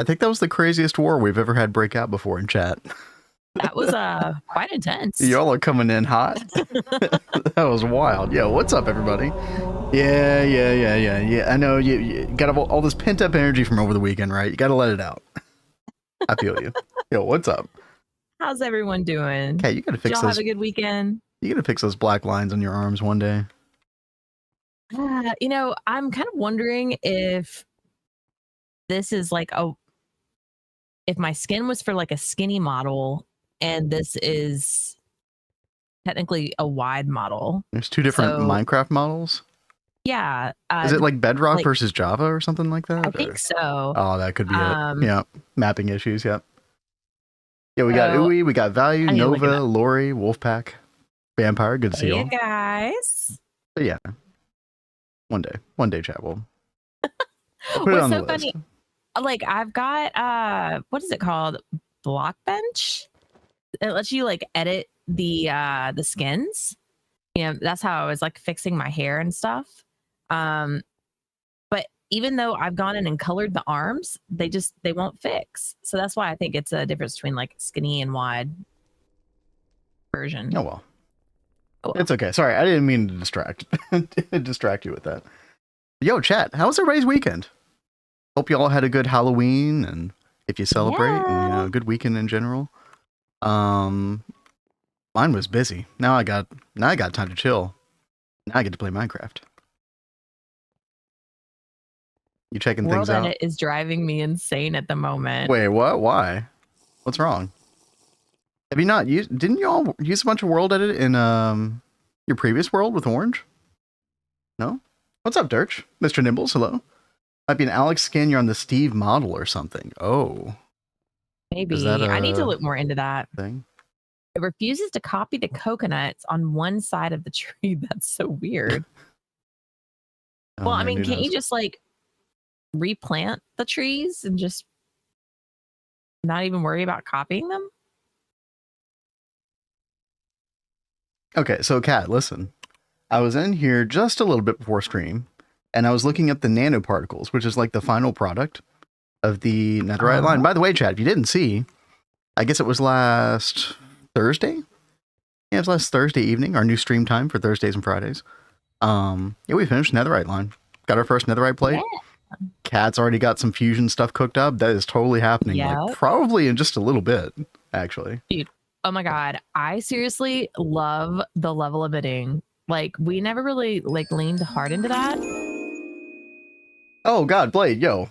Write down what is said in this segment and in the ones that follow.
I think that was the craziest war we've ever had break out before in chat. That was quite intense. Y'all are coming in hot. That was wild. Yo, what's up, everybody? Yeah. I know you got all this pent up energy from over the weekend, right? You got to let it out. I feel you. Yo, what's up? How's everyone doing? Okay, you got to fix Y'all those. have a good weekend. You got to fix those black lines on your arms one day. You know, I'm kind of wondering if this is like if my skin was for like a skinny model and this is technically a wide model. There's two different Minecraft models. Yeah. Is it like Bedrock versus Java or something like that? I think so. Oh, that could be it. Yeah. Mapping issues. Yep. Yeah, we got Uwe, we got Value, Nova, Lori, Wolfpack, Vampire. Good to see you all. Hey, guys. But yeah. One day, chat will. What's so funny? Like, I've got what is it called? Blockbench. It lets you like edit the skins. You know, that's how I was like fixing my hair and stuff. But even though I've gone in and colored the arms, they won't fix. So that's why I think it's a difference between like skinny and wide version. Oh well. It's okay. Sorry, I didn't mean to distract you with that. Yo, chat, how was everybody's weekend? Hope you all had a good Halloween, and if you celebrate, and a good weekend in general. Mine was busy. Now I got time to chill. Now I get to play Minecraft. You checking things out? World Edit is driving me insane at the moment. Wait, what? Why? What's wrong? Have you not used? Didn't you all use a bunch of World Edit in your previous world with Orange? No. What's up, Dirch? Mr. Nimbles, hello. Might be an Alex skin. You're on the Steve model or something. Oh. Maybe. I need to look more into that. Thing. It refuses to copy the coconuts on one side of the tree. That's so weird. Well, I mean, can't you just like replant the trees and just not even worry about copying them? Okay, so Kat, listen. I was in here just a little bit before stream, and I was looking up the nanoparticles, which is like the final product of the netherite line. By the way, Chad, if you didn't see, I guess it was last Thursday? Yeah, it was last Thursday evening, our new stream time for Thursdays and Fridays. Yeah, we finished netherite line. Got our first netherite plate. Yeah. Kat's already got some fusion stuff cooked up. That is totally happening. Yep. Like, probably in just a little bit, actually. Dude, oh my God. I seriously love the level of bidding. Like, we never really like leaned hard into that. Oh God, Blade, yo.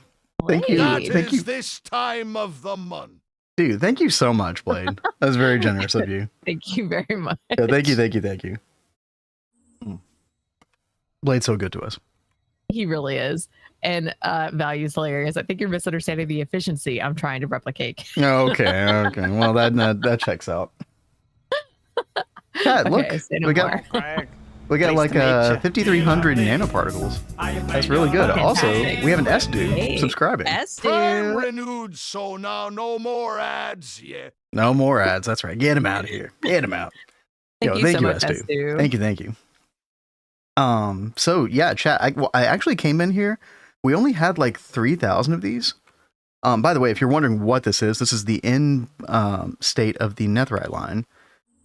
Thank you. That is this time of the month. Dude, thank you so much, Blade. That was very generous of you. Thank you very much. Yeah, thank you. Blade's so good to us. He really is. And Value's hilarious. I think you're misunderstanding the efficiency I'm trying to replicate. Okay. Well, that checks out. Kat, look, we got like 5,300 nanoparticles. That's really good. Fantastic. Also, we have an S-Dude subscribing. S-Dude. Renewed, so now no more ads. Yeah. No more ads. That's right. Get him out of here. Get him out. Thank you so much, S-Dude. Thank you. So yeah, chat. I actually came in here. We only had like 3,000 of these. By the way, if you're wondering what this is the end state of the netherite line.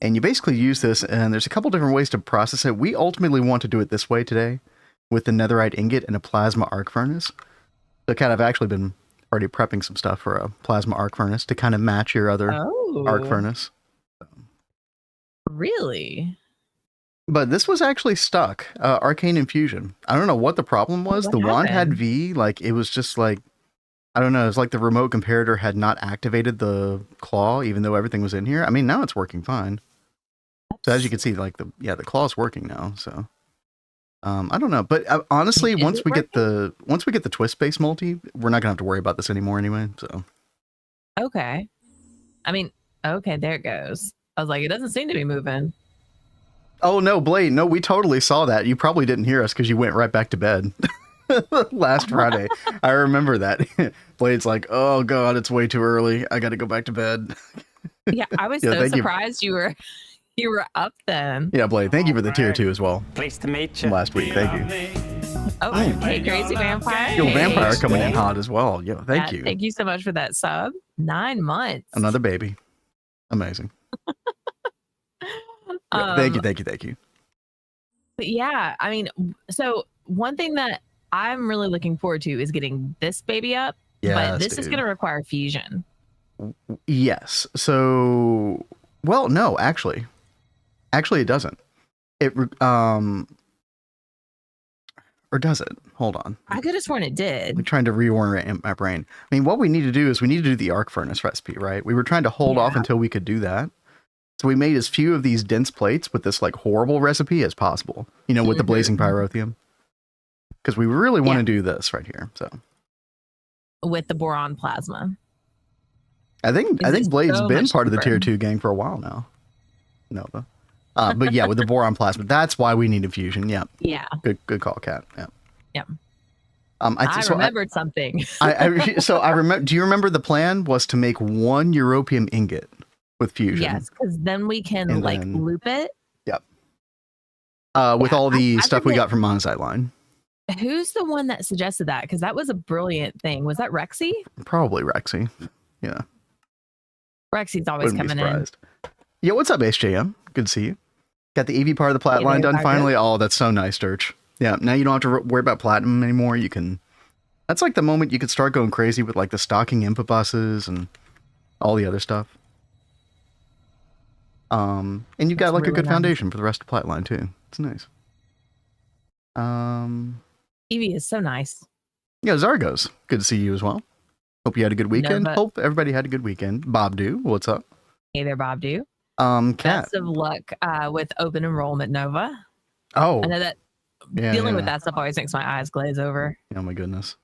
And you basically use this, and there's a couple different ways to process it. We ultimately want to do it this way today with the netherite ingot and a plasma arc furnace. So, Kat, I've actually been already prepping some stuff for a plasma arc furnace to kind of match your other arc furnace. Really? But this was actually stuck. Arcane Infusion. I don't know what the problem was. The wand had V, like, it was just like, I don't know. It was like the remote comparator had not activated the claw, even though everything was in here. I mean, now it's working fine. So as you can see, like the claw's working now. So I don't know, but honestly, once we get the twist based multi, we're not gonna have to worry about this anymore anyway. So okay, I mean, okay, there it goes. I was like, it doesn't seem to be moving. Oh no, Blade, no, we totally saw that. You probably didn't hear us because you went right back to bed. Last Friday. I remember that. Blade's like, oh God, it's way too early. I got to go back to bed. Yeah, I was so surprised you were up then. Yeah, Blade, thank you for the tier 2 as well. Pleased to meet you. Last week, thank you. Oh, hey, crazy vampire. Yo, vampire Hey. coming in hot as well. Yo, thank you. Thank you so much for that sub. 9 months. Another baby. Amazing. Thank you. But yeah, I mean, so one thing that I'm really looking forward to is getting this baby up. But this is going to require fusion. Yes. So, well, no, actually it doesn't. It or does it? Hold on. I could have sworn it did. I'm trying to reorient my brain. I mean, what we need to do is we need to do the arc furnace recipe, right? We were trying to hold off until we could do that. So we made as few of these dense plates with this like horrible recipe as possible, you know, with the blazing pyrotheum. Because we really want to do this right here. So with the boron plasma. I think Blade's been part of the tier 2 gang for a while now. Nova. But yeah, with the boron plasma, that's why we need a fusion. Yeah. Yeah. Good call, Kat. Yeah. Yeah. I remembered something. So I remember. Do you remember the plan was to make 1 europium ingot with fusion? Yes, because then we can loop it. Yep. With all the stuff we got from Monazite line. Who's the one that suggested that? Because that was a brilliant thing. Was that Rexy? Probably Rexy. Yeah. Rexy's always coming in. Yeah, what's up, HJM? Good to see you. Got the EV part of the plat line done finally. Oh, that's so nice, Dirch. Yeah, now you don't have to worry about platinum anymore. You can. That's like the moment you could start going crazy with like the stocking input buses and all the other stuff. And you got like really a good foundation for the rest of the plat line too. It's nice. Evie is so nice. Yeah, Zargos. Good to see you as well. Hope you had a good weekend. Hope everybody had a good weekend. Bob Do, what's up? Hey there, Bob Do. Kat. Best of luck with open enrollment, Nova. Oh. I know that dealing with that stuff always makes my eyes glaze over. Oh my goodness.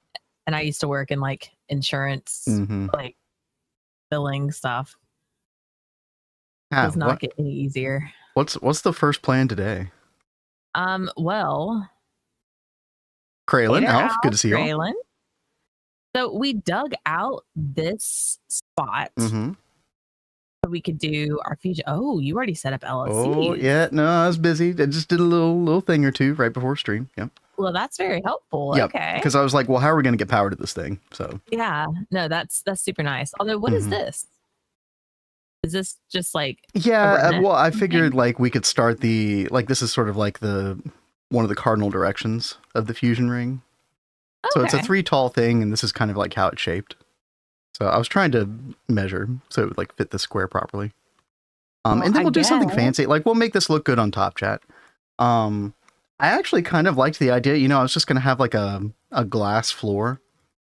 And I used to work in like insurance, like billing stuff. Does not get any easier. What's the first plan today? Well, Kraylin, Alf, good to see you. Kraylin. So we dug out this spot. So we could do our fusion. Oh, you already set up LLC. Oh yeah, no, I was busy. I just did a little thing or two right before stream. Yep. Well, that's very helpful. Yep. Okay. Because I was like, well, how are we going to get power to this thing? So yeah, no, that's super nice. Although, what is this? Is this just like well, I figured like we could start the this is sort of like one of the cardinal directions of the fusion ring. Okay. So it's a 3 tall thing, and this is kind of like how it's shaped. So I was trying to measure so it would like fit the square properly. And then we'll do something fancy. Like we'll make this look good on Top Chat. I actually kind of liked the idea. You know, I was just going to have like a glass floor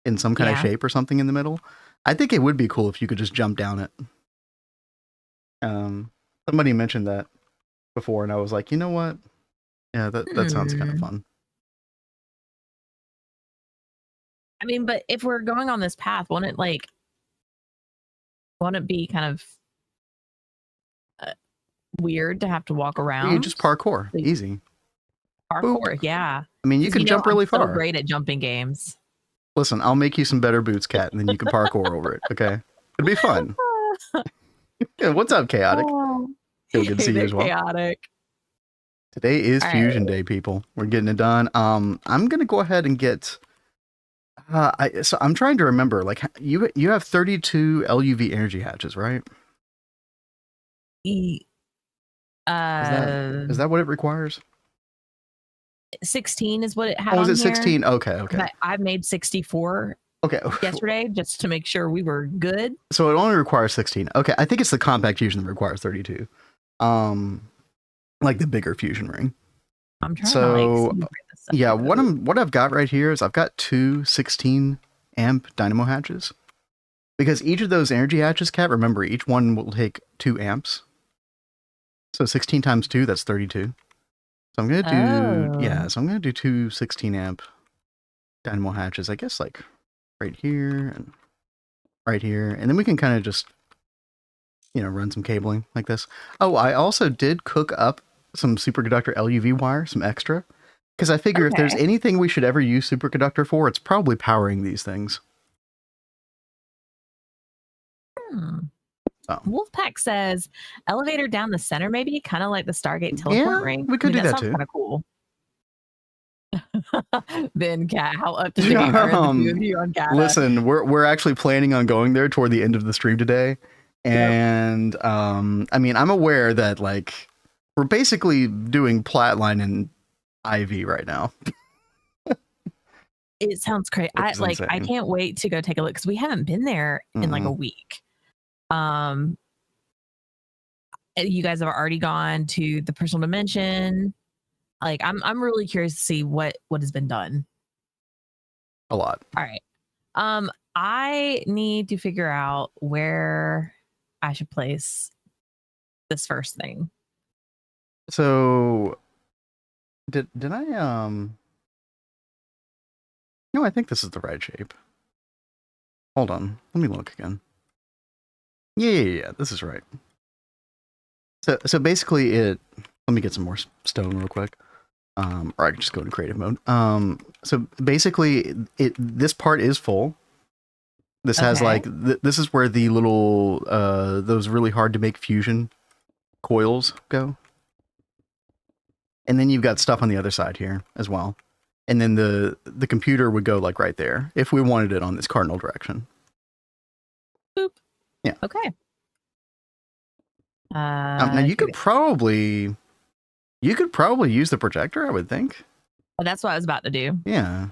in some kind of shape or something in the middle. I think it would be cool if you could just jump down it. Somebody mentioned that before, and I was like, you know what? Yeah, that sounds kind of fun. I mean, but if we're going on this path, won't it be kind of weird to have to walk around? You just parkour, easy. Parkour, Boop. Yeah. I mean, you can jump really far. I'm so great at jumping games. Listen, I'll make you some better boots, Kat, and then you can parkour over it. Okay, it'd be fun. Yeah, what's up, Chaotic? Good to see you as well. Chaotic. Today is Fusion Day, people. We're getting it done. I'm gonna go ahead and get. So I'm trying to remember. Like you have 32 LuV energy hatches, right? Is that what it requires? 16 is what it had. Oh, is it 16? Okay. But I made 64. Okay. Yesterday, just to make sure we were good. So it only requires 16. Okay, I think it's the compact fusion that requires 32. Like the bigger fusion ring. I'm trying to what I've got right here is I've got 2 16 amp dynamo hatches. Because each of those energy hatches, Kat, remember, each one will take 2 amps. So 16 times 2, that's 32. So I'm gonna do 2 16 amp dynamo hatches, I guess like right here and right here. And then we can kind of just, run some cabling like this. Oh, I also did cook up some superconductor LuV wire, some extra. Because I figure if there's anything we should ever use superconductor for, it's probably powering these things. Oh. Wolfpack says elevator down the center, maybe kind of like the Stargate teleport ring. We could do that too. Kind of cool. Then, Cat, how up to date are the two of you on Cat? Listen, we're actually planning on going there toward the end of the stream today, and I mean, I'm aware that like we're basically doing Platline and IV right now. It sounds crazy. I can't wait to go take a look because we haven't been there in like a week. You guys have already gone to the personal dimension. Like I'm really curious to see what has been done. A lot. All right. I need to figure out where I should place this first thing. So did I no, I think this is the right shape. Hold on. Let me look again. Yeah, this is right. So basically let me get some more stone real quick. Or I can just go into creative mode. So basically this part is full. This has like, this is where the little, those really hard to make fusion coils go. And then you've got stuff on the other side here as well. And then the computer would go like right there if we wanted it on this cardinal direction. Boop. Yeah. Okay. Now you could probably use the projector, I would think. Oh, that's what I was about to do. Yeah.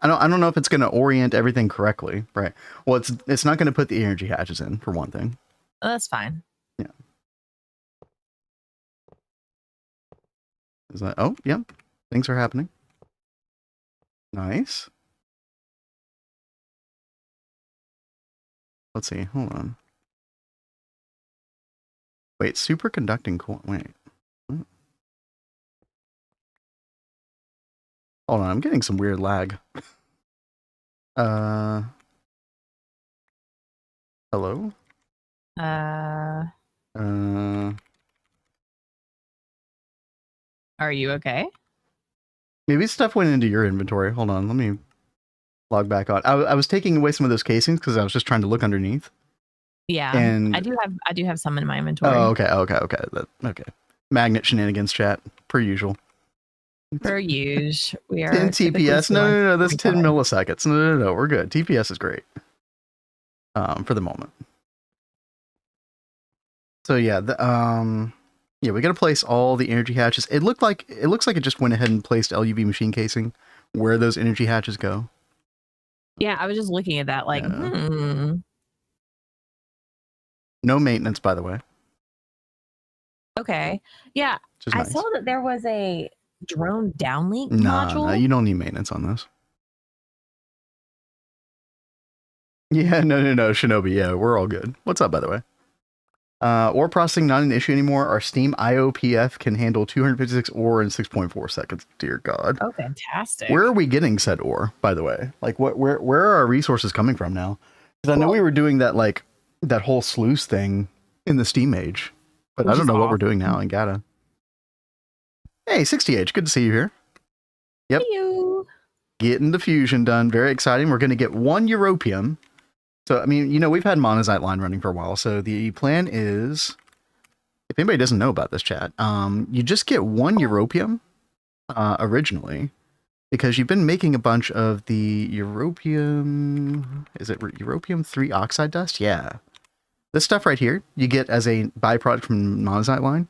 I don't know if it's going to orient everything correctly, right? Well, it's not going to put the energy hatches in for one thing. Oh, that's fine. Yeah. Is that? Oh, yep. Things are happening. Nice. Let's see. Hold on. Wait, superconducting coil. Wait. Hold on, I'm getting some weird lag. Hello? Are you okay? Maybe stuff went into your inventory. Hold on, let me log back on. I was taking away some of those casings because I was just trying to look underneath. Yeah, and I do have some in my inventory. Oh, okay. Okay. Magnet shenanigans chat, per usual. Per usual. We are 10 TPS. No. That's 10 milliseconds. No. We're good. TPS is great. For the moment. So yeah, yeah, we got to place all the energy hatches. It looks like it just went ahead and placed LUV machine casing where those energy hatches go. Yeah, I was just looking at that like, No maintenance, by the way. Okay. Yeah, I saw that there was a drone downlink module. No, you don't need maintenance on this. Yeah, no, Shinobi. Yeah, we're all good. What's up, by the way? Ore processing not an issue anymore. Our Steam IOPF can handle 256 ore in 6.4 seconds. Dear God. Oh, fantastic. Where are we getting said ore, by the way? Like, where are our resources coming from now? Because I know we were doing that, like, that whole sluice thing in the Steam Age. But I don't know what we're doing now in Gata. Hey, 60H, good to see you here. Yep. Hello. Getting the fusion done. Very exciting. We're going to get 1 Europium. So, I mean, you know, we've had monazite line running for a while. So the plan is, if anybody doesn't know about this chat, you just get 1 Europium originally, because you've been making a bunch of the Europium, is it Europium 3 oxide dust? Yeah. This stuff right here, you get as a byproduct from monazite line.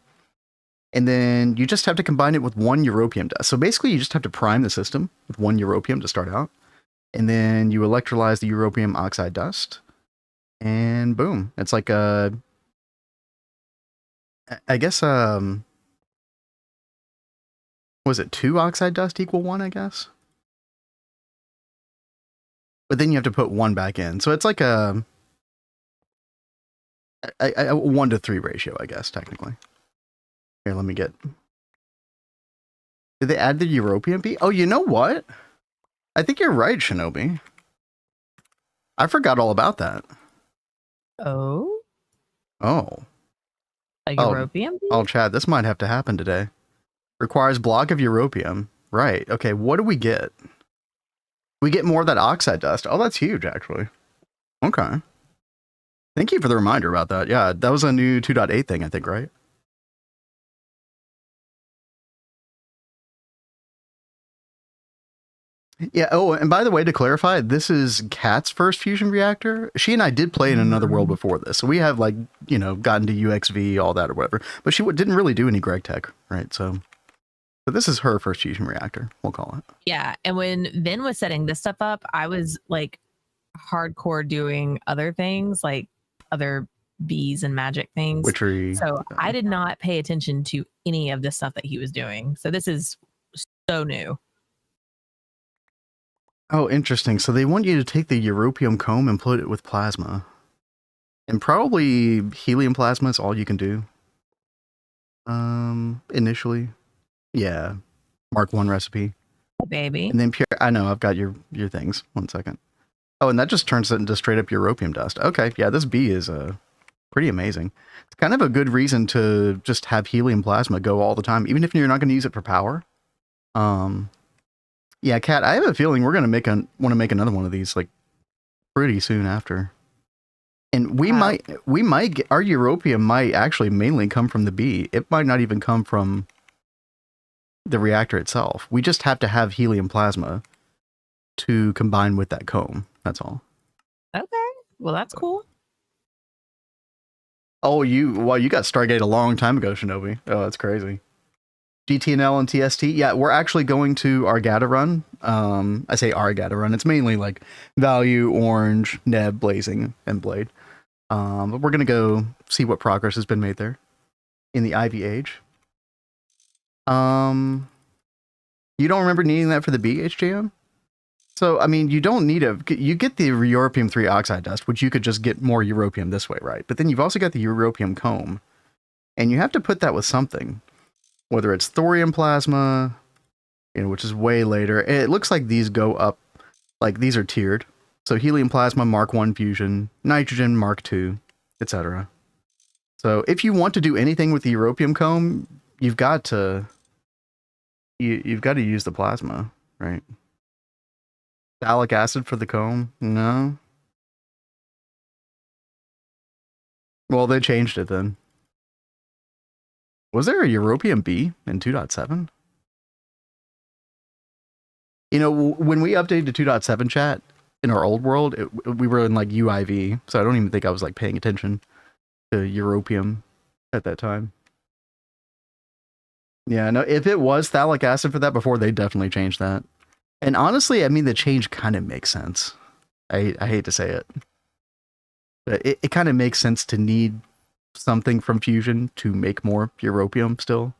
And then you just have to combine it with 1 Europium dust. So basically you just have to prime the system with 1 Europium to start out. And then you electrolyze the Europium oxide dust. And boom. It's like a, I guess, was it 2 oxide dust equal 1, I guess? But then you have to put 1 back in. So it's like a 1 to 3 ratio, I guess, technically. Here, let me get... Did they add the Europium bead? Oh, you know what? I think you're right, Shinobi. I forgot all about that. Oh? Oh. A Europium bead? Oh, Chad, this might have to happen today. Requires block of Europium. Right. Okay, what do we get? We get more of that oxide dust. Oh, that's huge, actually. Okay. Thank you for the reminder about that. Yeah, that was a new 2.8 thing, I think, right? Yeah. Oh, and by the way, to clarify, this is Kat's first fusion reactor. She and I did play in another world before this, so we have like gotten to UXV, all that or whatever. But she didn't really do any Gregtech, right? So this is her first fusion reactor. We'll call it. Yeah, and when Vin was setting this stuff up, I was like hardcore doing other things, like other bees and magic things. Witchery. So I did not pay attention to any of the stuff that he was doing. So this is so new. Oh, interesting. So they want you to take the europium comb and put it with plasma. And probably helium plasma is all you can do. Initially. Yeah. Mark 1 recipe. Baby. And then pure, I know, I've got your things. 1 second. Oh, and that just turns it into straight up europium dust. Okay, yeah, this bee is pretty amazing. It's kind of a good reason to just have helium plasma go all the time, even if you're not going to use it for power. Yeah, Kat, I have a feeling we're going to want to make another one of these like pretty soon after. And we might get, our europium might actually mainly come from the bee. It might not even come from the reactor itself. We just have to have helium plasma to combine with that comb. That's all. Okay. Well, that's cool. Oh, you got Stargate a long time ago, Shinobi. Oh, that's crazy. GTNL and TST. Yeah, we're actually going to Argata run. I say Argata run. It's mainly like Value, Orange, Neb, Blazing, and Blade. But we're going to go see what progress has been made there in the IV-Age. You don't remember needing that for the BHJM? So, I mean, you don't need you get the europium 3 oxide dust, which you could just get more europium this way, right? But then you've also got the europium comb, and you have to put that with something. Whether it's thorium plasma, which is way later. It looks like these go up, like these are tiered. So helium plasma, Mark 1 fusion, nitrogen, Mark 2, etc. So if you want to do anything with the europium comb, you've got to use the plasma, right? Phthalic acid for the comb? No. Well, they changed it then. Was there a europium B in 2.7? When we updated to 2.7 chat in our old world, we were in like UIV, so I don't even think I was like paying attention to europium at that time. Yeah, no, if it was phthalic acid for that before, they definitely changed that. And honestly, I mean, the change kind of makes sense. I hate to say it, but it kind of makes sense to need something from fusion to make more europium still.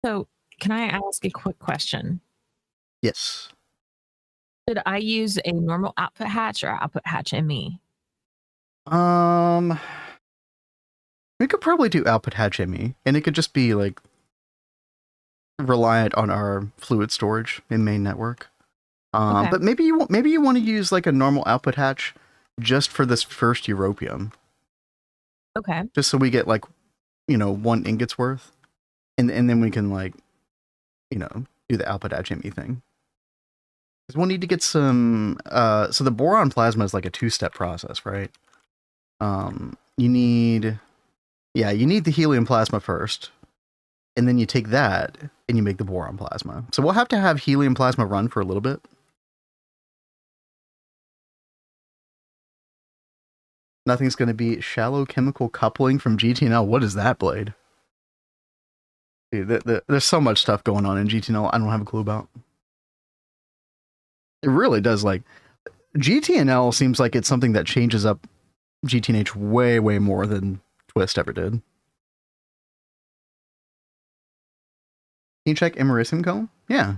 So can I ask a quick question? Yes. Should I use a normal output hatch or output hatch ME? We could probably do output hatch ME, and it could just be like reliant on our fluid storage in main network. Okay. But maybe you want to use like a normal output hatch just for this first europium. Okay. Just so we get like, 1 ingot's worth, and then we can like, do the output hatch ME thing. Because we'll need to get some. So the boron plasma is like a 2-step process, right? You need the helium plasma first, and then you take that and you make the boron plasma. So we'll have to have helium plasma run for a little bit. Nothing's going to be shallow chemical coupling from GTNL. What is that, Blade? Dude, there's so much stuff going on in GTNL I don't have a clue about. It really does. Like, GTNL seems like it's something that changes up GTNH way, way more than Twist ever did. Can you check Americium comb? Yeah.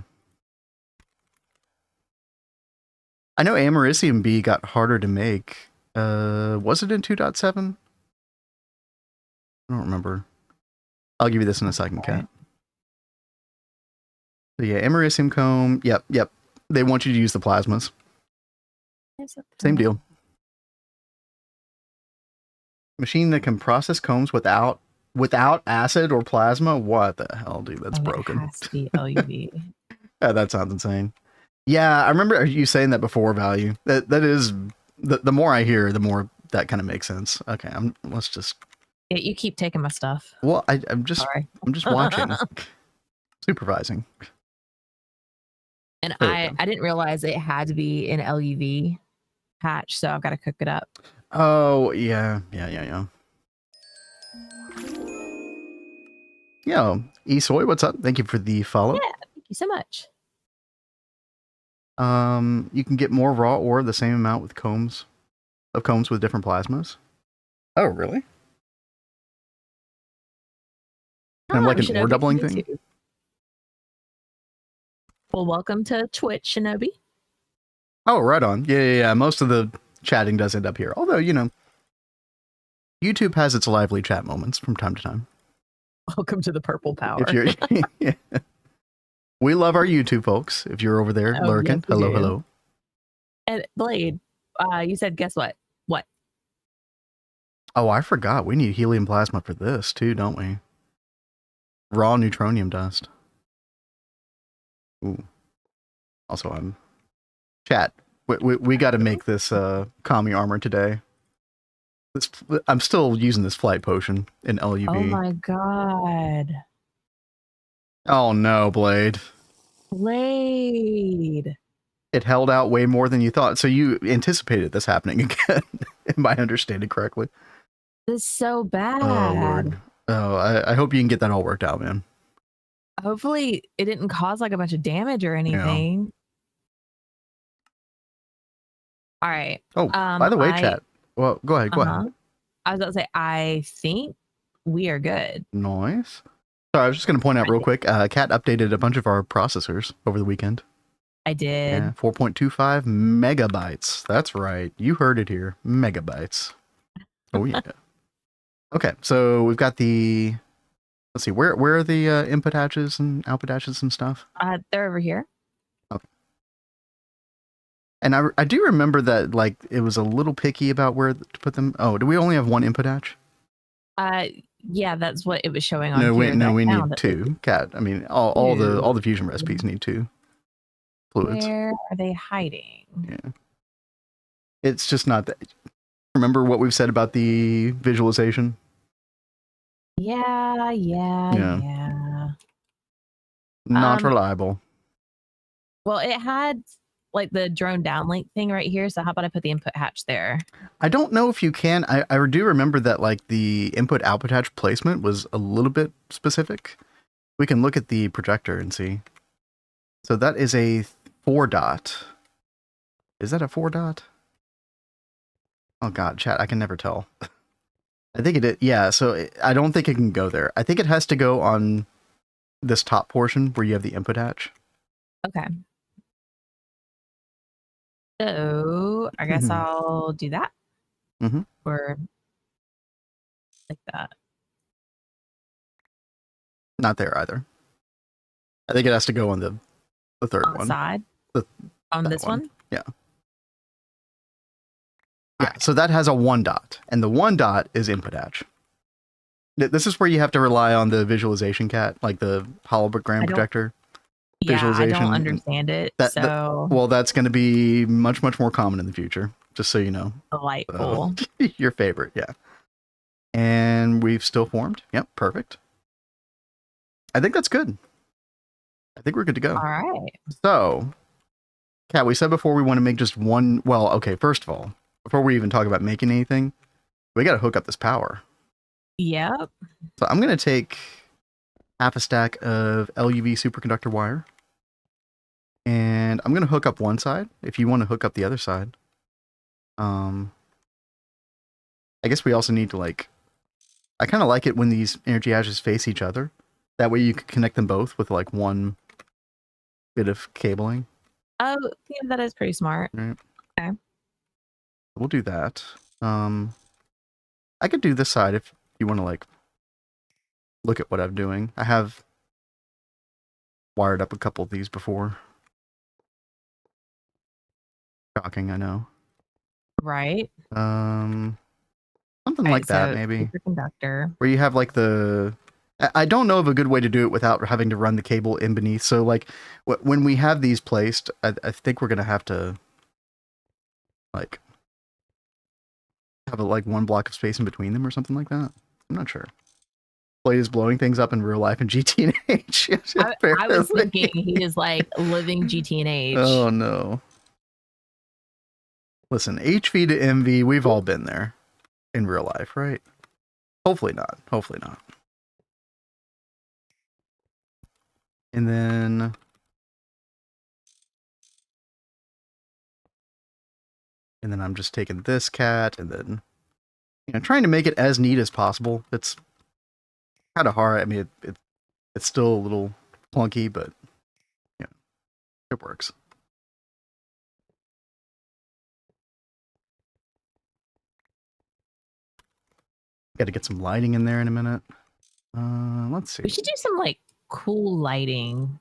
I know Americium B got harder to make. Was it in 2.7? I don't remember. I'll give you this in a second, Kat. So yeah, Americium comb. Yep. They want you to use the plasmas. Same deal. Machine that can process combs without acid or plasma. What the hell, dude? That's broken. It has to be LuV. Yeah, that sounds insane. Yeah, I remember you saying that before. Value. That is the more I hear, the more that kind of makes sense. Okay, let's just. Yeah, you keep taking my stuff. Well, I'm just watching, supervising. And There we I go. didn't realize it had to be an LUV hatch, so I've got to cook it up. Oh, yeah. Yo, Esoy, what's up? Thank you for the follow. Yeah, thank you so much. You can get more raw ore the same amount with combs with different plasmas. Oh, really? Kind of like an ore doubling thing? Too. Well, welcome to Twitch, Shinobi. Oh, right on. Yeah. Most of the chatting does end up here. Although, you know, YouTube has its lively chat moments from time to time. Welcome to the purple power. If you're, yeah. We love our YouTube folks. If you're over there lurking, yes, hello. And Blade, you said, guess what? What? Oh, I forgot. We need helium plasma for this too, don't we? Raw neutronium dust. Ooh. Also, I'm chat. We got to make this kami armor today. I'm still using this flight potion in LUV. Oh my god. Oh no, Blade. Blade. It held out way more than you thought. So you anticipated this happening again, am I understanding correctly? This is so bad. Oh, Lord. Oh, I hope you can get that all worked out, man. Hopefully it didn't cause like a bunch of damage or anything. Yeah. All right. Oh, by the way, chat. Well, go ahead. I was about to say, I think we are good. Nice. Sorry, I was just going to point out real quick. Kat updated a bunch of our processors over the weekend. I did. Yeah, 4.25 megabytes. That's right. You heard it here. Megabytes. Oh, yeah. Okay, so we've got the... Let's see, where are the input hatches and output hatches and stuff? They're over here. Okay. And I do remember that, like, it was a little picky about where to put them. Oh, do we only have one input hatch? Yeah, that's what it was showing on here. No, we need two. Cat, I mean, all the fusion recipes need two fluids. Where are they hiding? Yeah. It's just not that. Remember what we've said about the visualization? Yeah. Not reliable. Well, it had like the drone downlink thing right here. So how about I put the input hatch there? I don't know if you can. I do remember that like the input output hatch placement was a little bit specific. We can look at the projector and see. So that is a 4 dot. Is that a 4 dot? Oh God, chat, I can never tell. I think it is. Yeah, so I don't think it can go there. I think it has to go on this top portion where you have the input hatch. Okay. So I guess I'll do that. Or like that. Not there either. I think it has to go on the third one. Side? On this one? Yeah. Yeah, so that has a 1 dot, and the 1 dot is input hatch. This is where you have to rely on the visualization cat, like the hologram projector. Visualization. I don't understand it. Well, that's going to be much more common in the future, just so you know. Delightful. Your favorite, yeah. And we've still formed. Yep, perfect. I think that's good. I think we're good to go. All right. So, Kat, we said before we want to make just one. Well, okay, first of all, before we even talk about making anything, we got to hook up this power. Yep. So I'm going to take half a stack of LUV superconductor wire. And I'm going to hook up one side if you want to hook up the other side. I guess we also need to like, I kind of like it when these energy hatches face each other. That way you can connect them both with like one bit of cabling. Oh, yeah, that is pretty smart. Right. Okay. We'll do that. I could do this side if you want to like look at what I'm doing. I have wired up a couple of these before. Shocking, I know. Right. Something like that, maybe. Superconductor. Where you have like the... I don't know of a good way to do it without having to run the cable in beneath. So like when we have these placed, I think we're going to have to like have like one block of space in between them or something like that. I'm not sure. Blade is blowing things up in real life in GT&H. I was thinking he is like living GT&H. Oh no. Listen, HV to MV, we've all been there in real life, right? Hopefully not. Hopefully not. And then I'm just taking this cat and then, you know, trying to make it as neat as possible. It's kind of hard. I mean, it's still a little clunky, but yeah, it works. Got to get some lighting in there in a minute. Let's see. We should do some like cool lighting.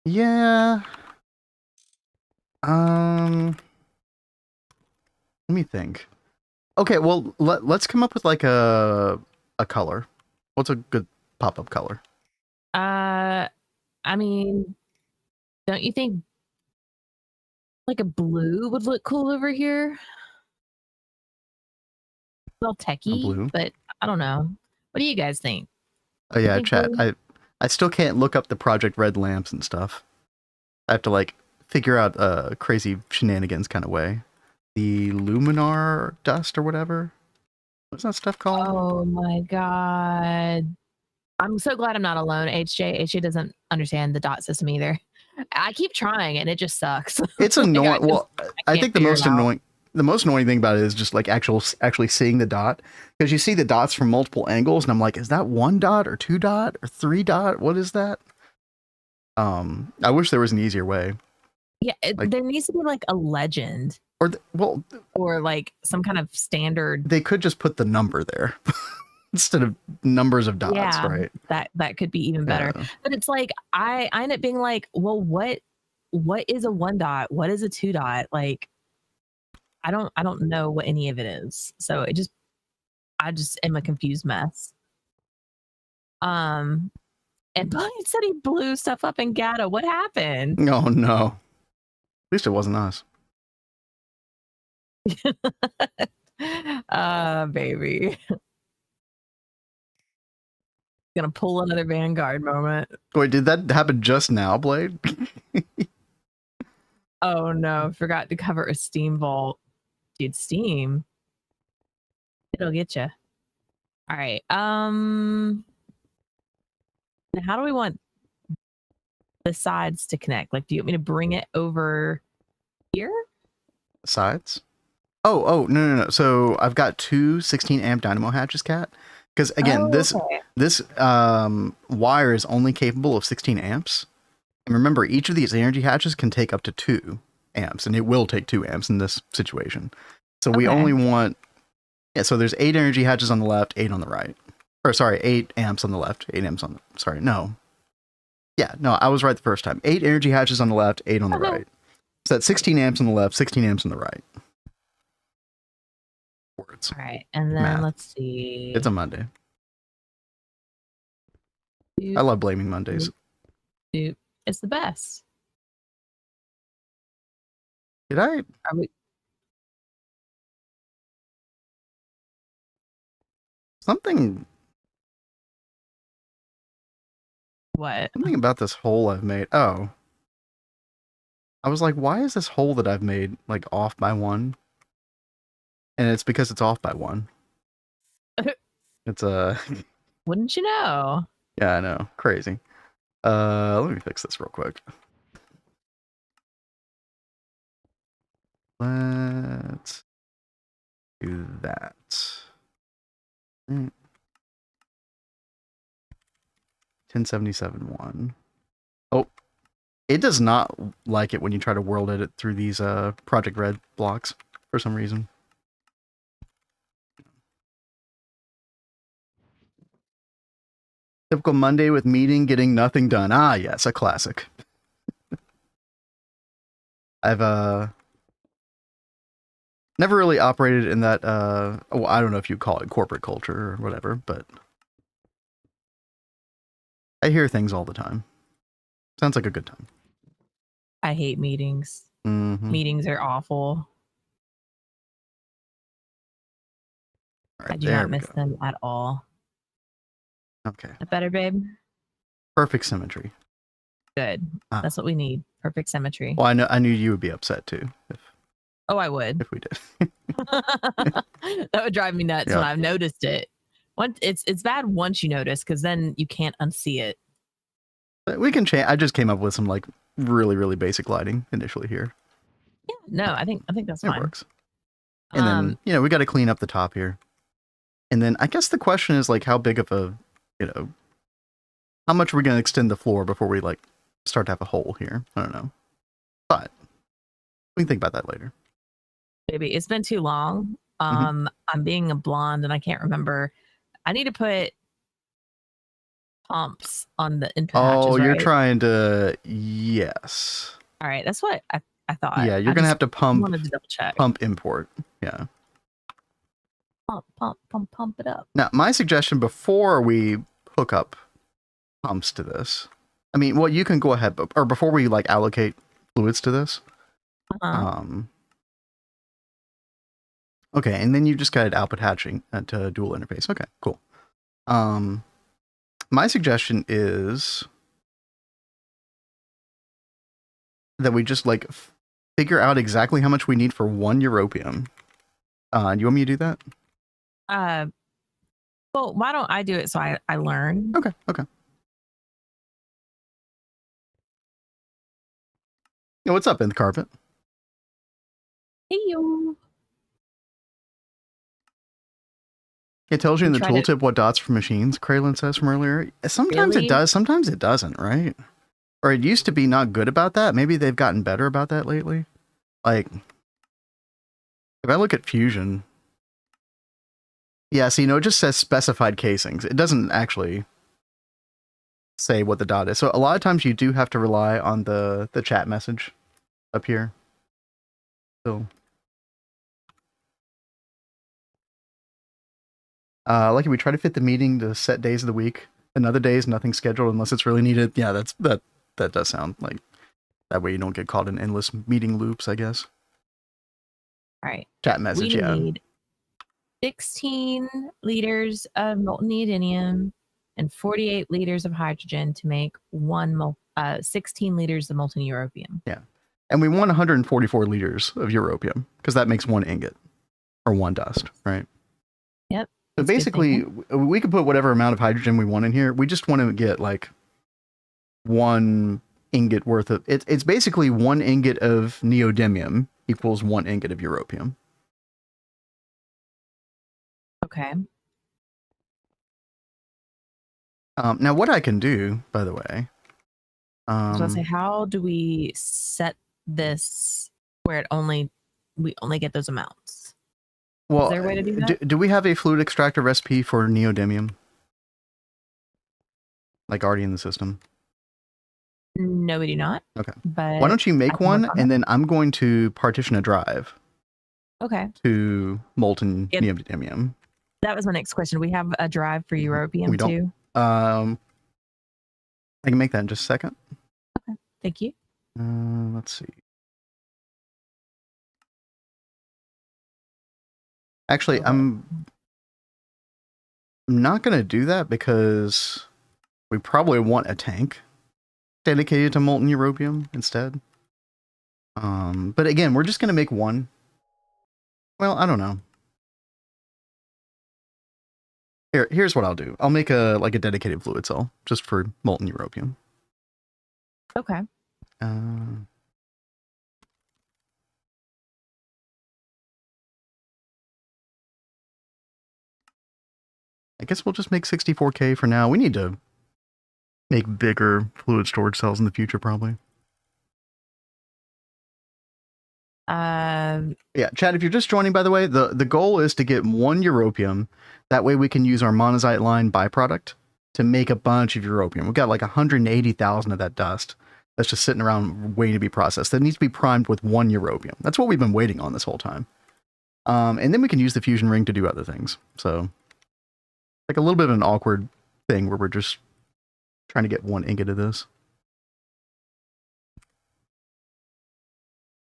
Yeah. Let me think. Okay, well, let's come up with like a color. What's a good pop-up color? I mean, don't you think like a blue would look cool over here? A little techie, but I don't know. What do you guys think? Oh yeah, chat. I still can't look up the Project Red lamps and stuff. I have to like figure out a crazy shenanigans kind of way. The luminar dust or whatever. What's that stuff called? Oh my god. I'm so glad I'm not alone. HJ doesn't understand the dot system either. I keep trying and it just sucks. It's annoying. Well, I think the most annoying thing about it is just like actually seeing the dot, because you see the dots from multiple angles and I'm like, is that 1 dot or 2 dot or 3 dot? What is that? I wish there was an easier way. Yeah, there needs to be like a legend. Or like some kind of standard. They could just put the number there instead of numbers of dots, right? That could be even better. Yeah. But it's like I end up being like, well, what is a 1 dot? What is a 2 dot? Like I don't know what any of it is. So I just am a confused mess. And Bunny said he blew stuff up in Gata. What happened? Oh no. At least it wasn't us. Baby. Gonna pull another Vanguard moment. Wait, did that happen just now, Blade? Oh no, forgot to cover a Steam vault. Dude, Steam. It'll get you. All right. How do we want the sides to connect? Like, do you want me to bring it over here? Sides? Oh, no. So I've got 2 16 amp dynamo hatches, Cat. Because again, this wire is only capable of 16 amps. And remember, each of these energy hatches can take up to 2 amps, and it will take 2 amps in this situation. So we only want, so there's 8 energy hatches on the left, 8 on the right. Or sorry, 8 amps on the left, 8 amps on the, sorry, no. Yeah, no, I was right the first time. 8 energy hatches on the left, 8 on the right. So that's 16 amps on the left, 16 amps on the right. Words. All right, and then let's see. It's a Monday. I love blaming Mondays. Dude, it's the best. Did I? Are we? Something. What? Something about this hole I've made. Oh. I was like, why is this hole that I've made like off by 1? And it's because it's off by 1. It's Wouldn't you know? Yeah, I know. Crazy. Let me fix this real quick. Let's do that. 1077.1. Oh, it does not like it when you try to world edit through these Project Red blocks for some reason. Typical Monday with meeting, getting nothing done. Ah, yes, a classic. I've never really operated in that well, I don't know if you call it corporate culture or whatever, but I hear things all the time. Sounds like a good time. I hate meetings. Mm-hmm. Meetings are awful. Right, I do not miss them at all. Okay. That better, babe? Perfect symmetry. Good. That's what we need. Perfect symmetry. Well, I knew you would be upset too. Oh, I would. If we did. That would drive me nuts when I've noticed it. It's bad once you notice, because then you can't unsee it. We can change. I just came up with some like really, really basic lighting initially here. Yeah, no, I think that's fine. It works. And then, you know, we got to clean up the top here. And then I guess the question is like how big of a, you know, how much are we going to extend the floor before we like start to have a hole here? I don't know. But we can think about that later. Baby, it's been too long. I'm being a blonde and I can't remember. I need to put pumps on the entry hatches, Oh, you're right? trying to, yes. All right, that's what I thought. Yeah, you're going to have to pump, wanted to double check. pump import. Yeah. Pump it up. Now, my suggestion before we hook up pumps to this, I mean, well, you can go ahead, or before we like allocate fluids to this. Okay, and then you just got it output hatching to dual interface. Okay, cool. My suggestion is that we just like figure out exactly how much we need for 1 europium. You want me to do that? Well, why don't I do it so I learn? Okay. Yeah, what's up in the carpet? Hey, yo. It tells you in the tooltip what dots for machines, Kraylin says from earlier. Sometimes it does, sometimes it doesn't, right? Or it used to be not good about that. Maybe they've gotten better about that lately. Like, if I look at Fusion, yeah, so, you know, it just says specified casings. It doesn't actually say what the dot is. So a lot of times you do have to rely on the chat message up here. So, like we try to fit the meeting to set days of the week. And other days, nothing scheduled unless it's really needed. Yeah, that does sound like that way you don't get caught in endless meeting loops, I guess. All right. Chat message, we need 16 liters of molten neodymium and 48 liters of hydrogen to make 16 liters of molten europium. Yeah. And we want 144 liters of europium because that makes 1 ingot or 1 dust, right? Yep. So basically, we can put whatever amount of hydrogen we want in here. We just want to get like 1 ingot worth of it's basically 1 ingot of neodymium equals 1 ingot of europium. Okay. Now what I can do, by the way, I was gonna say, how do we set this where we only get those amounts? Well, is there a way to do that? Do we have a fluid extractor recipe for neodymium? Like already in the system? No, we do not. Okay. But why don't you make one, and then I'm going to partition a drive. Okay. To molten neodymium. That was my next question. We have a drive for europium too? I can make that in just a second. Okay. Thank you. Let's see. Actually, I'm not going to do that because we probably want a tank dedicated to molten europium instead. But again, we're just going to make one. Well, I don't know. Here's what I'll do. I'll make a dedicated fluid cell just for molten europium. Okay. I guess we'll just make 64K for now. We need to make bigger fluid storage cells in the future, probably. Yeah, Chad, if you're just joining, by the way, the goal is to get 1 europium. That way we can use our monazite line byproduct to make a bunch of europium. We've got like 180,000 of that dust that's just sitting around waiting to be processed. That needs to be primed with 1 europium. That's what we've been waiting on this whole time. And then we can use the fusion ring to do other things. So, like a little bit of an awkward thing where we're just trying to get 1 ingot of this.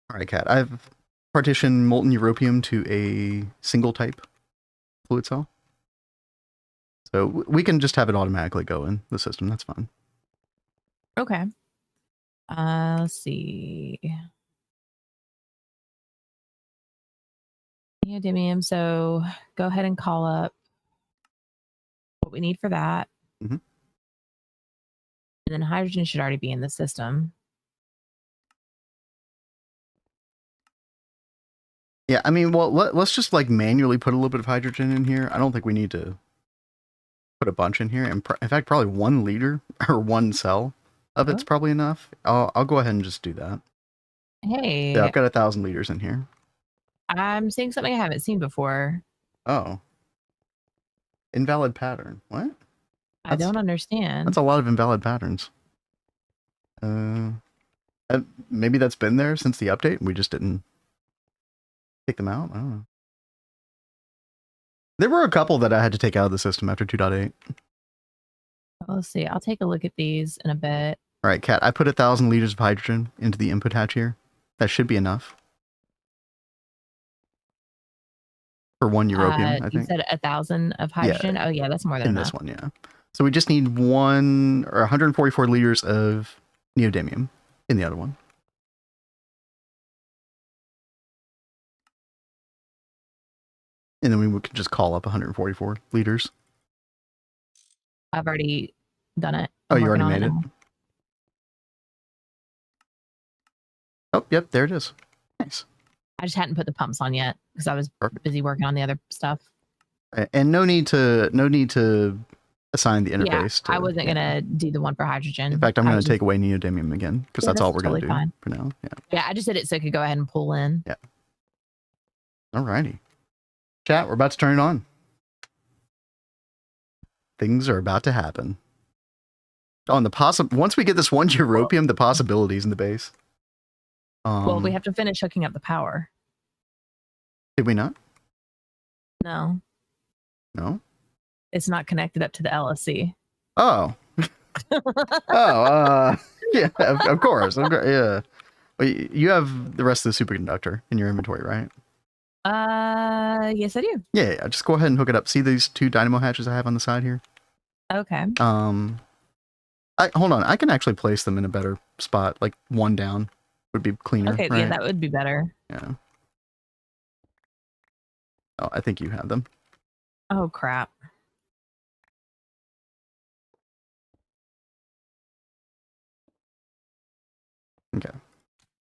All right, Kat, I've partitioned molten europium to a single type fluid cell. So we can just have it automatically go in the system. That's fine. Okay. Let's see. Neodymium. So go ahead and call up what we need for that. Mm-hmm. And then hydrogen should already be in the system. Yeah, I mean, well, let's just like manually put a little bit of hydrogen in here. I don't think we need to put a bunch in here. And in fact, probably 1 liter or 1 cell of it's probably enough. I'll go ahead and just do that. Hey. Yeah, I've got 1,000 liters in here. I'm seeing something I haven't seen before. Oh. Invalid pattern. What? I don't understand. That's a lot of invalid patterns. Maybe that's been there since the update. We just didn't take them out. I don't know. There were a couple that I had to take out of the system after 2.8. Let's see. I'll take a look at these in a bit. All right, Kat, I put 1,000 liters of hydrogen into the input hatch here. That should be enough. For 1 europium, I think. You said 1,000 of hydrogen? Yeah. Oh, yeah, that's more than enough. In this one, yeah. So we just need 144 liters of neodymium in the other one. And then we could just call up 144 liters. I've already done it. Oh, you already made it? Oh, yep, there it is. Nice. I just hadn't put the pumps on yet because I was busy working on the other stuff. And no need to assign the interface. I wasn't gonna do the one for hydrogen. In fact, I'm gonna take away neodymium again because that's all we're totally gonna do for now. Yeah, I just did it so it could go ahead and pull in. Yeah. Alrighty. Chat, we're about to turn it on. Things are about to happen. Oh, and once we get this 1 europium, the possibilities in the base. Well, we have to finish hooking up the power. Did we not? No. No? It's not connected up to the LSC. Oh. Yeah, of course. Yeah. Well, you have the rest of the superconductor in your inventory, right? Yes, I do. Yeah, just go ahead and hook it up. See these 2 dynamo hatches I have on the side here? Okay. Hold on. I can actually place them in a better spot, like 1 down would be cleaner. Okay, right? yeah, that would be better. Yeah. Oh, I think you have them. Oh, crap. Okay.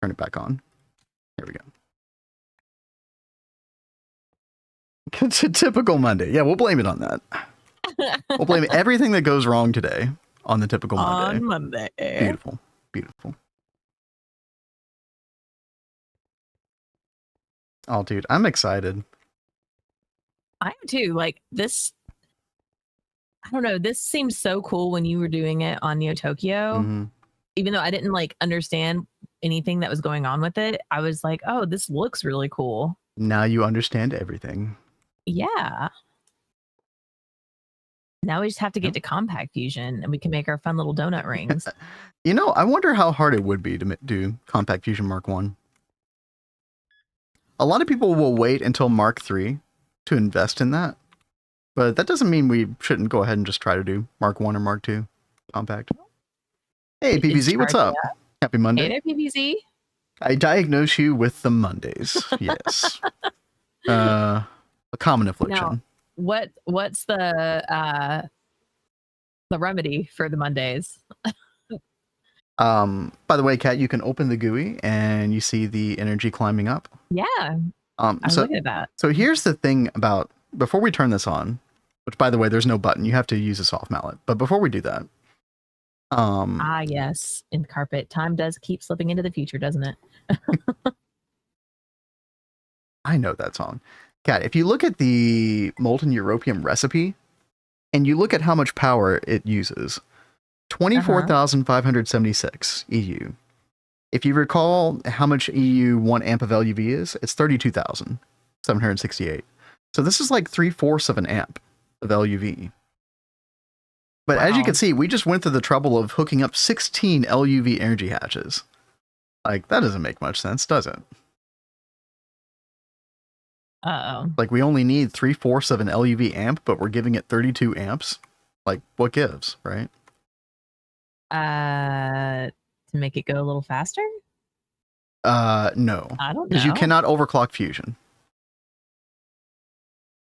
Turn it back on. There we go. It's a typical Monday. Yeah, we'll blame it on that. We'll blame everything that goes wrong today on the typical Monday. On Monday. Beautiful. Beautiful. Oh, dude, I'm excited. I am too. Like this, I don't know. This seemed so cool when you were doing it on Neo Tokyo. Mm-hmm. Even though I didn't like understand anything that was going on with it, I was like, oh, this looks really cool. Now you understand everything. Yeah. Now we just have to get to compact fusion and we can make our fun little donut rings. You know, I wonder how hard it would be to do compact fusion Mark 1. A lot of people will wait until Mark 3 to invest in that. But that doesn't mean we shouldn't go ahead and just try to do Mark 1 or Mark 2 compact. Hey, PBZ, what's up? Happy Monday. Hey there, PBZ. I diagnose you with the Mondays. Yes. A common affliction. Now, what's the remedy for the Mondays? By the way, Kat, you can open the GUI and you see the energy climbing up. Yeah. I'm looking at that. So here's the thing about, before we turn this on, which by the way, there's no button. You have to use a soft mallet. But before we do that. Yes. In carpet. Time does keep slipping into the future, doesn't it? I know that song. Kat, if you look at the molten europium recipe and you look at how much power it uses, 24,576 EU. If you recall how much EU 1 amp of LUV is, it's 32,768. So this is like 3/4 of an amp of LUV. But as you can see, we just went through the trouble of hooking up 16 LUV energy hatches. Like, that doesn't make much sense, does it? Uh-oh. Like, we only need 3/4 of an LUV amp, but we're giving it 32 amps. Like, what gives, right? To make it go a little faster? No. I don't know. Because you cannot overclock fusion.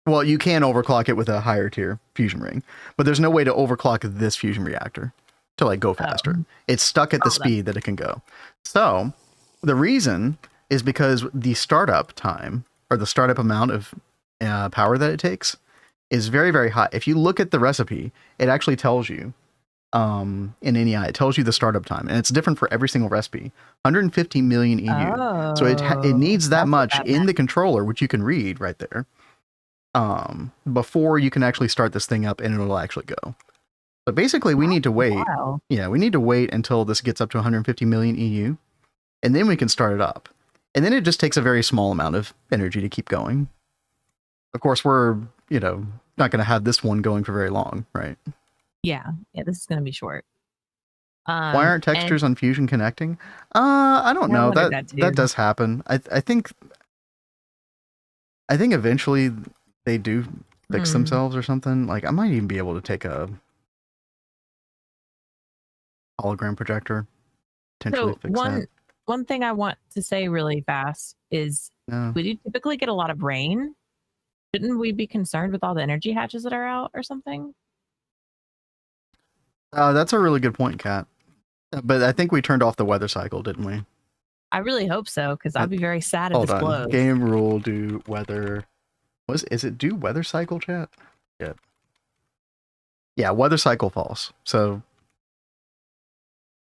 Well, you can overclock it with a higher tier fusion ring, but there's no way to overclock this fusion reactor to like go faster. It's stuck at the speed that it can go. So the reason is because the startup time, or the startup amount of power that it takes, is very, very high. If you look at the recipe, it actually tells you in NEI, it tells you the startup time, and it's different for every single recipe. 150 million EU. So it needs that much in the controller, which you can read right there, before you can actually start this thing up and it'll actually go. But basically, we need to wait. Wow. Yeah, we need to wait until this gets up to 150 million EU, and then we can start it up. And then it just takes a very small amount of energy to keep going. Of course, we're, not going to have this one going for very long, right? Yeah, this is going to be short. Why aren't textures on Fusion connecting? I don't know. That does happen. I think eventually they do fix themselves or something. Like, I might even be able to take a hologram projector, potentially fix that. One thing I want to say really fast is we do typically get a lot of rain. Shouldn't we be concerned with all the energy hatches that are out or something? That's a really good point, Kat. But I think we turned off the weather cycle, didn't we? I really hope so, because I'd be very sad if this blows. Game rule, do weather. Is it do weather cycle, chat? Yeah. Yeah, weather cycle false. So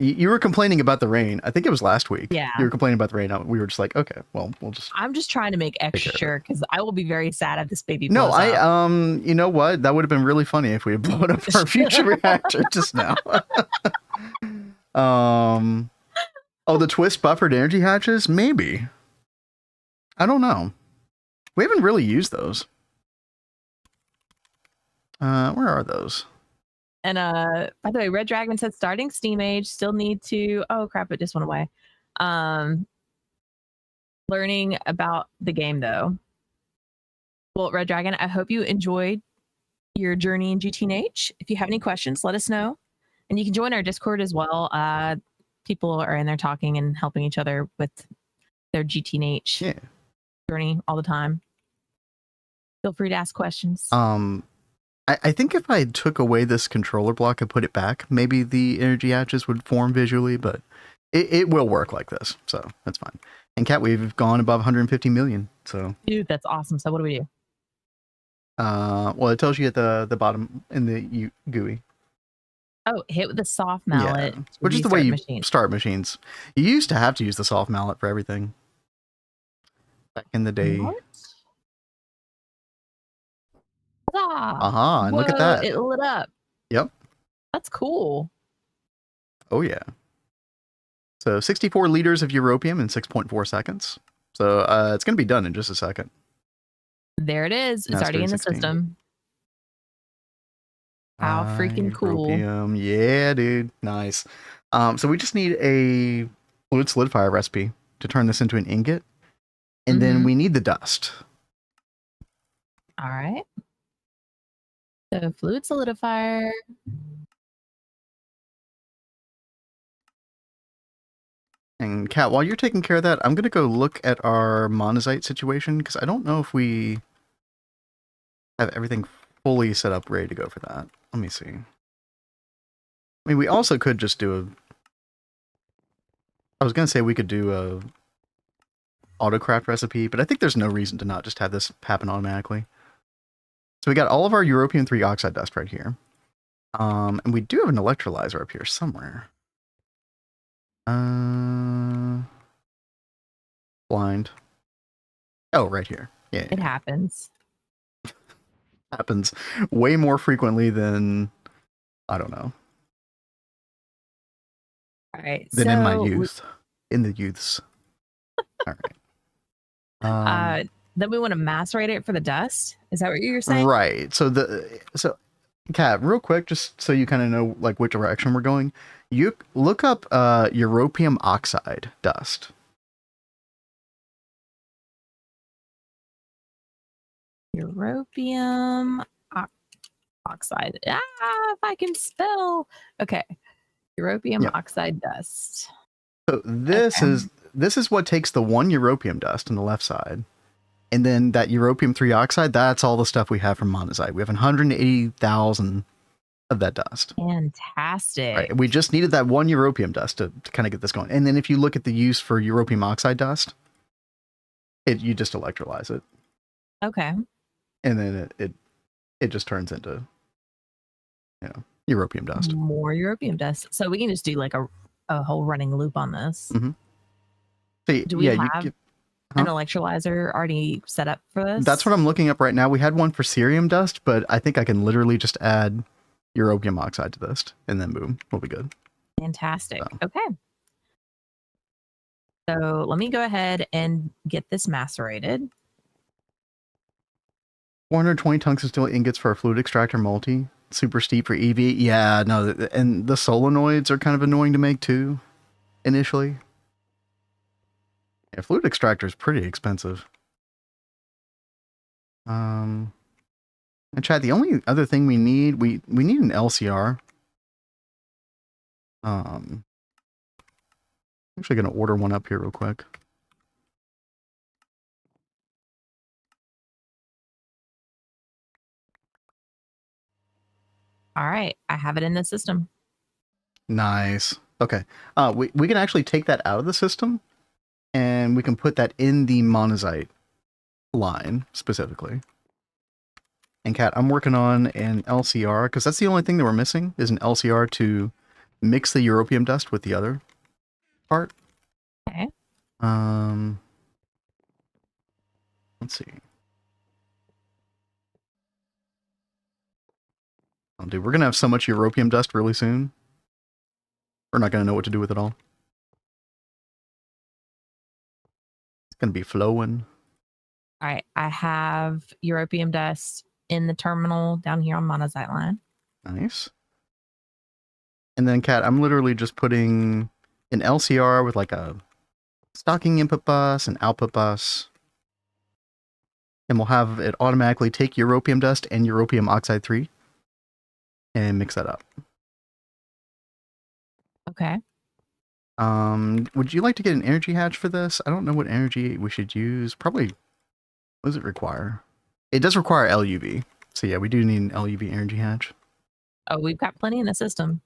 you were complaining about the rain. I think it was last week. Yeah. You were complaining about the rain. We were just like, okay, well, we'll just. I'm just trying to make extra sure, because I will be very sad if this baby blows up. You know what? That would have been really funny if we had blown up our future reactor just now. Oh, the twist buffered energy hatches? Maybe. I don't know. We haven't really used those. Where are those? And by the way, Red Dragon said starting Steam Age, still need to, oh crap, it just went away. Learning about the game though. Well, Red Dragon, I hope you enjoyed your journey in GTH. If you have any questions, let us know. And you can join our Discord as well. People are in there talking and helping each other with their GTH journey all the time. Feel free to ask questions. I think if I took away this controller block and put it back, maybe the energy hatches would form visually, but it will work like this, so that's fine. And Kat, we've gone above 150 million, so. Dude, that's awesome. So what do we do? Well, it tells you at the bottom in the GUI. Oh, hit with the soft mallet. Yeah. Which is the way you start machines. You used to have to use the soft mallet for everything. Back in the day. What? And look at that. It lit up. Yep. That's cool. Oh, yeah. So 64 liters of europium in 6.4 seconds. So it's going to be done in just a second. There it is. It's already in the system. How freaking cool. Europium. Yeah, dude. Nice. So we just need a fluid solidifier recipe to turn this into an ingot. And then we need the dust. All right. So fluid solidifier. And Kat, while you're taking care of that, I'm going to go look at our monazite situation, because I don't know if we have everything fully set up, ready to go for that. Let me see. I mean, we also could just do I was going to say we could do a autocraft recipe, but I think there's no reason to not just have this happen automatically. So we got all of our europium 3 oxide dust right here. And we do have an electrolyzer up here somewhere. Blind. Oh, right here. Yeah. It happens. Happens way more frequently than, I don't know. All right. Than in my youth. In the youths. All right. Then we want to macerate it for the dust. Is that what you're saying? Right. So Kat, real quick, just so you kind of know like which direction we're going, you look up europium oxide dust. Europium oxide. If I can spell. Okay. Europium oxide dust. So this is what takes the 1 europium dust on the left side. And then that europium 3 oxide, that's all the stuff we have from monazite. We have 180,000 of that dust. Fantastic. Right. We just needed that 1 europium dust to kind of get this going. And then if you look at the use for europium oxide dust, you just electrolyze it. Okay. And then it just turns into, europium dust. More europium dust. So we can just do like a whole running loop on this. Mm-hmm. So, do we have an electrolyzer already set up for this? That's what I'm looking up right now. We had one for cerium dust, but I think I can literally just add europium oxide to this, and then boom, we'll be good. Fantastic. So. Okay. So let me go ahead and get this macerated. 420 tungsten steel ingots for a fluid extractor multi. Super steep for EV. Yeah, no, and the solenoids are kind of annoying to make too, initially. Yeah, fluid extractor is pretty expensive. And Chad, the only other thing we need, we need an LCR. I'm actually going to order one up here real quick. All right, I have it in the system. Nice. Okay. We can actually take that out of the system, and we can put that in the monazite line specifically. And Kat, I'm working on an LCR because that's the only thing that we're missing is an LCR to mix the europium dust with the other part. Okay. Let's see. Oh, dude, we're gonna have so much europium dust really soon. We're not gonna know what to do with it all. It's gonna be flowing. All right, I have europium dust in the terminal down here on monazite line. Nice. And then, Kat, I'm literally just putting an LCR with like a stocking input bus and output bus. And we'll have it automatically take europium dust and europium oxide 3 and mix that up. Okay. Would you like to get an energy hatch for this? I don't know what energy we should use. Probably, what does it require? It does require LUV. So yeah, we do need an LUV energy hatch. Oh, we've got plenty in the system.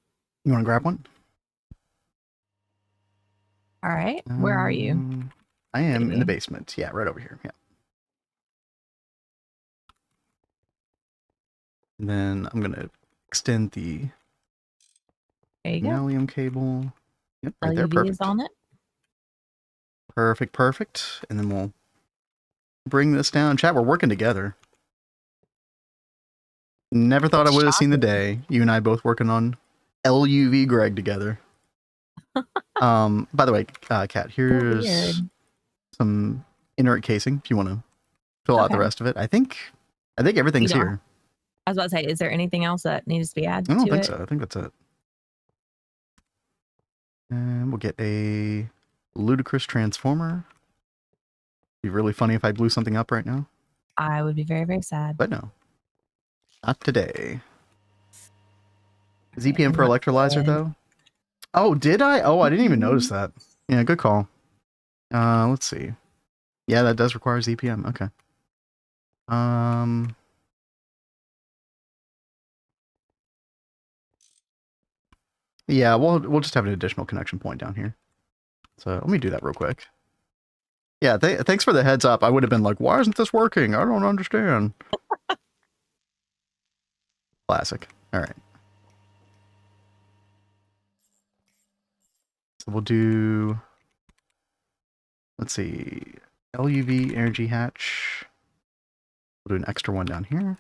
You want to grab one? All right. Where are you? I am in the basement. Yeah, right over here. Yeah. And then I'm going to extend the gallium cable. Yep, right there. Perfect. Is on it. Perfect, perfect. And then we'll bring this down. Chat, we're working together. Never thought I would have seen the day. You and I both working on LUV Greg together. By the way, Kat, here's some inert casing if you want to fill out the rest of it. I think everything's here. I was about to say, is there anything else that needs to be added? I don't think so. I think that's it. And we'll get a ludicrous transformer. It'd be really funny if I blew something up right now. I would be very, very sad. But no. Not today. ZPM for electrolyzer, though? Oh, did I? Oh, I didn't even notice that. Yeah, good call. Let's see. Yeah, that does require ZPM. Okay. Yeah, we'll just have an additional connection point down here. So let me do that real quick. Yeah, thanks for the heads up. I would have been like, why isn't this working? I don't understand. Classic. All right. So we'll do, let's see, LUV energy hatch. We'll do an extra one down here.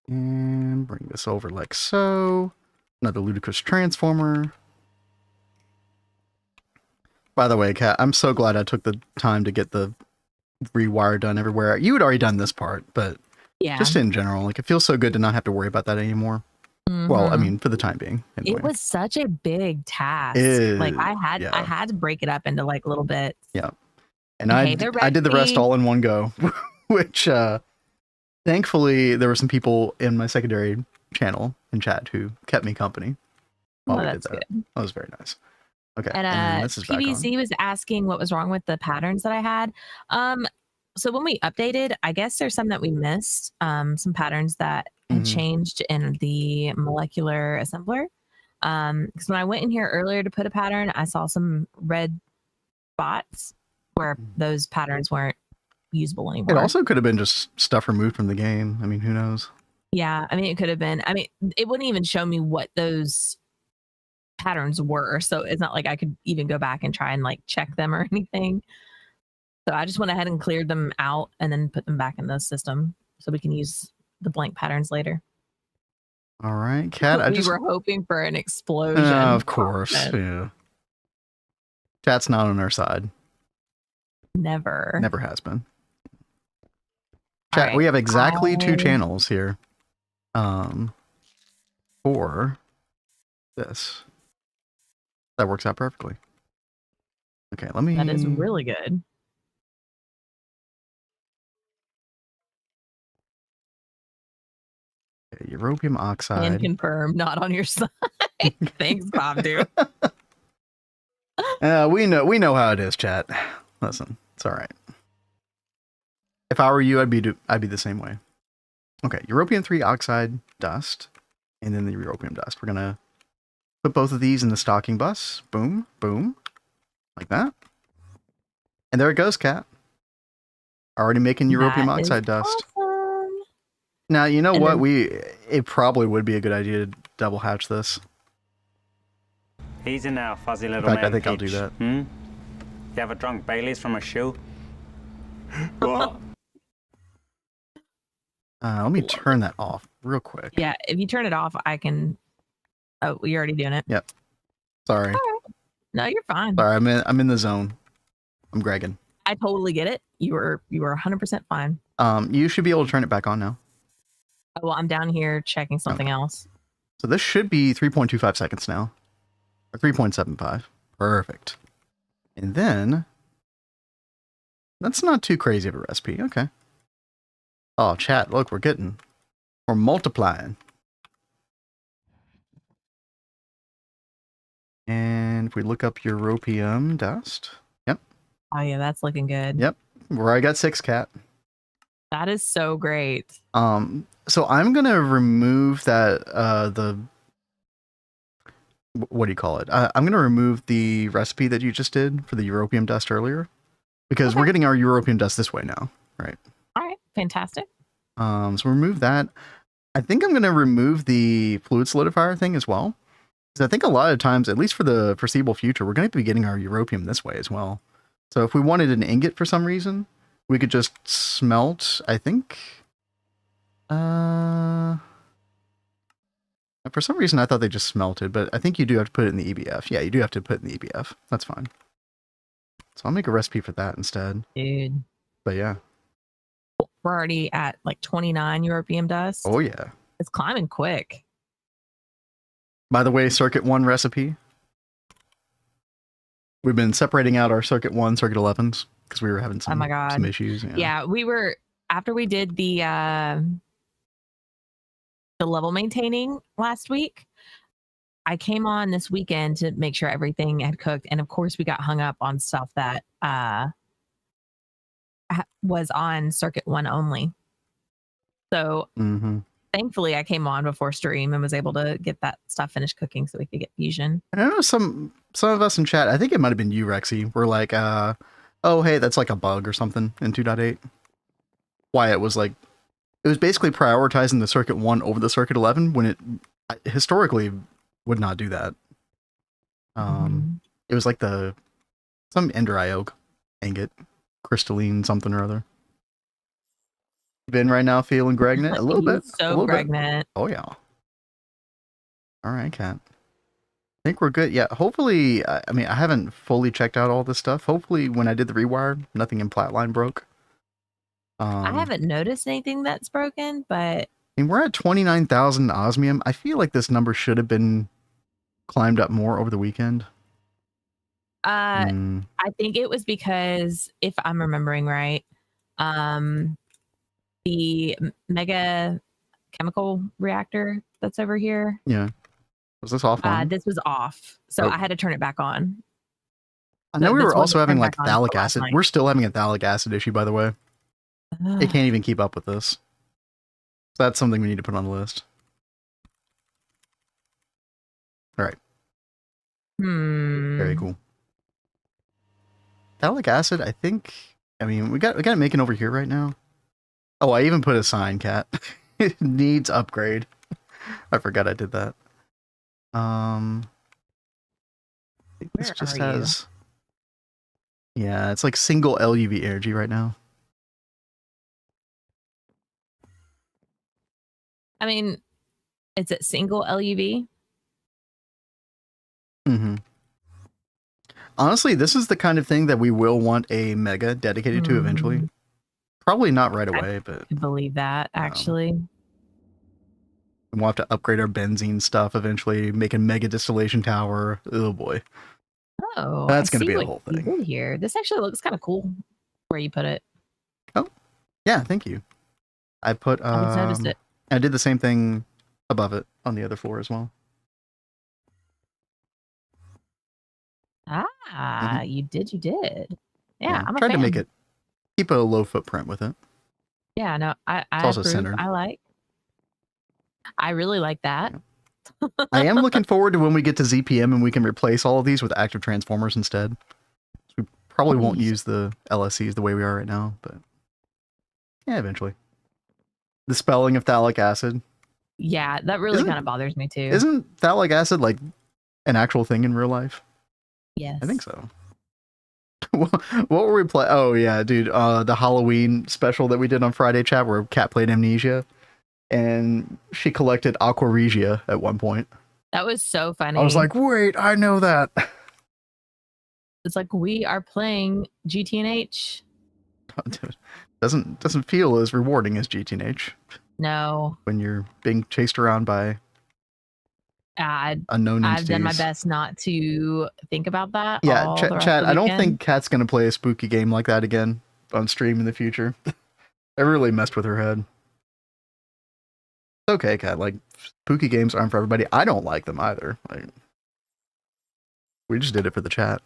And bring this over like so. Another ludicrous transformer. By the way, Kat, I'm so glad I took the time to get the rewire done everywhere. You had already done this part, but yeah, just in general, like it feels so good to not have to worry about that anymore. Well, I mean, for the time being. Anyway. It was such a big task. Like I had to break it up into like little bits. Yeah. And I did the rest all in one go, which thankfully there were some people in my secondary channel in chat who kept me company while we did that. Good. That was very nice. Okay. And this is PVZ was asking what was wrong with the patterns that I had. So when we updated, I guess there's some that we missed, some patterns that had changed in the molecular assembler. Because when I went in here earlier to put a pattern, I saw some red spots where those patterns weren't usable anymore. It also could have been just stuff removed from the game. I mean, who knows? Yeah, I mean, it could have been. I mean, it wouldn't even show me what those patterns were. So it's not like I could even go back and try and like check them or anything. So I just went ahead and cleared them out and then put them back in the system so we can use the blank patterns later. All right, Cat. We were hoping for an explosion. Of course. Yeah. Cat's not on our side. Never. Never has been. Chat, right. We have exactly 2 channels here. For this. That works out perfectly. Okay, let me... That is really good. Okay, europium oxide. And confirm, not on your side. Thanks, Bob, dude. We know how it is, chat. Listen, it's all right. If I were you, I'd be the same way. Okay, europium-3 oxide dust, and then the europium dust. We're gonna put both of these in the stocking bus. Boom, boom, like that. And there it goes, Cat. Already making europium oxide dust. Awesome. Now you know what? It probably would be a good idea to double hatch this. Easy now, fuzzy little man. In fact, I think Peach. I'll do that. You ever drunk Bailey's from a shoe? What? Let me turn that off real quick. Yeah, if you turn it off, I can. Oh, you're already doing it. Yep. Sorry. Right. No, you're fine. Sorry, I'm in the zone. I'm Gregging. I totally get it. You were 100% fine. You should be able to turn it back on now. Oh, well, I'm down here checking something else. So this should be 3.25 seconds now. Or 3.75. Perfect. And then... That's not too crazy of a recipe. Okay. Oh, chat, look, we're multiplying. And if we look up europium dust. Yep. Oh, yeah, that's looking good. Yep. Where I got 6, Cat. That is so great. So I'm going to remove that, what do you call it? I'm going to remove the recipe that you just did for the europium dust earlier. Because we're getting our europium dust this way now, right? All right, fantastic. So remove that. I think I'm going to remove the fluid solidifier thing as well. Because I think a lot of times, at least for the foreseeable future, we're going to be getting our europium this way as well. So if we wanted an ingot for some reason, we could just smelt, I think. For some reason, I thought they just smelted, but I think you do have to put it in the EBF. Yeah, you do have to put it in the EBF. That's fine. So I'll make a recipe for that instead. Dude. But yeah. We're already at like 29 europium dust. Oh yeah. It's climbing quick. By the way, circuit 1 recipe. We've been separating out our circuit 1, circuit 11s because we were having some issues. Yeah, we were after we did the level maintaining last week. I came on this weekend to make sure everything had cooked. And of course, we got hung up on stuff that was on circuit 1 only. So thankfully, I came on before stream and was able to get that stuff finished cooking so we could get fusion. I know some of us in chat, I think it might have been you, Rexy, were like, oh, hey, that's like a bug or something in 2.8. Why it was basically prioritizing the circuit 1 over the circuit 11 when it historically would not do that. It was like some ender IO ingot, crystalline something or other. Been right now feeling Gregnant a little bit. So Gregnant. Oh yeah. All right, Cat. I think we're good. Yeah, hopefully, I mean, I haven't fully checked out all this stuff. Hopefully when I did the rewire, nothing in Flatline broke. I haven't noticed anything that's broken, but And we're at 29,000 osmium. I feel like this number should have been climbed up more over the weekend. I think it was because, if I'm remembering right, the mega chemical reactor that's over here. Yeah. Was this offline? This was off, so I had to turn it back on. I know we were also having like phthalic acid. We're still having a phthalic acid issue, by the way. It can't even keep up with this. So that's something we need to put on the list. All right. Very cool. Phthalic acid, I think. I mean, we got it making over here right now. Oh, I even put a sign, Cat. It needs upgrade. I forgot I did that. I think this just has. Yeah, it's like single LUV energy right now. I mean, it's at single LUV. Honestly, this is the kind of thing that we will want a mega dedicated to eventually. Probably not right away, but I believe that actually. We'll have to upgrade our benzene stuff eventually, make a mega distillation tower. Oh boy. Oh, that's going to be a whole thing. You did here. This actually looks kind of cool where you put it. Oh, yeah, thank you. I put I just noticed it. I did the same thing above it on the other floor as well. You did. Yeah, I'm tried to make it keep a low footprint with it. Yeah, no, I also approve. centered. I really like that. Yeah. I am looking forward to when we get to ZPM and we can replace all of these with active transformers instead. We probably won't use the LSCs the way we are right now, but yeah, eventually. The spelling of phthalic acid. Yeah, that really kind of bothers me too. Isn't phthalic acid like an actual thing in real life? Yes. I think so. What were we playing? Oh yeah, dude. The Halloween special that we did on Friday chat where Kat played Amnesia and she collected Aqua Regia at one point. That was so funny. I was like, wait, I know that. It's like we are playing GTNH. Doesn't feel as rewarding as GTNH. No. When you're being chased around by unknown entities. I've done my best not to think about that. Yeah, Chad, I don't think Kat's going to play a spooky game like that again on stream in the future. I really messed with her head. It's okay, Kat. Like, spooky games aren't for everybody. I don't like them either. Like, we just did it for the chat.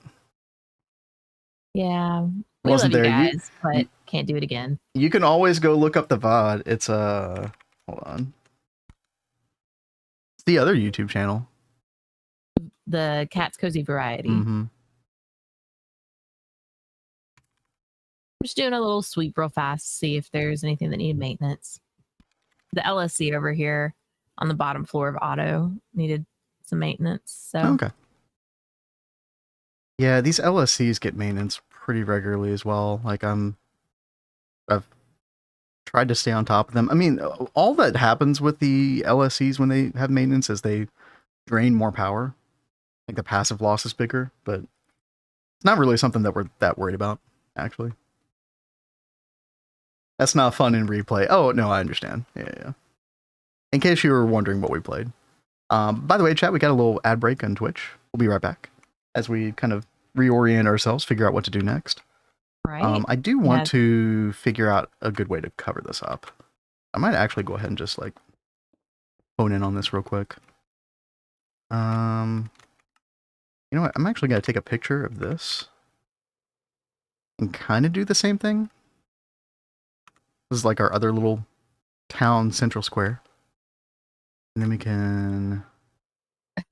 Yeah. We love you guys, but can't do it again. You can always go look up the VOD. It's hold on. It's the other YouTube channel. The Cat's Cozy Variety. I'm just doing a little sweep real fast, see if there's anything that needed maintenance. The LSC over here on the bottom floor of auto needed some maintenance. So okay. Yeah, these LSCs get maintenance pretty regularly as well. Like I've tried to stay on top of them. I mean, all that happens with the LSCs when they have maintenance is they drain more power. Like the passive loss is bigger, but it's not really something that we're that worried about, actually. That's not fun in replay. Oh, no, I understand. Yeah. In case you were wondering what we played. By the way, chat, we got a little ad break on Twitch. We'll be right back as we kind of reorient ourselves, figure out what to do next. Right. I do want to figure out a good way to cover this up. I might actually go ahead and just like hone in on this real quick. You know what? I'm actually going to take a picture of this and kind of do the same thing. This is like our other little town central square. And then we can...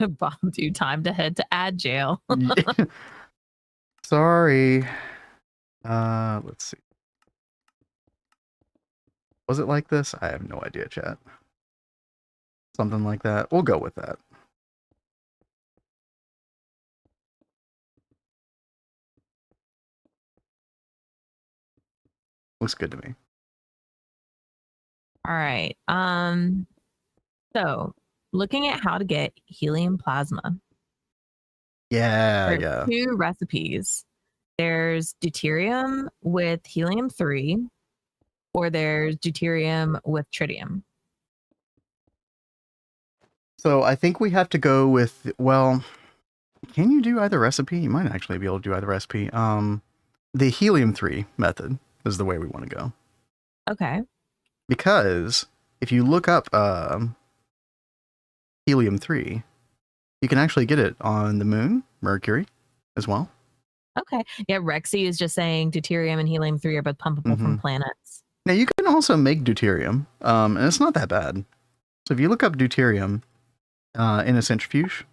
Bomb you time to head to ad jail. Sorry. Let's see. Was it like this? I have no idea, chat. Something like that. We'll go with that. Looks good to me. All right. So looking at how to get helium plasma. Yeah. Two recipes. There's deuterium with helium-3, or there's deuterium with tritium. So I think we have to go with, well, can you do either recipe? You might actually be able to do either recipe. The helium-3 method is the way we want to go. Okay. Because if you look up helium-3, you can actually get it on the moon, Mercury, as well. Okay. Yeah, Rexy is just saying deuterium and helium-3 are both pumpable from planets. Now, you can also make deuterium, and it's not that bad. So if you look up deuterium in a centrifuge,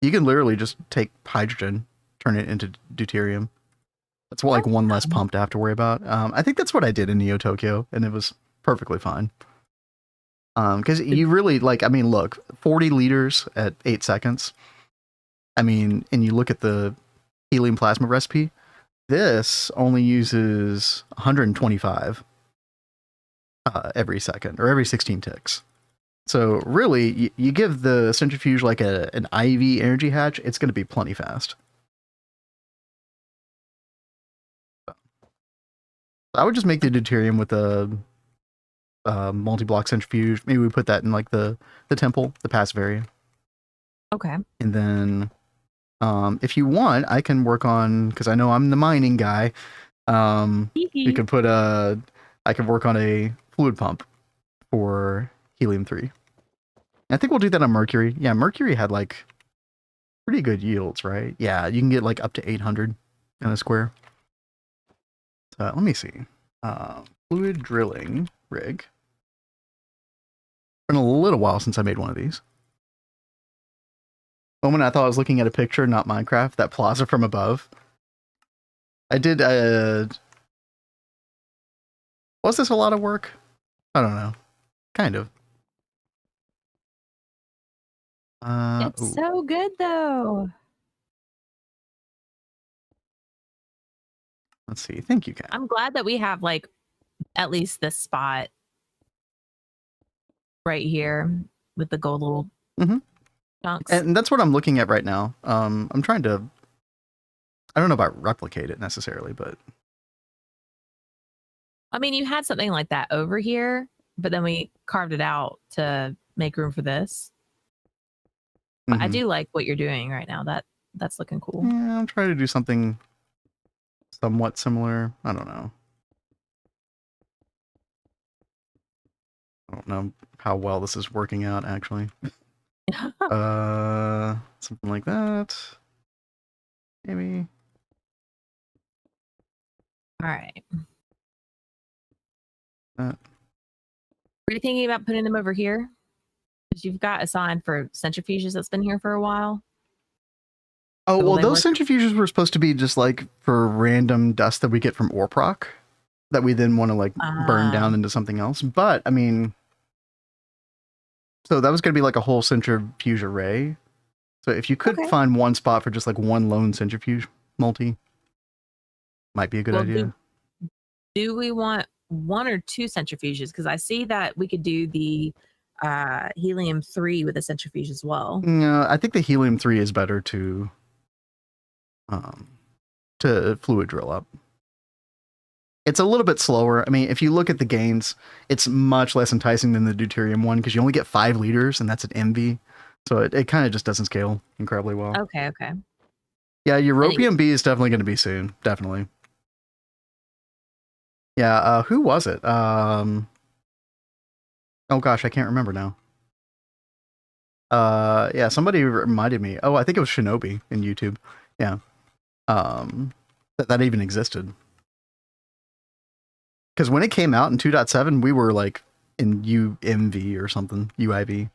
you can literally just take hydrogen, turn it into deuterium. That's like one less pump to have to worry about. I think that's what I did in Neo Tokyo, and it was perfectly fine. Because you really, like, I mean, look, 40 liters at 8 seconds. I mean, and you look at the helium plasma recipe, this only uses 125 every second, or every 16 ticks. So really, you give the centrifuge like an IV energy hatch, it's going to be plenty fast. I would just make the deuterium with a multi-block centrifuge. Maybe we put that in like the temple, the passive area. Okay. And then if you want, I can work on, because I know I'm the mining guy. You can put I can work on a fluid pump for helium-3. I think we'll do that on Mercury. Yeah, Mercury had like pretty good yields, right? Yeah, you can get like up to 800 in a square. So let me see. Fluid drilling rig. Been a little while since I made one of these. Moment I thought I was looking at a picture, not Minecraft. That plaza from above. I did. Was this a lot of work? I don't know. Kind of. It's so good though. Let's see. Thank you, Kat. I'm glad that we have like at least this spot right here with the gold little chunks. And that's what I'm looking at right now. I'm trying to. I don't know about replicate it necessarily, but I mean, you had something like that over here, but then we carved it out to make room for this. But I do like what you're doing right now. That's looking cool. Yeah, I'm trying to do something somewhat similar. I don't know. I don't know how well this is working out, actually. Something like that. Maybe. All right. Were you thinking about putting them over here? Because you've got a sign for centrifuges that's been here for a while. Oh, well, those centrifuges were supposed to be just like for random dust that we get from ore proc that we then want to like burn down into something else. But I mean, so that was going to be like a whole centrifuge array. So if you could find one spot for just like one lone centrifuge multi, might be a good idea. Do we want one or two centrifuges? Because I see that we could do the helium-3 with a centrifuge as well. No, I think the helium-3 is better to fluid drill up. It's a little bit slower. I mean, if you look at the gains, it's much less enticing than the deuterium one because you only get 5 liters and that's an MV. So it kind of just doesn't scale incredibly well. Okay. Yeah, European B is definitely going to be soon. Definitely. Yeah, who was it? Oh gosh, I can't remember now. Yeah, somebody reminded me. Oh, I think it was Shinobi in YouTube. Yeah. That even existed. Because when it came out in 2.7, we were like in UMV or something, UIV.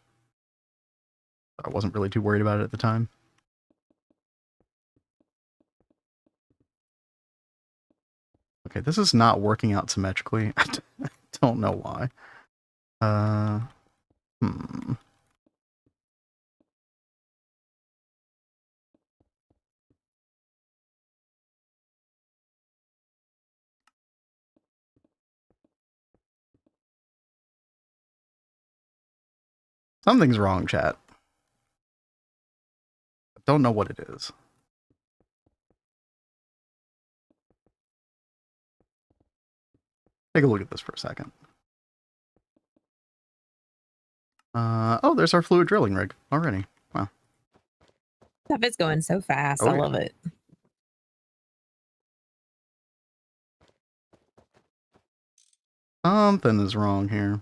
I wasn't really too worried about it at the time. Okay, this is not working out symmetrically. I don't know why. Something's wrong, chat. I don't know what it is. Take a look at this for a second. Oh, there's our fluid drilling rig already. Wow. Stuff is going so fast. Oh, I yeah. love it. Something is wrong here.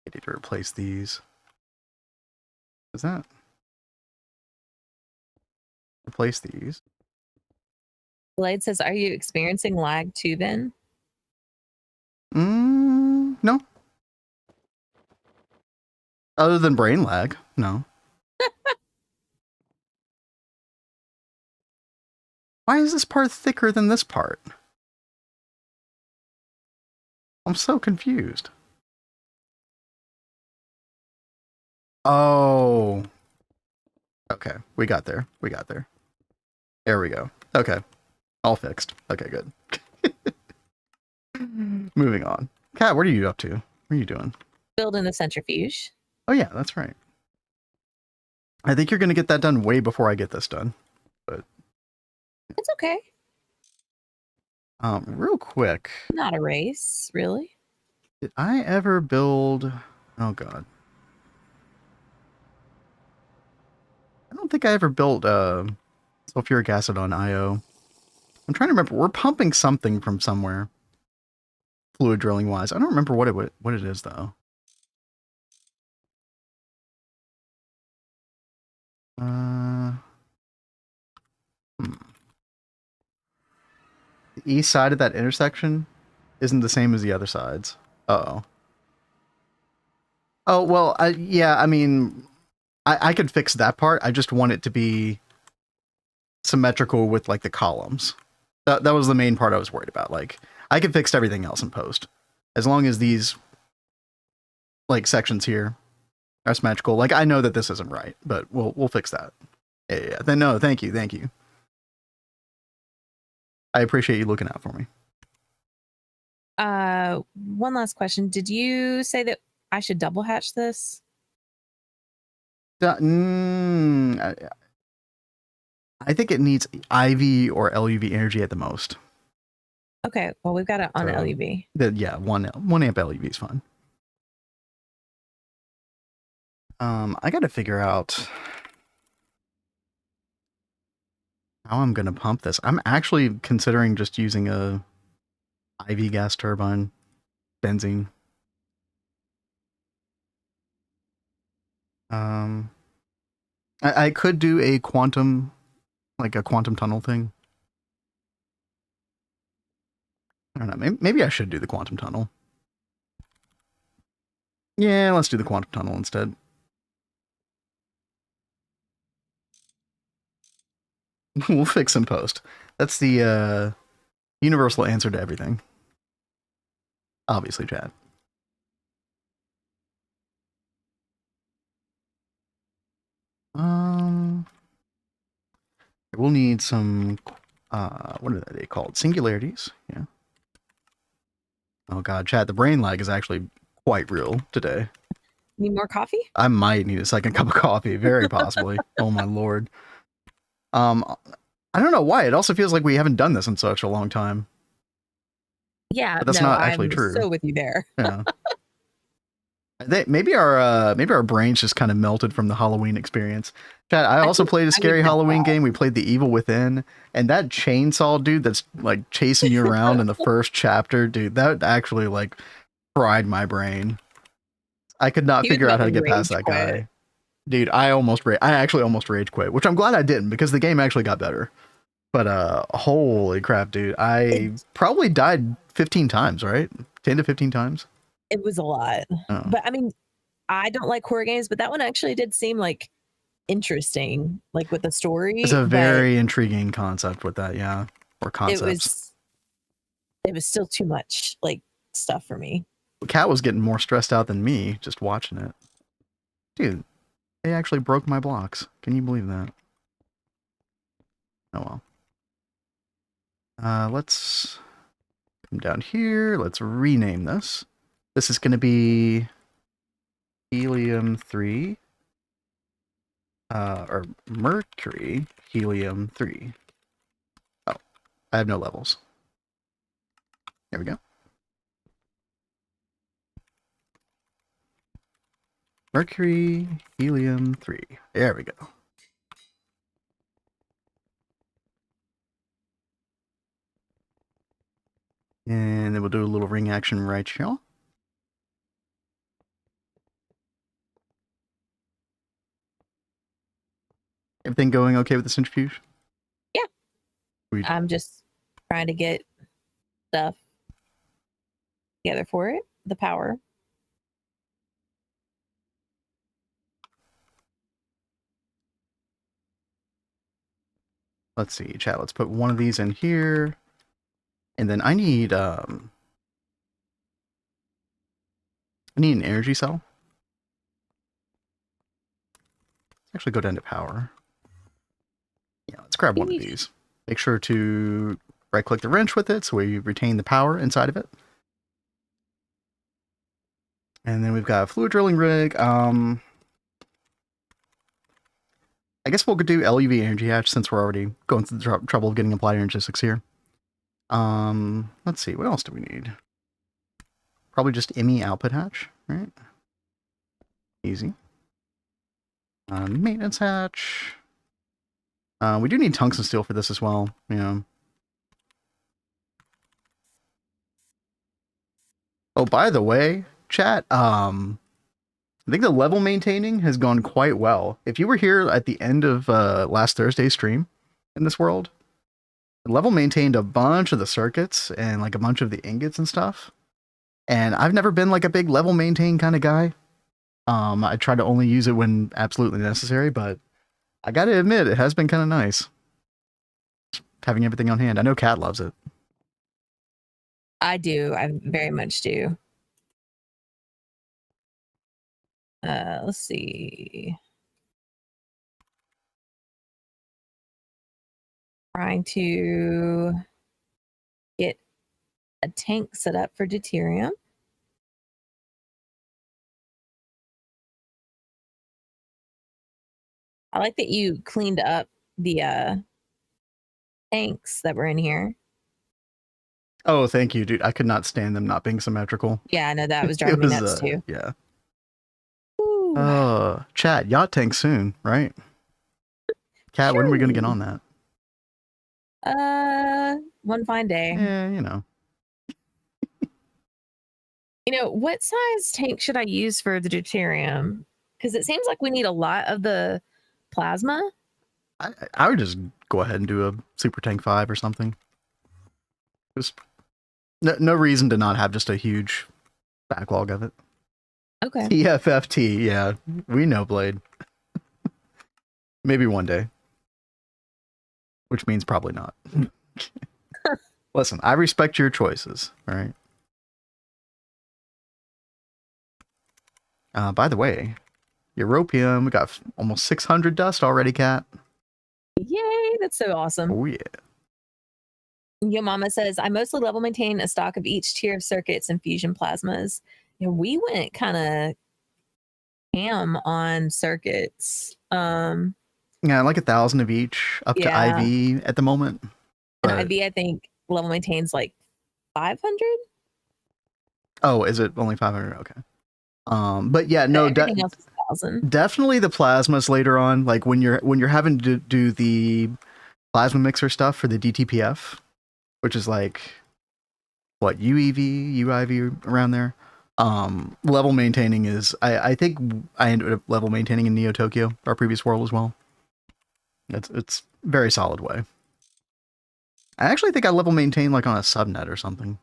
I need to replace these. Is that? Replace these. Blade says, "Are you experiencing lag too?" Then. No. Other than brain lag, no. Why is this part thicker than this part? I'm so confused. Oh. Okay, we got there. We got there. There we go. Okay. All fixed. Okay, good. Moving on. Kat, what are you up to? What are you doing? Building the centrifuge. Oh, yeah, that's right. I think you're going to get that done way before I get this done. But It's okay. real quick. Not a race, really. Did I ever build... Oh, God. I don't think I ever built sulfuric acid on IO. I'm trying to remember. We're pumping something from somewhere. Fluid drilling wise. I don't remember what it is, though. The east side of that intersection isn't the same as the other sides. Uh-oh. Oh, well, yeah, I mean, I could fix that part. I just want it to be symmetrical with, like, the columns. That was the main part I was worried about. Like, I could fix everything else in post. As long as these, like, sections here are symmetrical. Like, I know that this isn't right, but we'll fix that. Yeah. Then no, thank you. I appreciate you looking out for me. One last question. Did you say that I should double hatch this? I think it needs IV or LUV energy at the most. Okay, well, we've got it on So, LUV. Yeah, 1 amp LUV is fine. I got to figure out how I'm going to pump this. I'm actually considering just using a IV gas turbine, benzene. I could do a quantum, like a quantum tunnel thing. I don't know. Maybe I should do the quantum tunnel. Yeah, let's do the quantum tunnel instead. We'll fix in post. That's the universal answer to everything. Obviously, Chad. We'll need some, what are they called? Singularities, yeah. Oh god, Chad, the brain lag is actually quite real today. Need more coffee? I might need a second cup of coffee, very possibly. Oh my lord. I don't know why, it also feels like we haven't done this in such a long time. Yeah, But that's not actually true. So with you there. Yeah. Maybe our brains just kind of melted from the Halloween experience. Chad, I also played a scary Halloween game. We played The Evil Within, and that chainsaw dude that's like chasing you around in the first chapter, dude, that actually like fried my brain. I could not figure out how to get past that guy. Dude, I actually almost rage quit, which I'm glad I didn't because the game actually got better. But holy crap, dude. I probably died 15 times, right? 10 to 15 times. It was a lot. Oh. But I mean, I don't like horror games, but that one actually did seem like interesting, like with the story. It's a very intriguing concept with that, yeah. Or concepts. It was still too much like stuff for me. Kat was getting more stressed out than me just watching it. Dude, they actually broke my blocks. Can you believe that? Oh well. Let's come down here. Let's rename this. This is going to be helium-3. Or mercury helium-3. Oh, I have no levels. There we go. Mercury, helium-3. There we go. And then we'll do a little ring action right here. Everything going okay with the centrifuge? Yeah. Sweet. I'm just trying to get stuff together for it. The power. Let's see, chat. Let's put one of these in here. And then I need an energy cell. Let's actually go down to power. Yeah, let's grab one of these. Make sure to right-click the wrench with it so we retain the power inside of it. And then we've got a fluid drilling rig. I guess we'll do LUV energy hatch since we're already going through the trouble of getting applied energistics here. Let's see, what else do we need? Probably just ME output hatch, right? Easy. Maintenance hatch. We do need tungsten steel for this as well, you know. Oh, by the way, chat, I think the level maintaining has gone quite well. If you were here at the end of last Thursday's stream in this world, the level maintained a bunch of the circuits and like a bunch of the ingots and stuff. And I've never been like a big level maintain kind of guy. I try to only use it when absolutely necessary, but I gotta admit, it has been kind of nice having everything on hand. I know Kat loves it. I do. I very much do. Let's see. Trying to get a tank set up for deuterium. I like that you cleaned up the tanks that were in here. Oh, thank you, dude. I could not stand them not being symmetrical. Yeah, I know that was driving me nuts too. Yeah. Ooh. Chat, yacht tank soon, right? Kat, when are we going to get on that? One fine day. Yeah, you know. You know, what size tank should I use for the deuterium? Because it seems like we need a lot of the plasma. I would just go ahead and do a super tank 5 or something. Just no reason to not have just a huge backlog of it. Okay. TFFT, yeah, we know Blade. Maybe one day. Which means probably not. Listen, I respect your choices, all right? By the way, Europium, we got almost 600 dust already, Kat. Yay, that's so awesome. Oh, yeah. Yo Mama says, I mostly level maintain a stock of each tier of circuits and fusion plasmas. You know, we went kind of ham on circuits. Yeah, like 1,000 of each, up to IV at the moment. And IV, I think, level maintains like 500. Oh, is it only 500? Okay. But yeah, no, everything else is 1,000. Definitely the plasmas later on, like when you're having to do the plasma mixer stuff for the DTPF, which is like what UEV, UIV around there. Level maintaining is I think I ended up level maintaining in Neo Tokyo, our previous world as well. It's very solid way. I actually think I level maintain like on a subnet or something.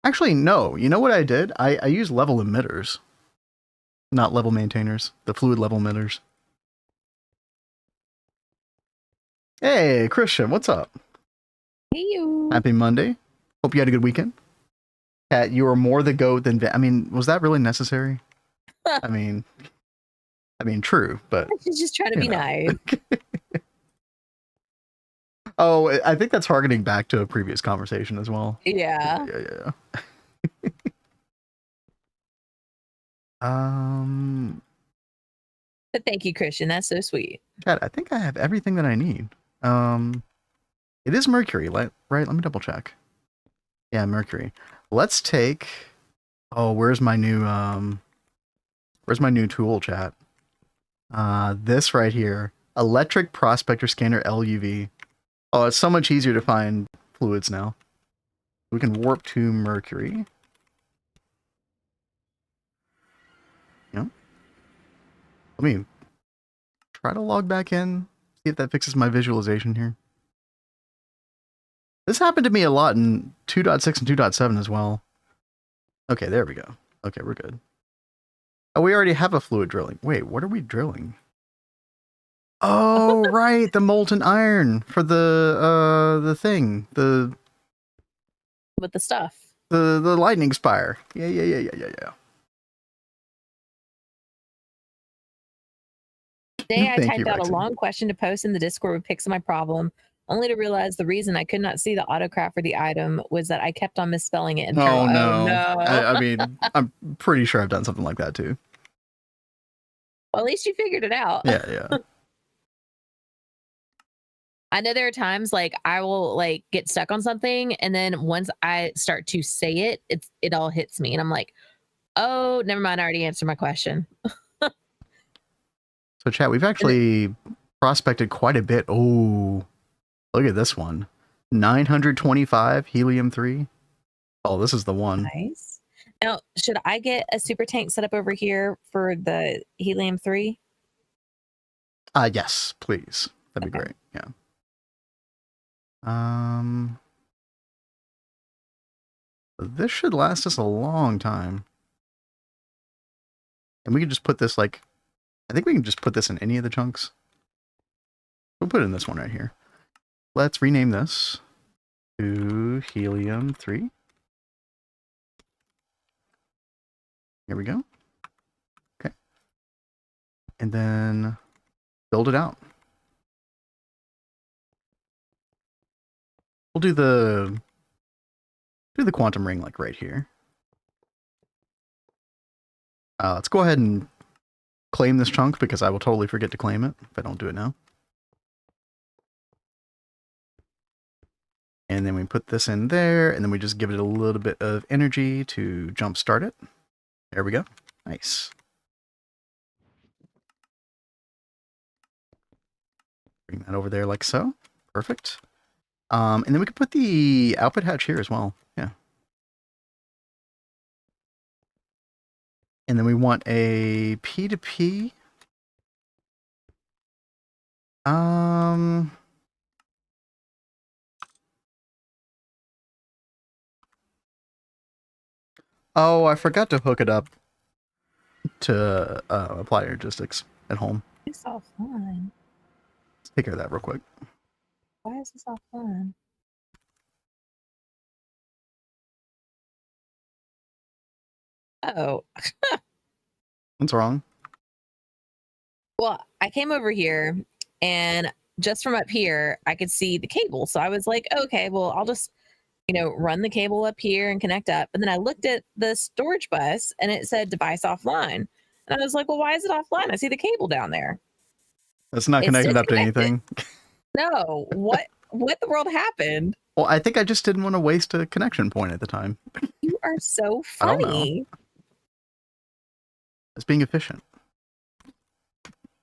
Actually, no. You know what I did? I used level emitters, not level maintainers. The fluid level emitters. Hey, Christian, what's up? Hey, you. Happy Monday. Hope you had a good weekend. Kat, you are more the goat than... I mean, was that really necessary? I mean, true, but... She's just trying to be nice. Oh, I think that's harkening back to a previous conversation as well. Yeah. Yeah. But thank you, Christian. That's so sweet. Kat, I think I have everything that I need. It is mercury, right? Let me double check. Yeah, mercury. Let's take... Oh, where's my new tool, chat? This right here. Electric Prospector Scanner LUV. Oh, it's so much easier to find fluids now. We can warp to mercury. Yeah. Let me try to log back in. See if that fixes my visualization here. This happened to me a lot in 2.6 and 2.7 as well. Okay, there we go. Okay, we're good. Oh, we already have a fluid drilling. Wait, what are we drilling? Oh, right, the molten iron for the thing, with the stuff. The lightning spire. Yeah. Today I typed out a long question to post in the Discord with pics of my problem, only to realize the reason I could not see the autocraft for the item was that I kept on misspelling it in Oh Perl. no. Oh, no. I mean, I'm pretty sure I've done something like that too. Well, at least you figured it out. Yeah. I know there are times like I will like get stuck on something, and then once I start to say it, it all hits me, and I'm like, oh, never mind. I already answered my question. So chat, we've actually prospected quite a bit. Oh, look at this one. 925 helium-3. Oh, this is the one. Nice. Now, should I get a super tank set up over here for the helium-3? Yes, please. That'd be great. Yeah. This should last us a long time. And we can just put this like, I think we can just put this in any of the chunks. We'll put it in this one right here. Let's rename this to helium-3. Here we go. Okay. And then build it out. We'll do the quantum ring like right here. Let's go ahead and claim this chunk because I will totally forget to claim it if I don't do it now. And then we put this in there, and then we just give it a little bit of energy to jumpstart it. There we go. Nice. Bring that over there like so. Perfect. And then we could put the output hatch here as well. Yeah. And then we want a P2P. Oh, I forgot to hook it up to apply logistics at home. It's offline. Let's take care of that real quick. Why is this offline? Oh. What's wrong? Well, I came over here, and just from up here, I could see the cable. So I was like, okay, well, I'll just, run the cable up here and connect up. And then I looked at the storage bus, and it said device offline. And I was like, well, why is it offline? I see the cable down there. It's not connected up to anything. No, what the world happened? Well, I think I just didn't want to waste a connection point at the time. You are so I don't funny. know. It's being efficient.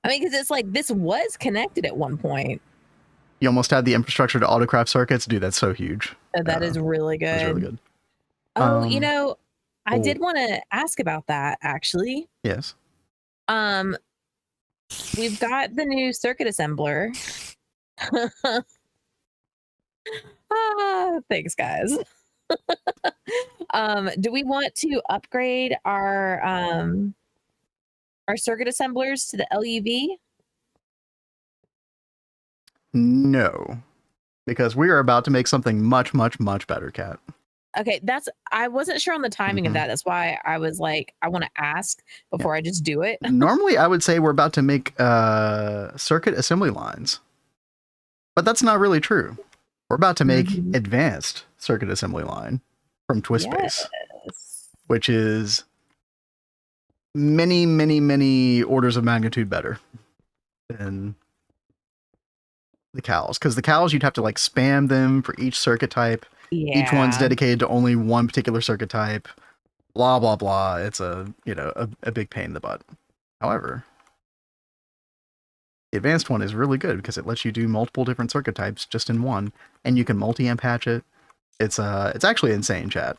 I mean, because it's like this was connected at one point. You almost had the infrastructure to autocraft circuits. Dude, that's so huge. That is really good. That's really good. Oh, I did want to ask about that actually. Yes. We've got the new circuit assembler. Thanks, guys. Do we want to upgrade our circuit assemblers to the LuV? No, because we are about to make something much, much, much better, Kat. Okay, I wasn't sure on the timing of that. That's why I was like, I want to ask before I just do it. Normally, I would say we're about to make circuit assembly lines, but that's not really true. We're about to make advanced circuit assembly line from TwistSpace, which is many, many, many orders of magnitude better than the cows, because the cows you'd have to like spam them for each circuit type. Yeah. Each one's dedicated to only one particular circuit type. Blah blah blah. It's a a big pain in the butt. However, the advanced one is really good because it lets you do multiple different circuit types just in one, and you can multi-amp patch it. It's actually insane, chat.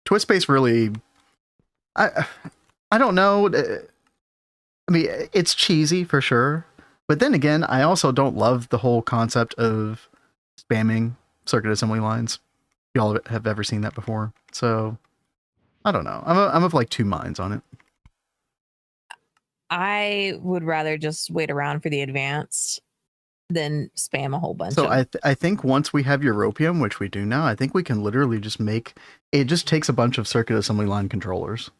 Twist Space really, I don't know. I mean, it's cheesy for sure, but then again, I also don't love the whole concept of spamming circuit assembly lines. Y'all have ever seen that before? So I don't know. I'm of like two minds on it. I would rather just wait around for the advanced than spam a whole bunch. So of... I think once we have Europium, which we do now, I think we can literally just make it. Just takes a bunch of circuit assembly line controllers.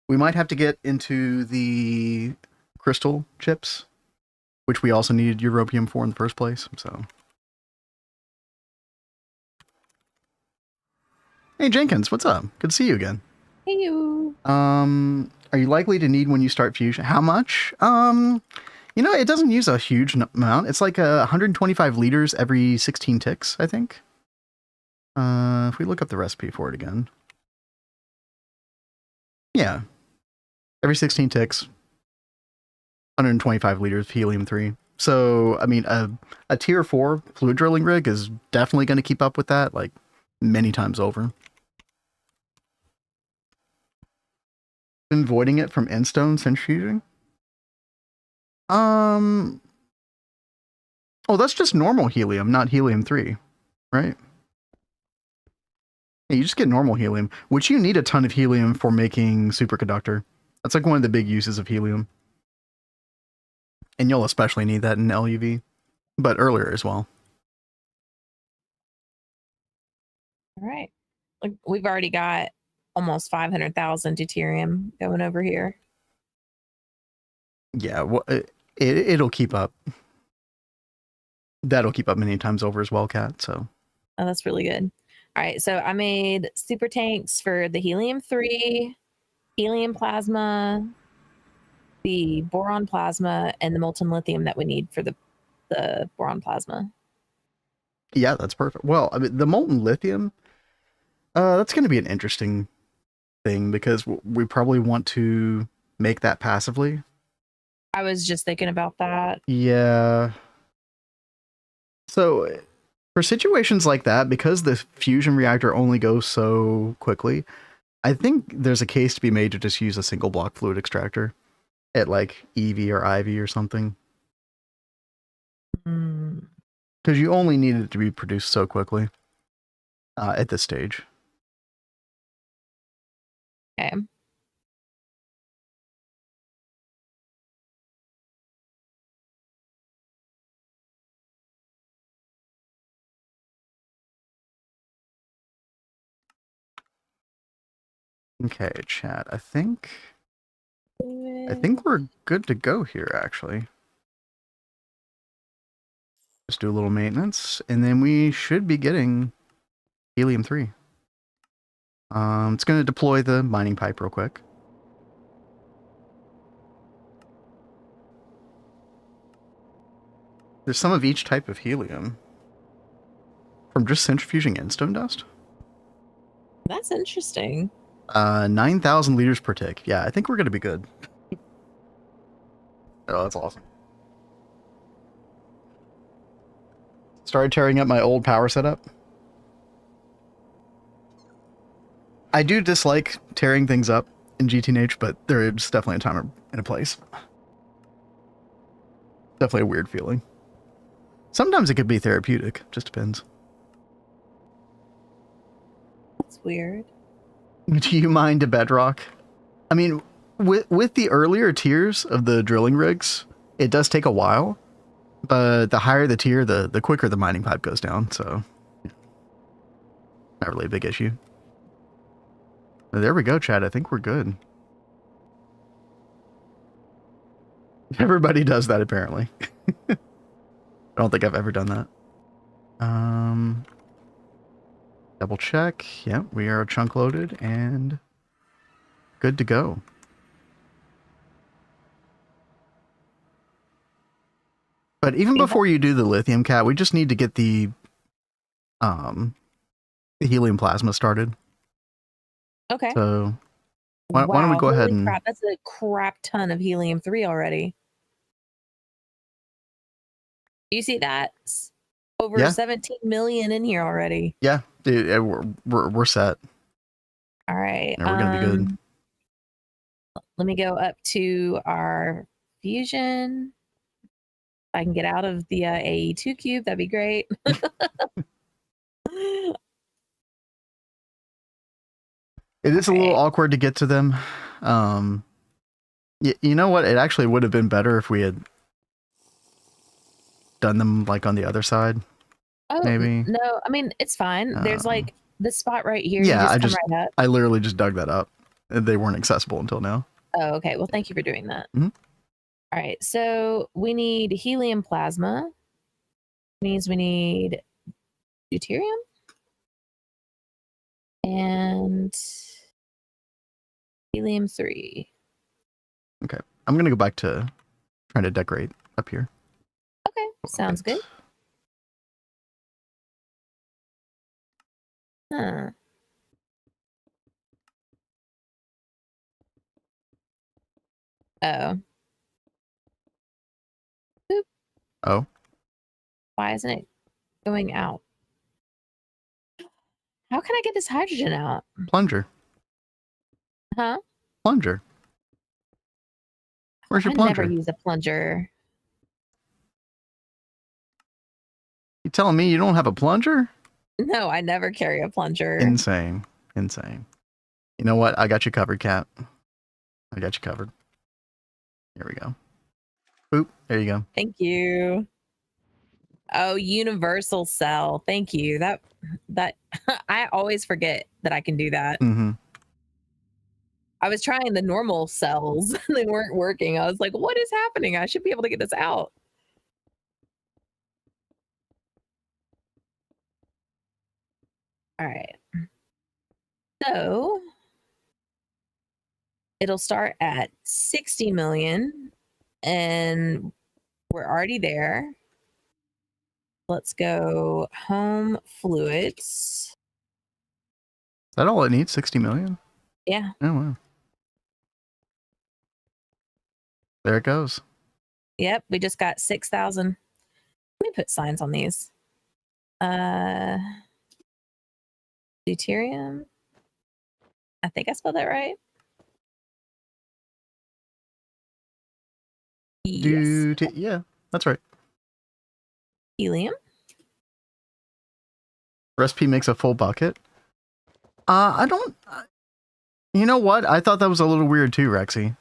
We might have to get into the crystal chips, which we also needed Europium for in the first place. So, hey Jenkins, what's up? Good to see you again. Hey you. Are you likely to need when you start fusion? How much? You know, it doesn't use a huge amount. It's like 125 liters every 16 ticks, I think. If we look up the recipe for it again. Yeah. Every 16 ticks, 125 liters of helium-3. So, I mean, a tier 4 fluid drilling rig is definitely going to keep up with that, like, many times over. Been voiding it from endstone centrifuging? Oh, that's just normal helium, not helium-3, right? Yeah, you just get normal helium, which you need a ton of helium for making superconductor. That's like one of the big uses of helium. And you'll especially need that in LUV, but earlier as well. All right. Look, we've already got almost 500,000 deuterium going over here. Yeah, well, it'll keep up. That'll keep up many times over as well, Kat. So. Oh, that's really good. All right, so I made super tanks for the helium-3, helium plasma, the boron plasma, and the molten lithium that we need for the boron plasma. Yeah, that's perfect. Well, I mean, the molten lithium, that's going to be an interesting thing because we probably want to make that passively. I was just thinking about that. Yeah. So for situations like that, because the fusion reactor only goes so quickly, I think there's a case to be made to just use a single block fluid extractor at like EV or IV or something. Because you only need it to be produced so quickly at this stage. Okay. Okay, chat. I think we're good to go here, actually. Just do a little maintenance, and then we should be getting helium-3. It's going to deploy the mining pipe real quick. There's some of each type of helium from just centrifuging endstone dust. That's interesting. 9,000 liters per tick. Yeah, I think we're going to be good. Oh, that's awesome. Started tearing up my old power setup. I do dislike tearing things up in GTNH, but there is definitely a time and a place. Definitely a weird feeling. Sometimes it could be therapeutic. Just depends. That's weird. Do you mind a bedrock? I mean, with the earlier tiers of the drilling rigs, it does take a while, but the higher the tier, the quicker the mining pipe goes down, so not really a big issue. There we go, Chad. I think we're good. Everybody does that, apparently. I don't think I've ever done that. Double check. Yep, we are chunk loaded and good to go. But even before you do the lithium, Cat, we just need to get the helium plasma started. Okay. So why don't we go ahead and... Crap, that's a crap ton of helium-3 already. Do you see that? Over 17 million in here already. Yeah, dude, we're set. All right. Yeah, we're gonna be good. Let me go up to our fusion. If I can get out of the AE2 cube, that'd be great. It is a little awkward to get to them. You know what? It actually would have been better if we had done them like on the other side. Oh, maybe. No, I mean, it's fine. There's like this spot right here. Yeah, you just come right up. I literally just dug that up. They weren't accessible until now. Oh, okay. Well, thank you for doing that. Mm-hmm. All right. So we need helium plasma. Means we need deuterium. And helium-3. Okay. I'm going to go back to trying to decorate up here. Okay. Sounds good. Huh. Oh. Boop. Oh. Why isn't it going out? How can I get this hydrogen out? Plunger. Huh? Plunger. Where's your plunger? I never use a plunger. You telling me you don't have a plunger? No, I never carry a plunger. Insane. Insane. You know what? I got you covered, Cat. I got you covered. Here we go. Boop. There you go. Thank you. Oh, universal cell. Thank you. That I always forget that I can do that. Mm-hmm. I was trying the normal cells. They weren't working. I was like, what is happening? I should be able to get this out. All right. So it'll start at 60 million and we're already there. Let's go home fluids. Is that all it needs? 60 million? Yeah. Oh, wow. There it goes. Yep. We just got 6,000. Let me put signs on these. Deuterium. I think I spelled that right. Yes. Yeah, that's right. Helium. Recipe makes a full bucket. I don't... You know what? I thought that was a little weird too, Rexy.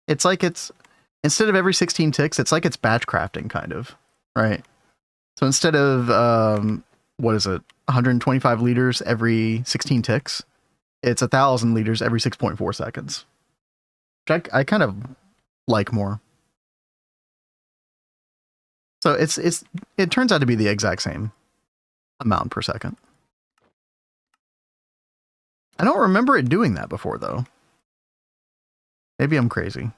It's like it's... Instead of every 16 ticks, it's like it's batch crafting, kind of. Right? So instead of... what is it? 125 liters every 16 ticks, it's 1,000 liters every 6.4 seconds. Which I kind of like more. So it turns out to be the exact same amount per second. I don't remember it doing that before, though. Maybe I'm crazy.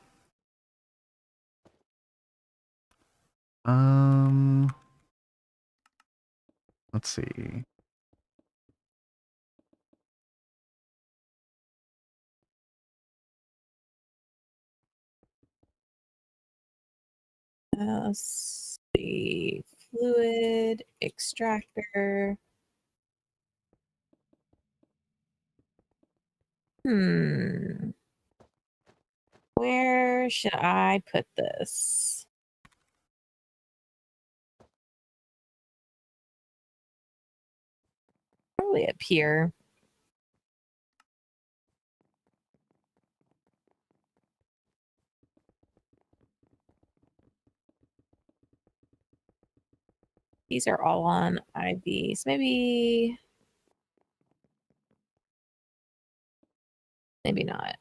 Let's see. Let's see. Fluid extractor. Where should I put this? Probably up here. These are all on IVs. Maybe not.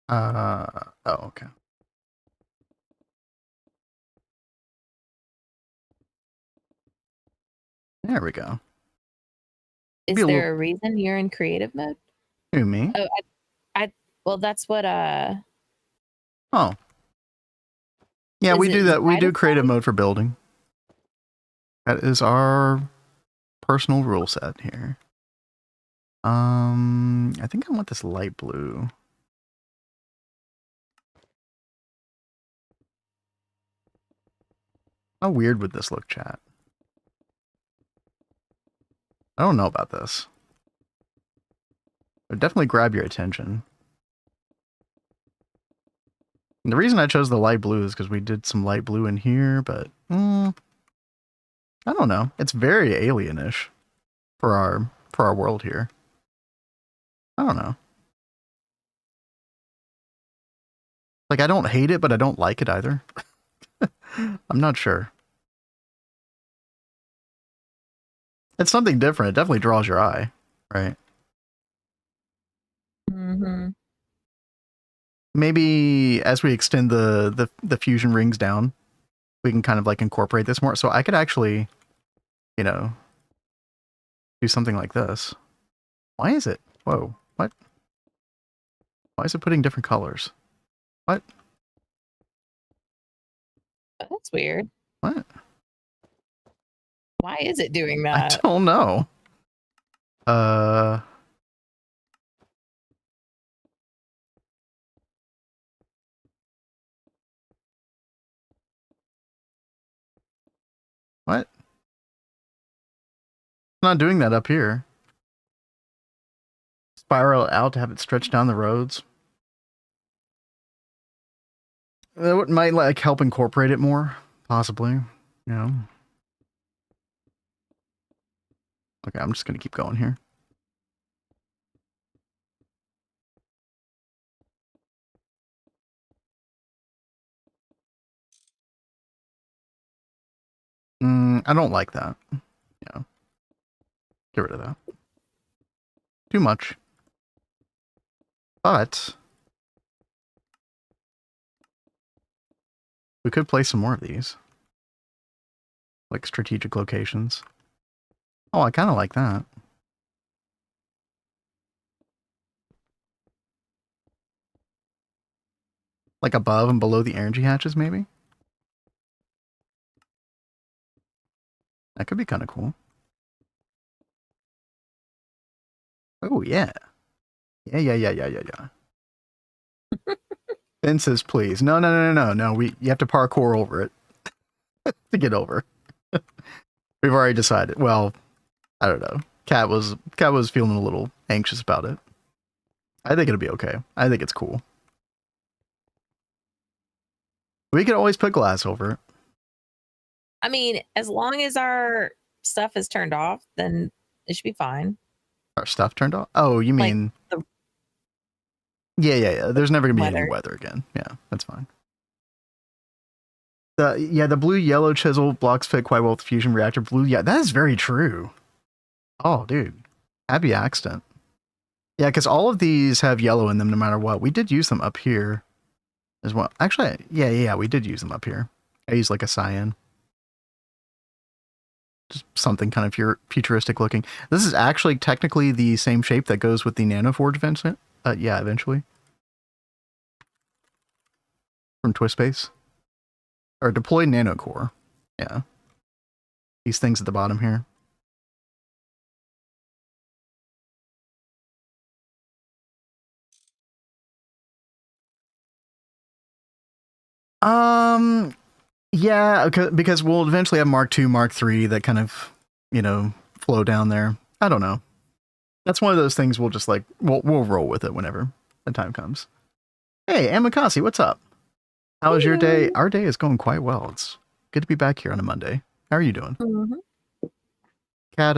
Oh, okay. There we go. Is there a reason you're in creative mode? Who, me? Oh, well, that's what Oh. Yeah, we do that. We do creative mode for building. That is our personal rule set here. I think I want this light blue. How weird would this look, chat? I don't know about this. It would definitely grab your attention. And the reason I chose the light blue is because we did some light blue in here, but I don't know. It's very alienish for our world here. I don't know. Like, I don't hate it, but I don't like it either. I'm not sure. It's something different. It definitely draws your eye, right? Mm-hmm. Maybe as we extend the fusion rings down, we can kind of like incorporate this more. So I could actually, you know, do something like this. Why is it? Whoa, what? Why is it putting different colors? What? That's weird. What? Why is it doing that? I don't know. What? I'm not doing that up here. Spiral out to have it stretch down the roads. That might like help incorporate it more, possibly. You know. Okay, I'm just gonna keep going here. I don't like that. Yeah. Get rid of that. Too much. But we could place some more of these. Like strategic locations. Oh, I kind of like that. Like above and below the energy hatches, maybe? That could be kind of cool. Oh, yeah. Yeah. Fences, please. No. You have to parkour over it to get over. We've already decided. Well, I don't know. Cat was feeling a little anxious about it. I think it'll be okay. I think it's cool. We could always put glass over it. I mean, as long as our stuff is turned off, then it should be fine. Our stuff turned off? Oh, you mean... Like Yeah. There's never going to be any weather again. Yeah, that's fine. The blue-yellow chisel blocks fit quite well with the fusion reactor. Blue, yeah, that is very true. Oh, dude. Happy accident. Yeah, because all of these have yellow in them no matter what. We did use them up here as well. Actually, yeah, we did use them up here. I used like a cyan. Just something kind of futuristic looking. This is actually technically the same shape that goes with the Nanoforge eventually. Yeah, eventually. From Twistbase. Or deployed nanocore. Yeah. These things at the bottom here. Yeah, because we'll eventually have Mark II, Mark III that kind of, flow down there. I don't know. That's one of those things we'll just like, we'll roll with it whenever the time comes. Hey, Amakasi, what's up? How was your day? Our day is going quite well. It's good to be back here on a Monday. How are you doing? Mm-hmm. Kat,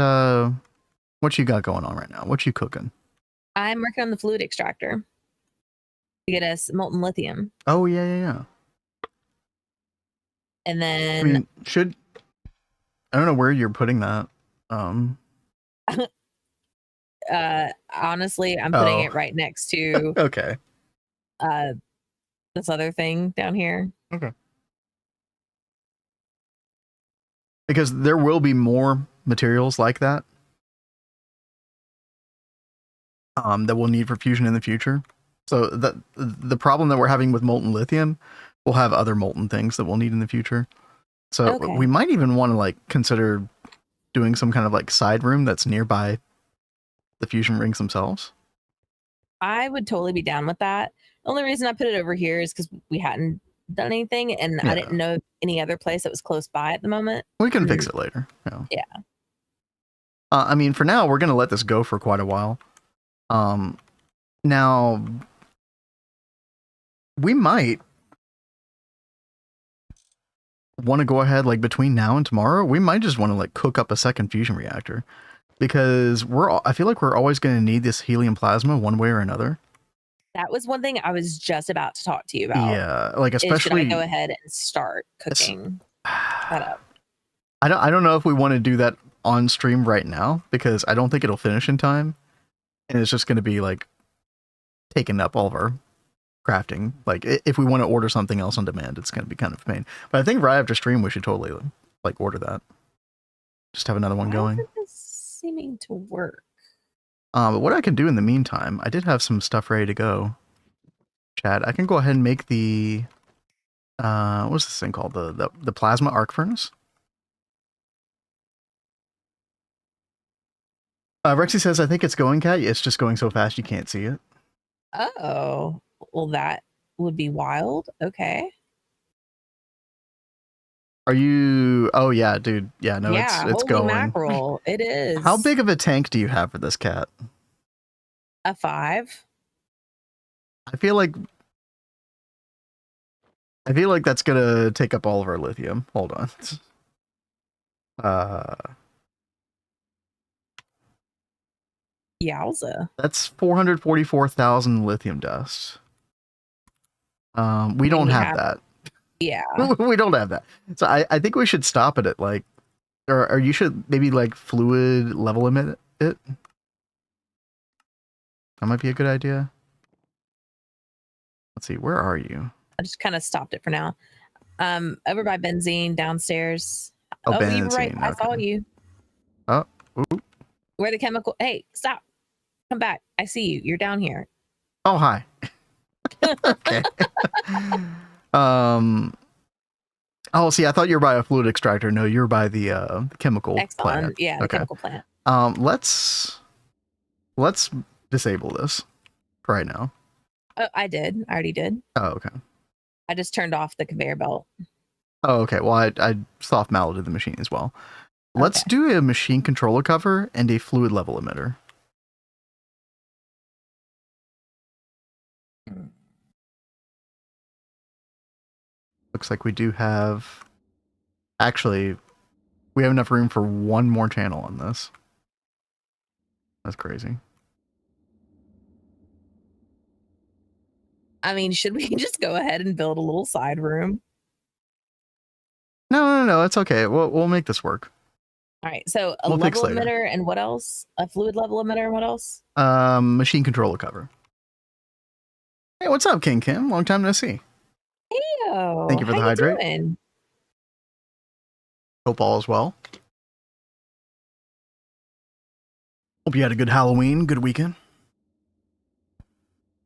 what you got going on right now? What you cooking? I'm working on the fluid extractor to get us molten lithium. Oh, yeah. And then... I don't know where you're putting that. Honestly, I'm putting it right next to... Okay. This other thing down here. Okay. Because there will be more materials like that that we'll need for fusion in the future. So the problem that we're having with molten lithium, we'll have other molten things that we'll need in the future. So we might even want to like consider doing some kind of like side room that's nearby the fusion rings themselves. I would totally be down with that. The only reason I put it over here is because we hadn't done anything, and I didn't know any other place that was close by at the moment. We can fix it later. Yeah. I mean, for now, we're going to let this go for quite a while. Now, we might want to go ahead, like between now and tomorrow, we might just want to like cook up a second fusion reactor, because I feel like we're always going to need this helium plasma one way or another. That was one thing I was just about to talk to you about. Yeah, like especially should I go ahead and start cooking that up? I don't know if we want to do that on stream right now, because I don't think it'll finish in time, and it's just going to be like taking up all of our crafting. Like if we want to order something else on demand, it's going to be kind of a pain. But I think right after stream we should totally like order that. Just have another one going. This seeming to work. But what I can do in the meantime, I did have some stuff ready to go. Chad, I can go ahead and make the what's this thing called? The plasma arc furnace. Rexy says, I think it's going, Cat. It's just going so fast you can't see it. Oh, well, that would be wild. Okay. Are you? Oh yeah, dude. Yeah, no, it's going. Mackerel. It is. How big of a tank do you have for this, Cat? A 5. I feel like that's gonna take up all of our lithium. Hold on. Yowza. That's 444,000 lithium dust. We don't have that. Yeah. We don't have that. So I think we should stop it at like, or you should maybe like fluid level emit it. That might be a good idea. Let's see, where are you? I just kind of stopped it for now. Over by benzene downstairs. Oh, you benzene. were right. I saw you. Oh, ooh. Where the chemical? Hey, stop! Come back. I see you. You're down here. Oh, hi. Okay. Oh, see, I thought you were by a fluid extractor. No, you're by the chemical plant. Yeah, the chemical plant. Let's disable this right now. Oh, I did. I already did. Oh, okay. I just turned off the conveyor belt. Oh, okay. Well, I soft malleted the machine as well. Let's do a machine controller cover and a fluid level emitter. Looks like we do have... Actually, we have enough room for one more channel on this. That's crazy. I mean, should we just go ahead and build a little side room? No, it's okay. We'll make this work. All right, so a level emitter and what else? A fluid level emitter and what else? Machine controller cover. Hey, what's up, King Kim? Long time no see. Heyo. Thank you for the hydrate. Doing? Hope all is well. Hope you had a good Halloween, good weekend.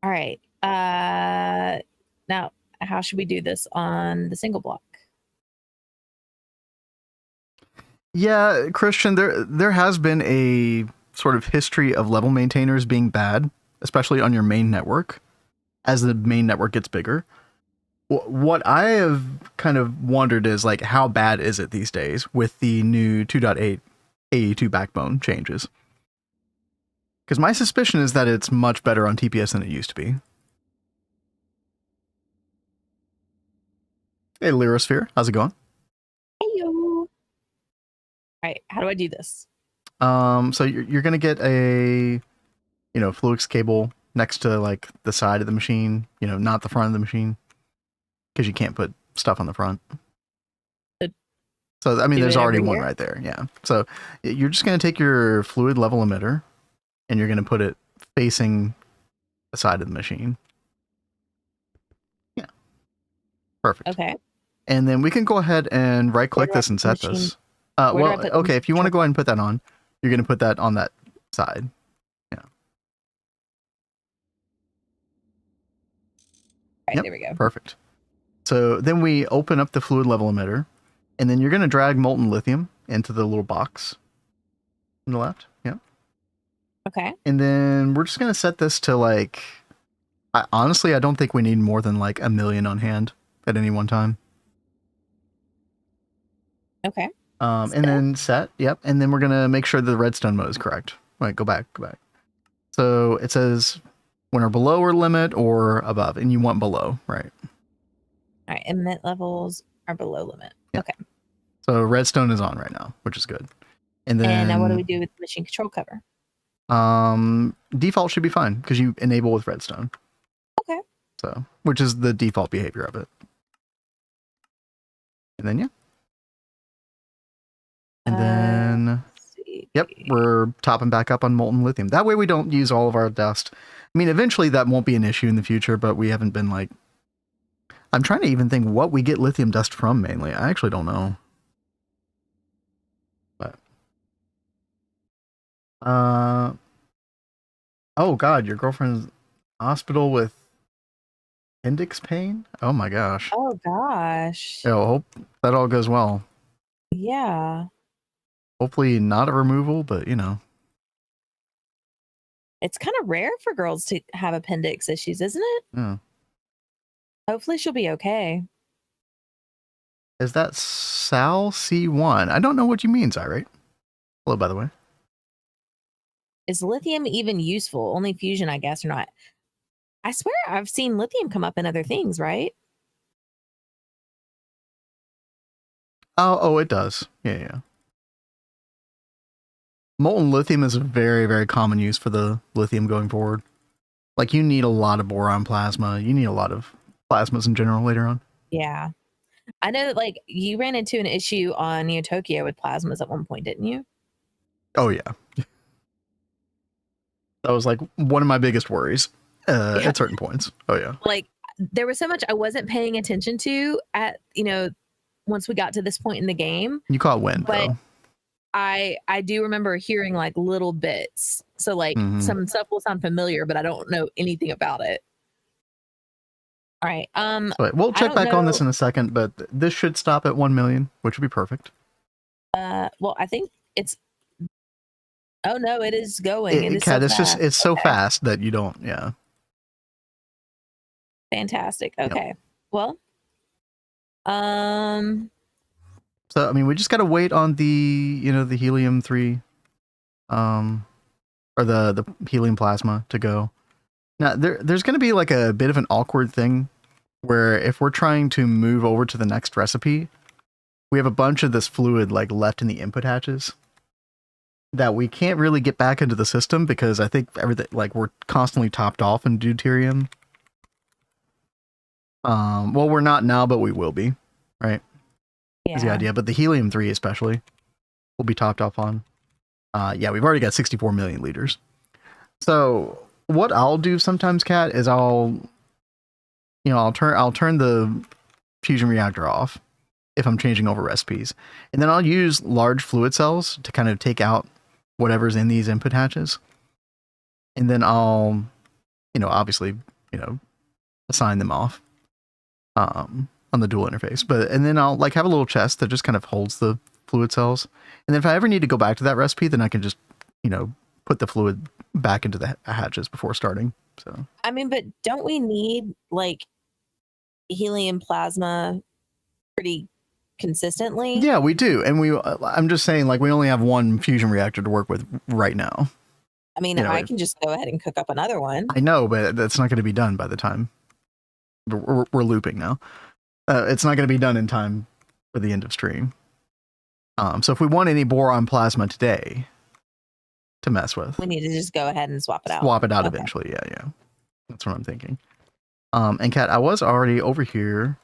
All right. Now, how should we do this on the single block? Yeah, Christian, there has been a sort of history of level maintainers being bad, especially on your main network, as the main network gets bigger. What I have kind of wondered is, like, how bad is it these days with the new 2.8 AE2 backbone changes? Because my suspicion is that it's much better on TPS than it used to be. Hey, Lyrosphere, how's it going? Heyo. All right, how do I do this? So you're gonna get a, Fluix cable next to like the side of the machine, not the front of the machine, because you can't put stuff on the front. So I mean, there's already one right there. Yeah. So you're just gonna take your fluid level emitter, and you're gonna put it facing the side of the machine. Yeah. Perfect. Okay. And then we can go ahead and right click this and set this. Well, okay, if you want to go ahead and put that on, you're going to put that on that side. Yeah. All right, there we go. Perfect. So then we open up the fluid level emitter, and then you're going to drag molten lithium into the little box on the left. Yeah. Okay. And then we're just going to set this to like, honestly, I don't think we need more than like 1 million on hand at any one time. Okay. And then set. Yep. And then we're going to make sure the redstone mode is correct. Wait, go back. So it says when or below or limit or above, and you want below, right? All right. Emit levels are below limit. Yeah. Okay. So redstone is on right now, which is good. And then now what do we do with the machine control cover? Default should be fine because you enable with redstone. Okay. So, which is the default behavior of it. And then, yeah. And then, yep, we're topping back up on molten lithium. That way we don't use all of our dust. I mean, eventually that won't be an issue in the future, but we haven't been like, I'm trying to even think what we get lithium dust from mainly. I actually don't know. But, oh God, your girlfriend's in hospital with appendix pain? Oh my gosh. Oh gosh. I hope that all goes well. Yeah. Hopefully not a removal, but you know. It's kind of rare for girls to have appendix issues, isn't it? Yeah. Hopefully she'll be okay. Is that Sal C1? I don't know what you mean, Zyrate. Hello, by the way. Is lithium even useful? Only fusion, I guess, or not? I swear I've seen lithium come up in other things, right? Oh, it does. Yeah. Molten lithium is a very, very common use for the lithium going forward. Like, you need a lot of boron plasma. You need a lot of plasmas in general later on. Yeah. I know that, like, you ran into an issue on Neo Tokyo with plasmas at one point, didn't you? Oh, yeah. That was, like, one of my biggest worries at certain points. Oh, yeah. Like, there was so much I wasn't paying attention to at, once we got to this point in the game. You caught wind, but though. I do remember hearing like little bits. So like some stuff will sound familiar, but I don't know anything about it. All right. So we'll check back on this in a second, but this should stop at 1 million, which would be perfect. Well, I think it's. Oh no, it is going. It is Kat, so it's fast. it's so fast that you don't. Yeah. Fantastic. Okay. Yep. Well. So I mean, we just gotta wait on the the helium-3, or the helium plasma to go. Now there's gonna be like a bit of an awkward thing where if we're trying to move over to the next recipe, we have a bunch of this fluid like left in the input hatches that we can't really get back into the system because I think everything like we're constantly topped off in deuterium. Well, we're not now, but we will be, right? Yeah. Is the idea, but the helium-3 especially will be topped off on. Yeah, we've already got 64 million liters. So what I'll do sometimes, Kat, is I'll turn the fusion reactor off if I'm changing over recipes, and then I'll use large fluid cells to kind of take out whatever's in these input hatches, and then I'll, obviously, assign them off. On the dual interface, and then I'll like have a little chest that just kind of holds the fluid cells, and then if I ever need to go back to that recipe, then I can just put the fluid back into the hatches before starting. So I mean, but don't we need like helium plasma pretty consistently? yeah, we do, and I'm just saying, like, we only have one fusion reactor to work with right now. I mean, I can just go ahead and cook up another one. I know, but that's not going to be done by the time we're looping now. It's not going to be done in time for the end of stream. So if we want any boron plasma today to mess with, we need to just go ahead and swap it out. Swap it out eventually. Yeah. That's what I'm thinking. And Kat, I was already over here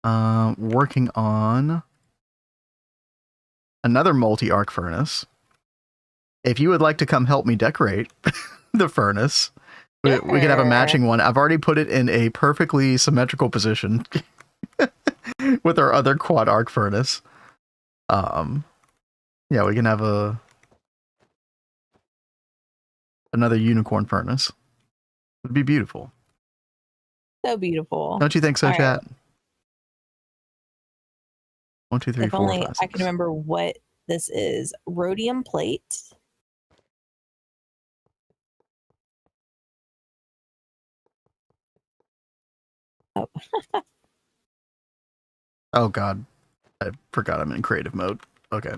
working on another multi-arc furnace. If you would like to come help me decorate the furnace, we could have a matching one. I've already put it in a perfectly symmetrical position with our other quad arc furnace. Yeah, we can have another unicorn furnace. It'd be beautiful. So beautiful. Don't you think so, All chat? right. 1, 2, 3, If 4, only 5, 6. I can remember what this is. Rhodium plate. Oh, Oh god. I forgot I'm in creative mode. Okay.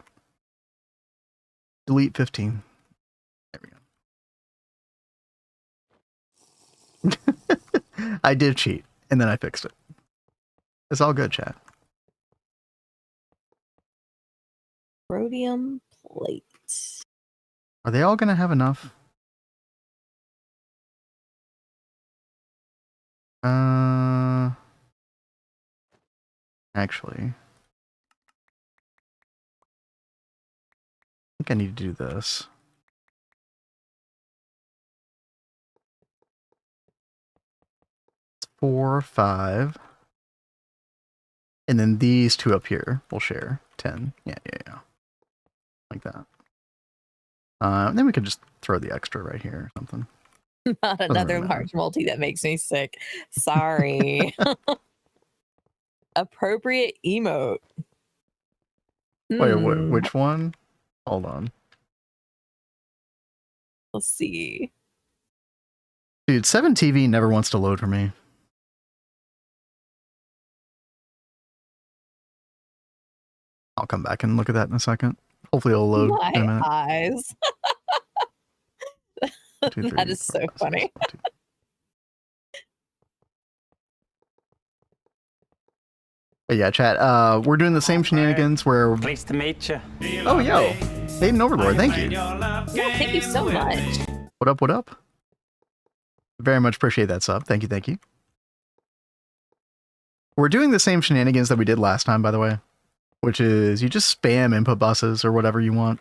Delete 15. There we go. I did cheat, and then I fixed it. It's all good, chat. rhodium plate. Are they all going to have enough? Actually, I think I need to do this. It's 4, 5. And then these two up here will share 10. Yeah. Like that. Then we could just throw the extra right here or something. Not another large multi that makes me sick. Sorry. Appropriate emote. Wait, which one? Hold on. Let's see. Dude, 7TV never wants to load for me. I'll come back and look at that in a second. Hopefully it'll load in a minute. Eyes. 1, 2, 3, That is 4, so 5, 6, funny. 1, 2. But yeah, chat, we're doing the same shenanigans where... Pleased to meet you. Oh, yo. Hayden Overlord, thank you. Yeah, thank you so much. What up, what up? Very much appreciate that sub. Thank you. We're doing the same shenanigans that we did last time, by the way. Which is, you just spam input buses or whatever you want.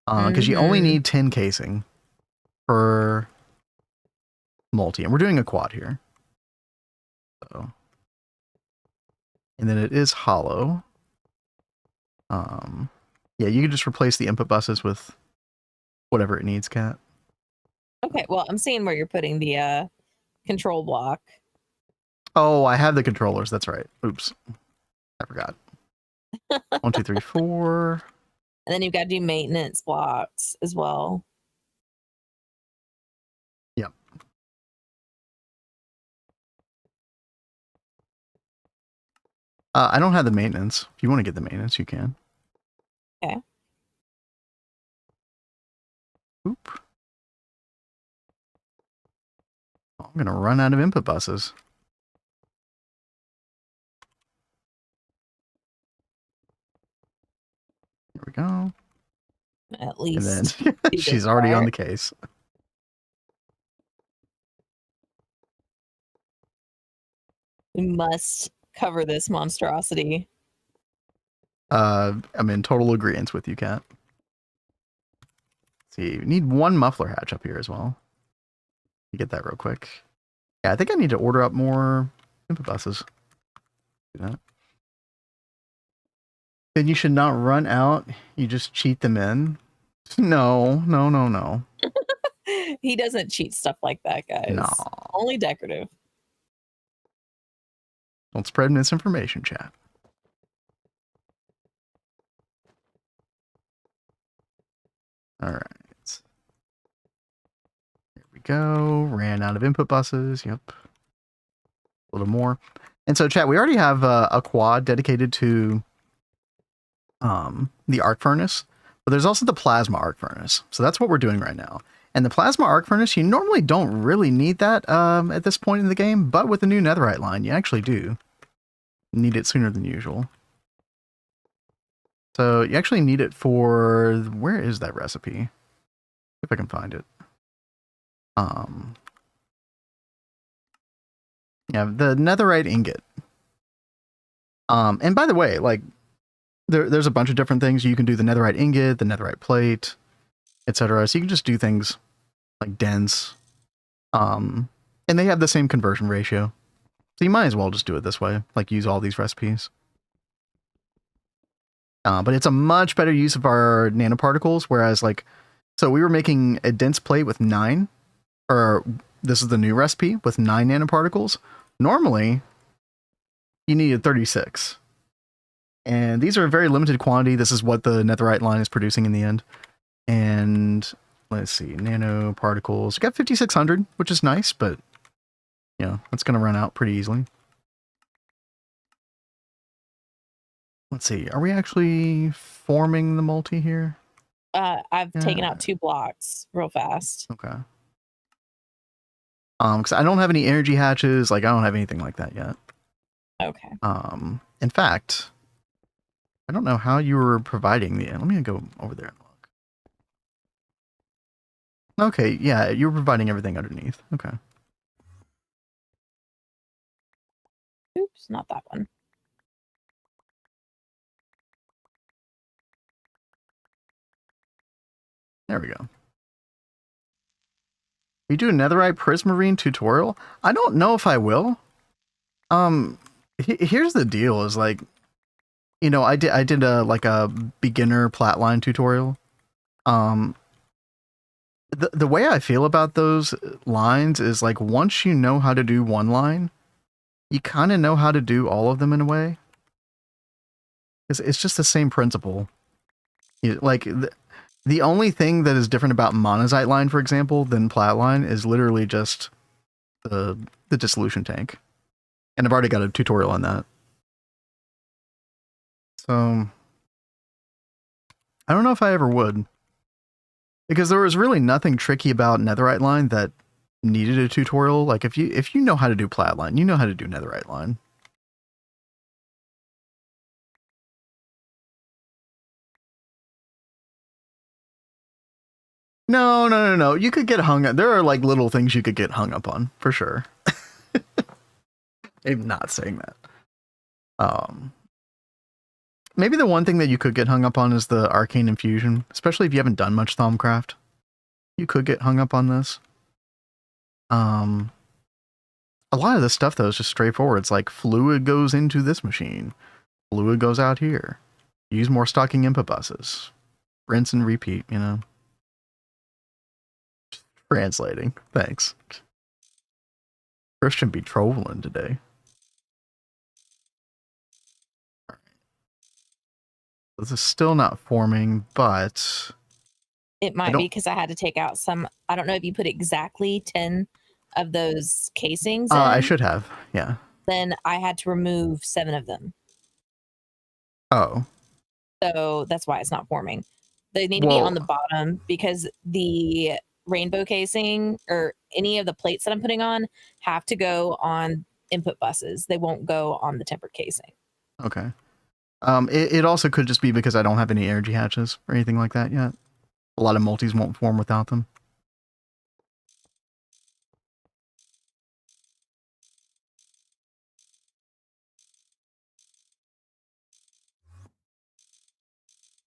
Because you only need 10 casing per multi. And we're doing a quad here. So... And then it is hollow. Yeah, you can just replace the input buses with whatever it needs, Cat. Okay, well, I'm seeing where you're putting the control block. Oh, I have the controllers. That's right. Oops. I forgot. 1, 2, 3, 4. And then you've got to do maintenance blocks as well. Yep. I don't have the maintenance. If you want to get the maintenance, you can. Okay. Oop. Oh, I'm going to run out of input buses. Here we go. At least. And then she's already on the case. We must cover this monstrosity. I'm in total agreement with you, Kat. See, we need one muffler hatch up here as well. You get that real quick. Yeah, I think I need to order up more input buses. Do that. Then you should not run out. You just cheat them in. No. He doesn't cheat stuff like that, guys. No. Only decorative. Don't spread misinformation, chat. All right. Here we go. Ran out of input buses. Yep. A little more. And so, chat, we already have a quad dedicated to the arc furnace, but there's also the plasma arc furnace. So that's what we're doing right now. And the plasma arc furnace, you normally don't really need that at this point in the game, but with the new netherite line, you actually do need it sooner than usual. So you actually need it for, where is that recipe? See if I can find it. Yeah, the netherite ingot. And by the way, like there's a bunch of different things. You can do the netherite ingot, the netherite plate, etc. So you can just do things like dense. And they have the same conversion ratio. So you might as well just do it this way, like use all these recipes. But it's a much better use of our nanoparticles. Whereas, like, so we were making a dense plate with 9, or this is the new recipe with 9 nanoparticles. Normally, you needed 36. And these are a very limited quantity. This is what the netherite line is producing in the end. And let's see, nanoparticles. We got 5,600, which is nice, but you know, it's going to run out pretty easily. Let's see, are we actually forming the multi here? I've taken out 2 blocks real fast. Okay. Because I don't have any energy hatches, like I don't have anything like that yet. Okay. In fact, I don't know how you were providing the. Let me go over there and look. Okay, yeah, you were providing everything underneath. Okay. Oops, not that one. There we go. You do a netherite prismarine tutorial? I don't know if I will. Here's the deal: is like, you know, I did a like a beginner platline tutorial. The way I feel about those lines is like once you know how to do one line, you kind of know how to do all of them in a way. It's just the same principle. Like the only thing that is different about monazite line, for example, than plat line is literally just the dissolution tank. And I've already got a tutorial on that. So I don't know if I ever would. Because there was really nothing tricky about netherite line that needed a tutorial. Like if you know how to do plat line, you know how to do netherite line. No. You could get hung up. There are like little things you could get hung up on for sure. I'm not saying that. Maybe the one thing that you could get hung up on is the arcane infusion, especially if you haven't done much Thaumcraft. You could get hung up on this. A lot of this stuff though is just straightforward. It's like fluid goes into this machine, fluid goes out here. Use more stocking input buses. Rinse and repeat, you know. Translating. Thanks. Christian be trolling today. This is still not forming, but it might be because I had to take out some. I don't know if you put exactly 10 of those casings in. I should have, yeah. Then I had to remove 7 of them. Oh. So that's why it's not forming. They need to be on the bottom because the rainbow casing or any of the plates that I'm putting on have to go on input buses. They won't go on the tempered casing. Okay. It also could just be because I don't have any energy hatches or anything like that yet. A lot of multis won't form without them.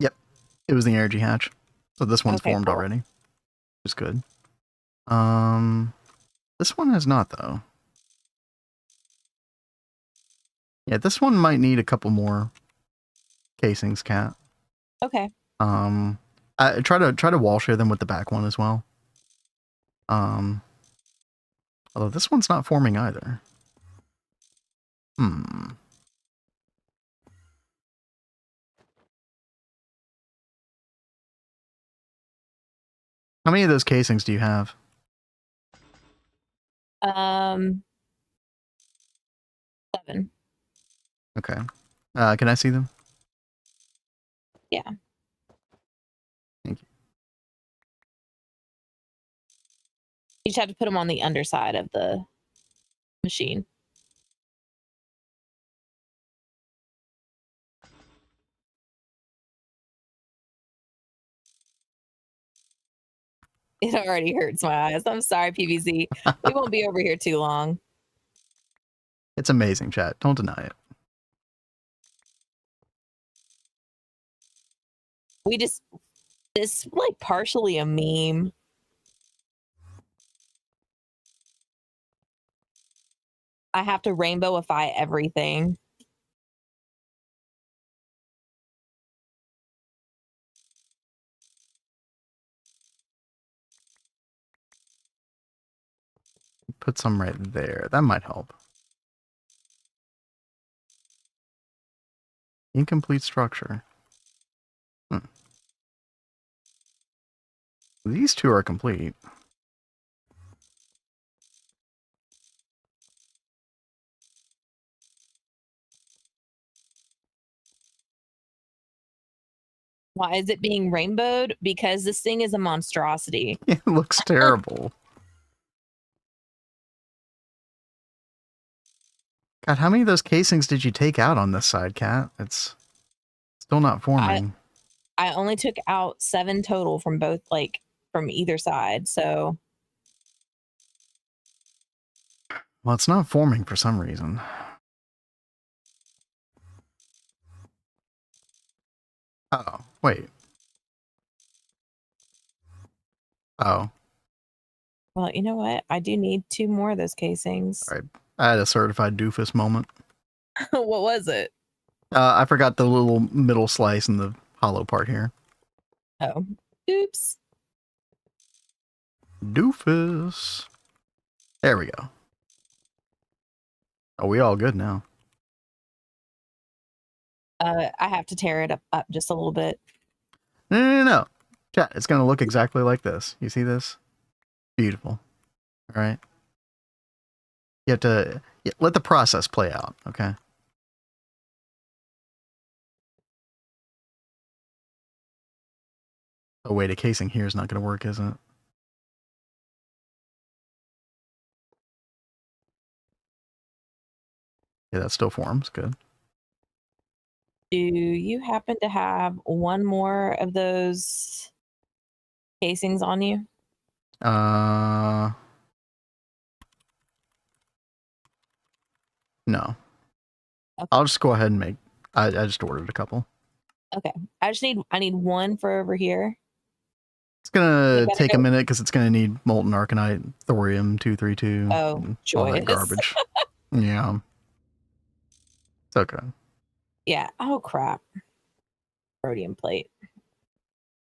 Yep. It was the energy hatch. So this one's formed cool. already. Which is good. This one has not though. Yeah, this one might need a couple more casings, Cat. Okay. I try to wall share them with the back one as well. Although this one's not forming either. How many of those casings do you have? 7. Okay. Can I see them? Yeah. Thank you. You just have to put them on the underside of the machine. It already hurts my eyes. I'm sorry, PVZ. We won't be over here too long. It's amazing, chat. Don't deny it. This like partially a meme. I have to rainbowify everything. put some right there. That might help. Incomplete structure. These two are complete. Why is it being rainbowed? Because this thing is a monstrosity. It looks terrible. God, how many of those casings did you take out on this side, Cat? It's still not forming. I only took out 7 total from both, like, from either side, so. Well, it's not forming for some reason. Oh, wait. Oh. Well, you know what? I do need 2 more of those casings. All right. I had a certified doofus moment. What was it? I forgot the little middle slice and the hollow part here. Oh, oops. Doofus. There we go. Are we all good now? I have to tear it up just a little bit. No. Chat, it's going to look exactly like this. You see this? Beautiful. All right. You have to let the process play out, okay? Oh, wait, a casing here is not going to work, is it? Yeah, that still forms. Good. Do you happen to have 1 more of those casings on you? No. Okay. I'll just go ahead and make. I just ordered a couple. Okay. I need 1 for over here. It's gonna take a minute because it's gonna need molten arcanite, thorium 232. Oh, all that joyous. garbage. Yeah. It's okay. Yeah. Oh crap. Rhodium plate.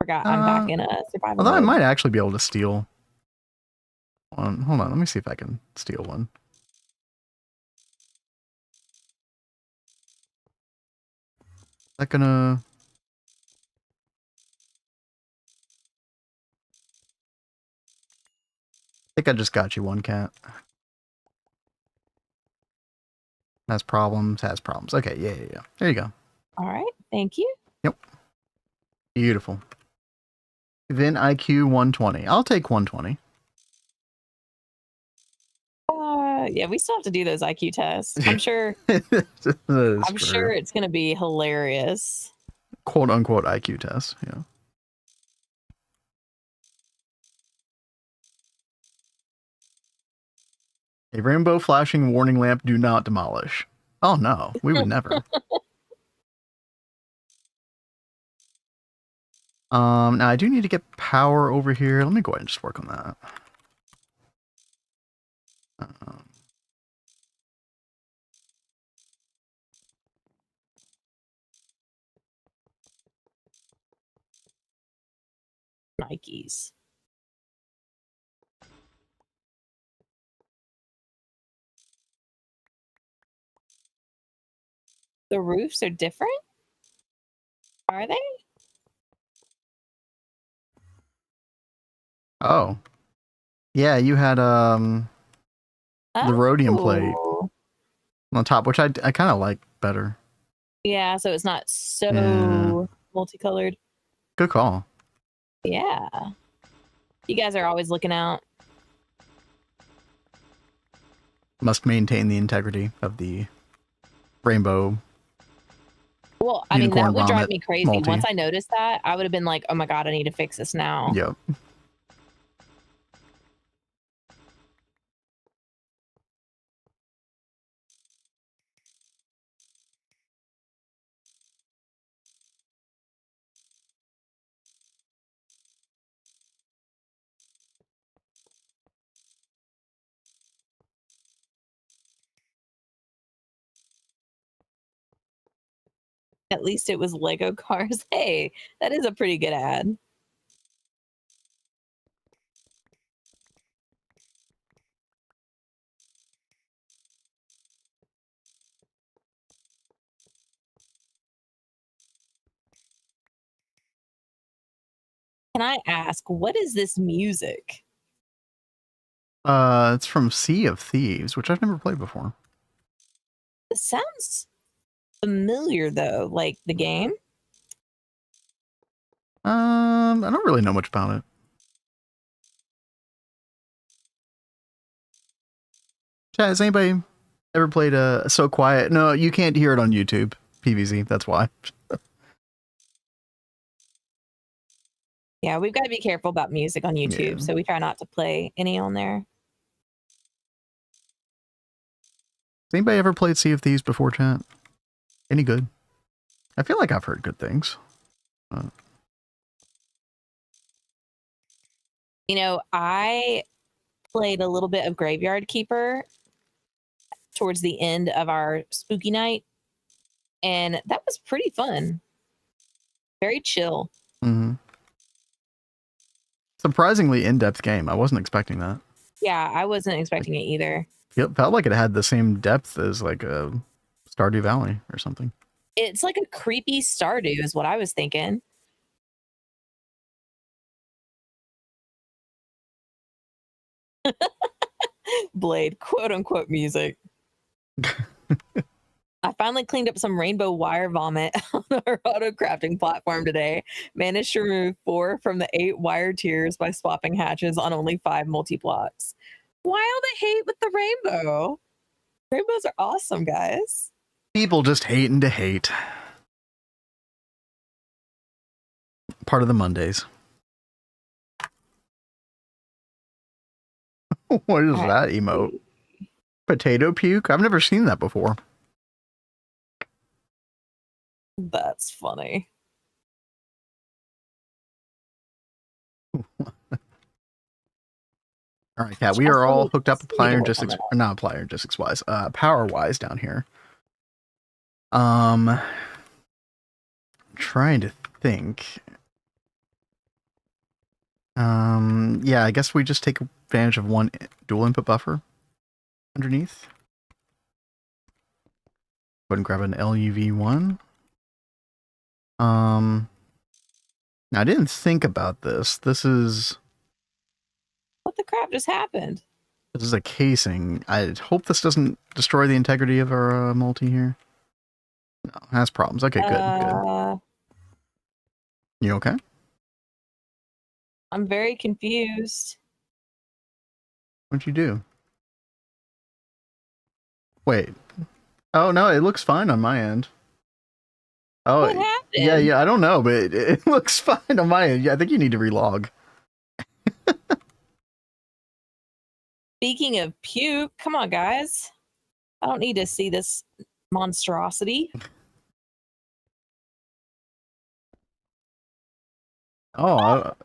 Forgot I'm back in a survival Although mode. I might actually be able to steal one. Hold on, let me see if I can steal one. Is that gonna... I think I just got you one, Cat. Has problems. Okay, yeah. There you go. All right. Thank you. Yep. Beautiful. Then IQ 120. I'll take 120. Yeah, we still have to do those IQ tests. I'm sure. I'm sure it's going to be hilarious. Quote unquote IQ test. Yeah. A rainbow flashing warning lamp, do not demolish. Oh no, we would never. Now I do need to get power over here. Let me go ahead and just work on that. Nikes. The roofs are different? Are they? Oh. Yeah, you had the rhodium plate on top, which I kind of like better. Yeah, so it's not so multicolored. Good call. Yeah. You guys are always looking out. Must maintain the integrity of the rainbow. Well, I mean, that would drive vomit me crazy. multi. Once I noticed that, I would have been like, oh my God, I need to fix this now. Yep. At least it was Lego cars. Hey, that is a pretty good ad. Can I ask, what is this music? It's from Sea of Thieves, which I've never played before. It sounds familiar though, like the game. I don't really know much about it. Chat, has anybody ever played So Quiet? No, you can't hear it on YouTube. PVZ, that's why. Yeah, we've got to be careful about music on YouTube, Yeah. so we try not to play any on there. Has anybody ever played Sea of Thieves before, chat? Any good? I feel like I've heard good things. You know, I played a little bit of Graveyard Keeper towards the end of our spooky night, and that was pretty fun. Very chill. Mm-hmm. Surprisingly in-depth game. I wasn't expecting that. Yeah, I wasn't expecting it either. It felt like it had the same depth as like a Stardew Valley or something. It's like a creepy Stardew is what I was thinking. Blade, quote unquote music. I finally cleaned up some rainbow wire vomit on our auto crafting platform today. Managed to remove 4 from the 8 wire tiers by swapping hatches on only 5 multi-blocks. Why all the hate with the rainbow? Rainbows are awesome, guys. People just hating to hate. Part of the Mondays. What is that emote? Potato puke? I've never seen that before. That's funny. All right, Kat, we are all hooked up power wise down here. Trying to think. Yeah, I guess we just take advantage of one dual input buffer underneath. Go ahead and grab an LuV-1. Now I didn't think about this. This is What the crap just happened? This is a casing. I hope this doesn't destroy the integrity of our multi here. No, it has problems. Okay, good. You okay? I'm very confused. What'd you do? Wait. Oh, no, it looks fine on my end. Oh, what happened? Yeah, I don't know, but it looks fine on my end. Yeah, I think you need to relog. Speaking of puke, come on, guys. I don't need to see this monstrosity. Oh,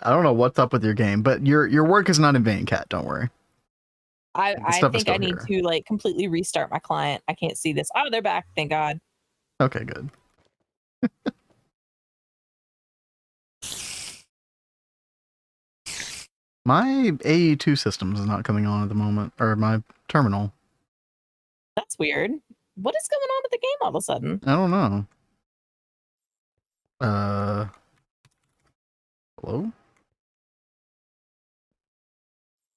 I don't know what's up with your game, but your work is not in vain, Kat. Don't worry. I think I need to like completely restart my client. I can't see this. Oh, they're back. Thank God. Okay, good. My AE2 systems is not coming on at the moment, or my terminal. That's weird. What is going on with the game all of a sudden? I don't know. Hello?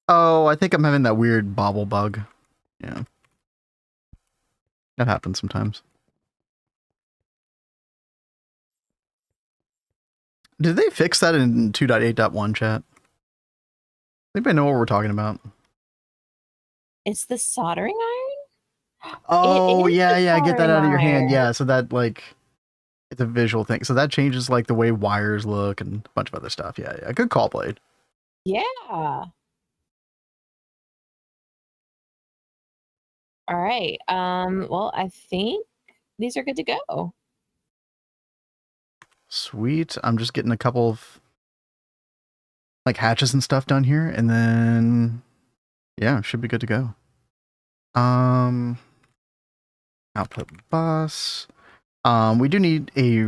Oh, I think I'm having that weird bobble bug. Yeah. That happens sometimes. Did they fix that in 2.8.1 chat? Anybody know what we're talking about? It's the soldering iron? Oh, yeah, get that out of your hand. Iron. Yeah, so that, like, it's a visual thing. So that changes, like, the way wires look and a bunch of other stuff. Yeah. Good call, Blade. Yeah. All right. Well, I think these are good to go. Sweet. I'm just getting a couple of, like, hatches and stuff done here, and then, yeah, should be good to go. Output bus. We do need a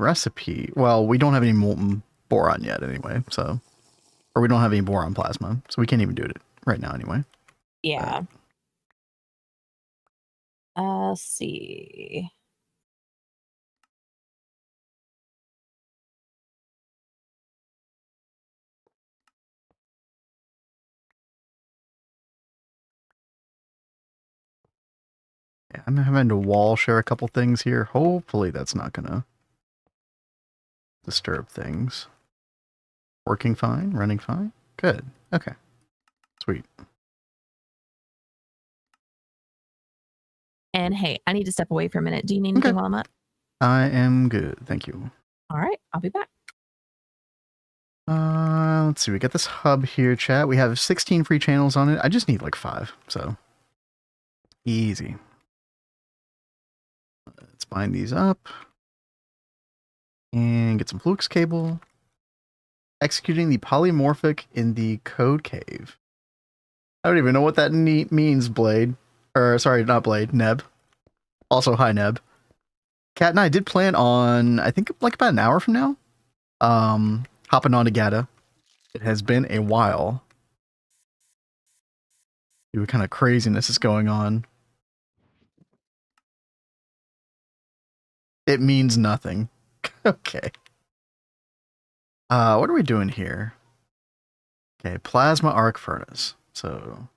recipe. Well, we don't have any molten boron yet anyway, so, or we don't have any boron plasma, so we can't even do it right now anyway. Yeah. Let's see. I'm having to wall share a couple things here. Hopefully that's not gonna disturb things. Working fine, running fine. Good. Okay. Sweet. And hey, I need to step away for a minute. Do you need anything while I'm up? I am good. Thank you. All right. I'll be back. Let's see. We got this hub here, chat. We have 16 free channels on it. I just need like 5. So easy. Let's bind these up. And get some flux cable. Executing the polymorphic in the code cave. I don't even know what that means, Blade. Or, sorry, not Blade, Neb. Also, hi, Neb. Kat and I did plan on, I think, like about an hour from now, hopping on to Gata. It has been a while. See what kind of craziness is going on. It means nothing. Okay. What are we doing here? Okay, plasma arc furnace. So,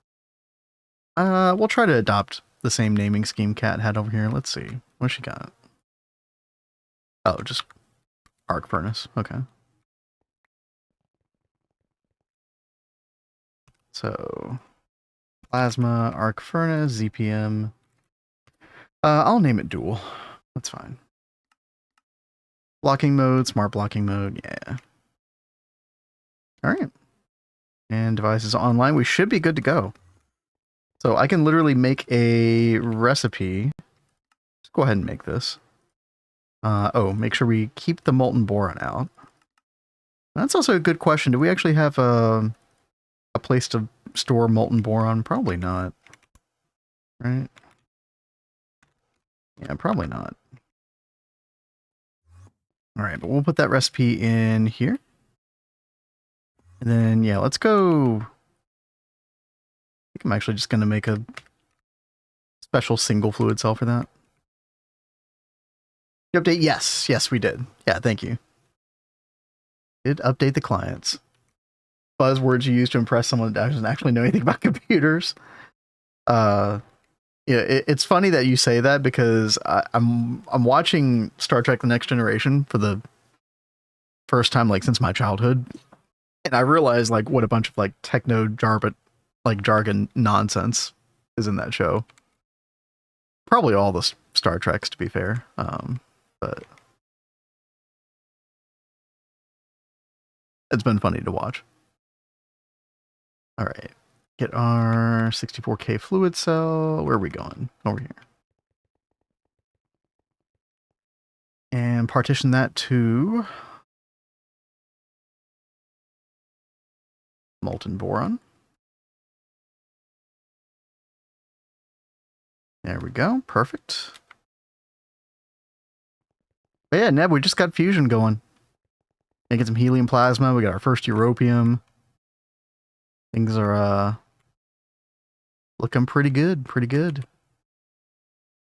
we'll try to adopt the same naming scheme Kat had over here. Let's see. What she got? Oh, just arc furnace. Okay. So, plasma arc furnace, ZPM. I'll name it dual. That's fine. Blocking mode, smart blocking mode. Yeah. All right. And devices online. We should be good to go. So I can literally make a recipe. Let's go ahead and make this. Make sure we keep the molten boron out. That's also a good question. Do we actually have a place to store molten boron? Probably not. Right? Yeah, probably not. All right, but we'll put that recipe in here. And then, yeah, let's go. I think I'm actually just going to make a special single fluid cell for that. You update? Yes. Yes, we did. Yeah, thank you. Did update the clients. Buzzwords you use to impress someone that doesn't actually know anything about computers. Yeah, it's funny that you say that because I'm watching Star Trek: The Next Generation for the first time like since my childhood, and I realized like what a bunch of like techno jargon nonsense is in that show. Probably all the Star Treks, to be fair, but it's been funny to watch. All right. Get our 64K fluid cell. Where are we going? Over here. And partition that to molten boron. There we go. Perfect. But yeah, Neb, we just got fusion going. Making some helium plasma. We got our first europium. Things are looking pretty good,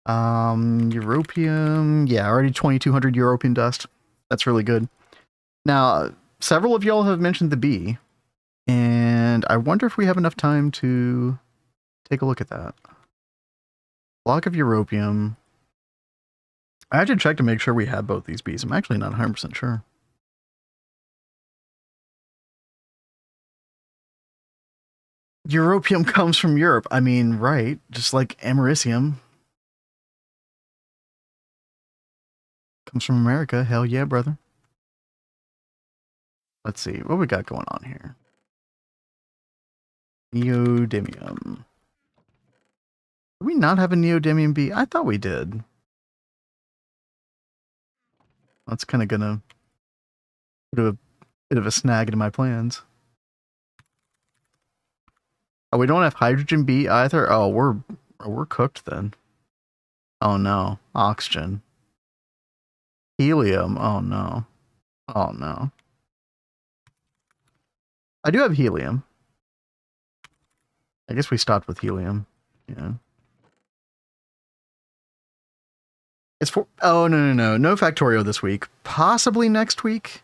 Europium, yeah, already 2200 Europium dust. That's really good. Now, several of y'all have mentioned the bee, and I wonder if we have enough time to take a look at that. Block of Europium. I had to check to make sure we had both these bees. I'm actually not 100% sure. Europium comes from Europe. I mean, right. Just like americium comes from America. Hell yeah, brother. Let's see. What we got going on here? Neodymium. Do we not have a neodymium B? I thought we did. That's kind of gonna put a bit of a snag into my plans. Oh, we don't have hydrogen B either. Oh, we're cooked then. Oh no, oxygen. Helium. Oh no. Oh no. I do have helium. I guess we stopped with helium. Yeah. It's for. Oh no Factorio this week. Possibly next week.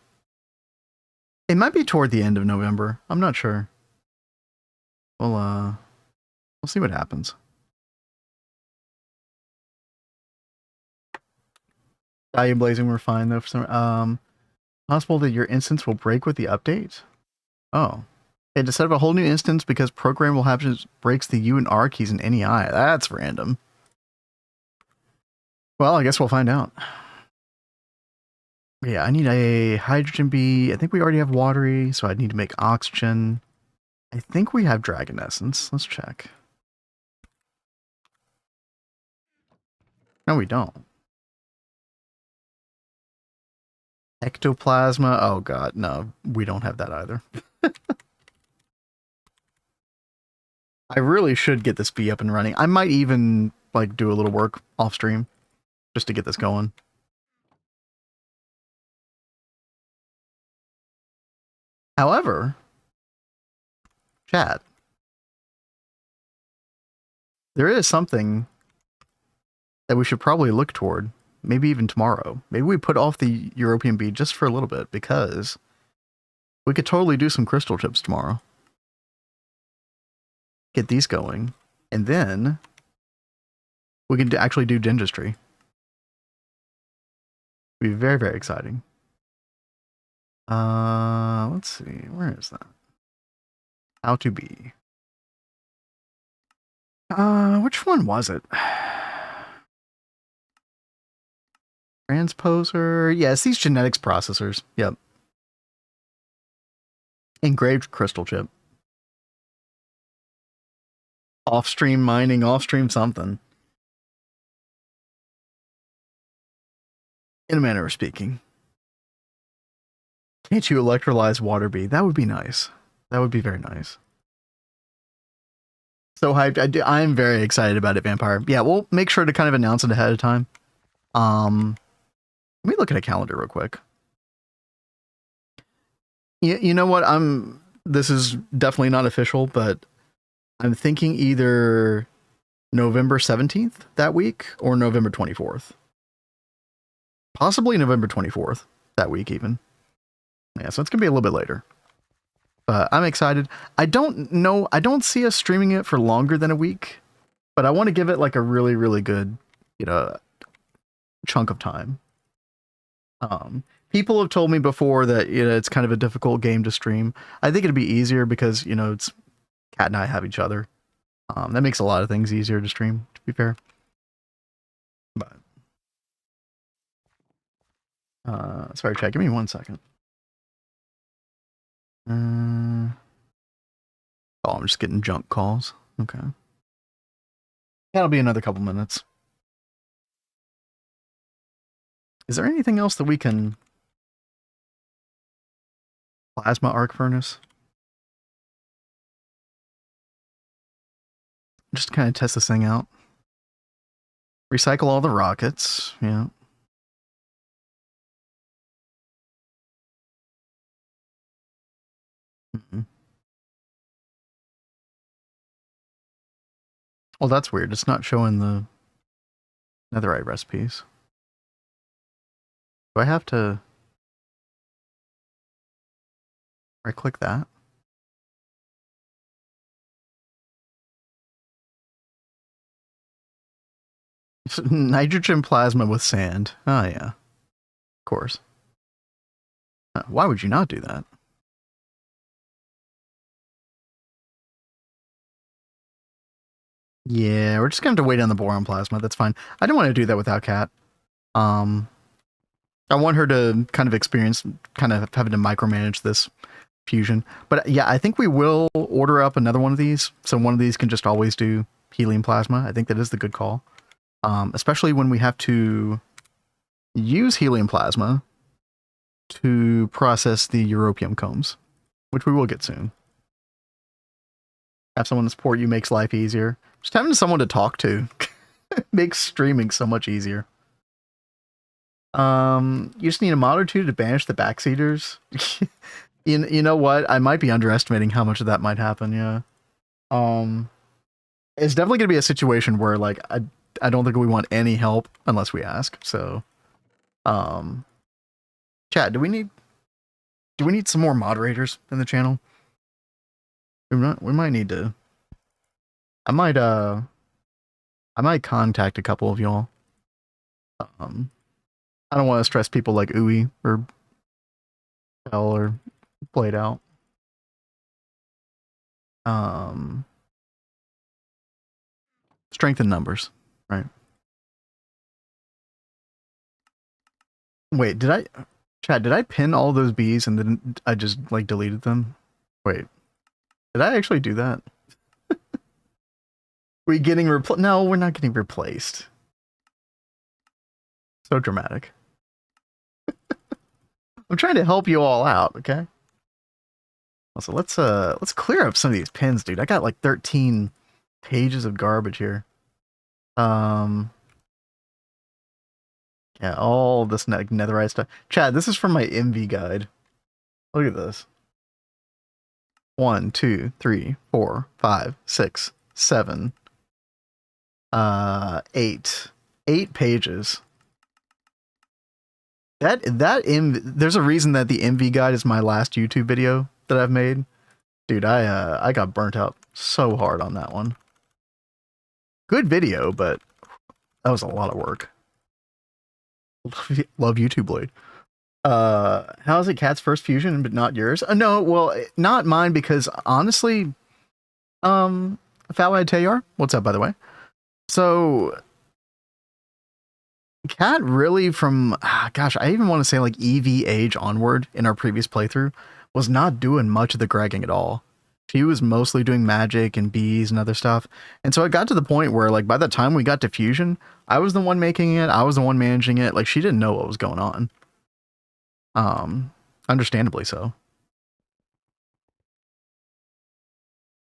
It might be toward the end of November. I'm not sure. We'll see what happens. Value Blazing, we're fine though. For some, possible that your instance will break with the update. Oh, okay. To set up a whole new instance because programmable happens breaks the U and R keys in NEI. That's random. Well, I guess we'll find out. Yeah, I need a hydrogen bee. I think we already have watery, so I need to make oxygen. I think we have dragon essence. Let's check. No, we don't. Ectoplasma. Oh god, no, we don't have that either. I really should get this bee up and running. I might even like do a little work off stream just to get this going. However, chat, there is something that we should probably look toward. Maybe even tomorrow. Maybe we put off the European bee just for a little bit because we could totally do some crystal chips tomorrow. Get these going. And then we can actually do dentistry. It'd be very, very exciting. Let's see. Where is that? How to be. Which one was it? Transposer. Yes, these genetics processors. Yep. Engraved crystal chip. Off-stream mining, off-stream something. In a manner of speaking. Can't you electrolyze water bee? That would be nice. That would be very nice. So hyped. I'm very excited about it, Vampire. Yeah, we'll make sure to kind of announce it ahead of time. Let me look at a calendar real quick. You know what? This is definitely not official, but I'm thinking either November 17th that week or November 24th. Possibly November 24th that week even. Yeah, so it's going to be a little bit later. But I'm excited. I don't know. I don't see us streaming it for longer than a week, but I want to give it like a really, really good, chunk of time. People have told me before that it's kind of a difficult game to stream. I think it'd be easier because it's Cat and I have each other. That makes a lot of things easier to stream, to be fair. But sorry, chat. Give me 1 second. Oh, I'm just getting junk calls. Okay. That'll be another couple minutes. Is there anything else that we can... Plasma arc furnace? Just to kind of test this thing out. Recycle all the rockets. Yeah. Well, that's weird. It's not showing the netherite recipes. Do I have to right click that? Nitrogen plasma with sand. Oh yeah, of course. Why would you not do that? Yeah, we're just gonna have to wait on the boron plasma. That's fine. I don't want to do that without Kat. I want her to kind of experience kind of having to micromanage this fusion. But yeah, I think we will order up another one of these. So one of these can just always do helium plasma. I think that is the good call. Especially when we have to use helium plasma to process the europium combs, which we will get soon. Have someone to support you makes life easier. Just having someone to talk to makes streaming so much easier. You just need a mod or two to banish the backseaters. You know what? I might be underestimating how much of that might happen. Yeah. It's definitely gonna be a situation where like I don't think we want any help unless we ask. So, chat, do we need some more moderators in the channel? We might need to. I might contact a couple of y'all. I don't want to stress people like Ooey or Hell or Played Out. Strength in numbers, right? Wait, Chad, did I pin all those bees and then I just like deleted them? Wait, did I actually do that? We getting replaced? No, we're not getting replaced. So dramatic. I'm trying to help you all out, okay? Also, let's clear up some of these pins, dude. I got like 13 pages of garbage here. Yeah, all this netherite stuff. Chad, this is from my MV guide. Look at this. 1, 2, 3, 4, 5, 6, 7, 8. 8 pages. There's a reason that the MV guide is my last YouTube video that I've made. Dude, I got burnt out so hard on that one. Good video, but that was a lot of work. Love YouTube Blade. How is it Cat's first fusion but not yours? No, well, not mine because honestly, Fatwad Tayar, what's up by the way? So Cat really from gosh, I even want to say like LuV-Age onward in our previous playthrough was not doing much of the gregging at all. She was mostly doing magic and bees and other stuff. And so it got to the point where like by the time we got to fusion, I was the one making it, I was the one managing it. Like she didn't know what was going on. Understandably so.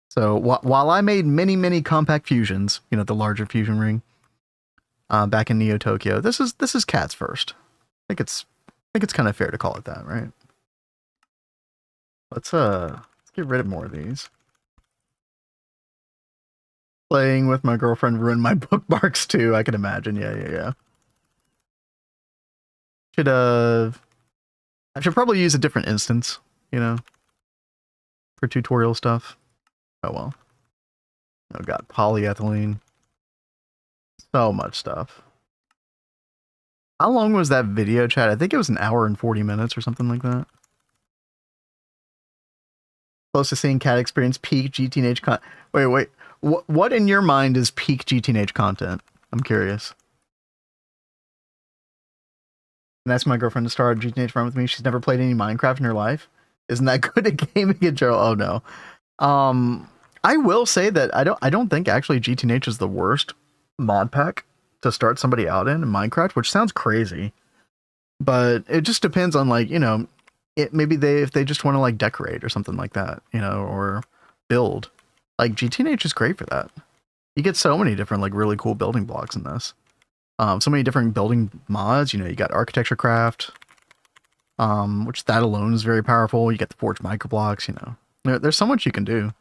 So while I made many compact fusions, you know, the larger fusion ring, back in Neo Tokyo, this is Cat's first. I think it's kind of fair to call it that, right? Let's get rid of more of these. Playing with my girlfriend ruined my bookmarks too, I can imagine. Yeah. I should probably use a different instance, you know, for tutorial stuff. Oh well. Oh god, polyethylene. So much stuff. How long was that video, chat? I think it was an hour and 40 minutes or something like that. Close to seeing Cat experience peak GTH content. Wait. What in your mind is peak GTH content? I'm curious. And that's my girlfriend to start a GTH run with me. She's never played any Minecraft in her life. Isn't that good at gaming in general? Oh no. I will say that I don't think actually GTH is the worst mod pack to start somebody out in Minecraft, which sounds crazy. But it just depends on like, you know, maybe if they just want to like decorate or something like that, you know, or build. Like GTH is great for that. You get so many different like really cool building blocks in this. So many different building mods, you know, you got architecture craft, which that alone is very powerful. You get the forged microblocks, you know. There's so much you can do.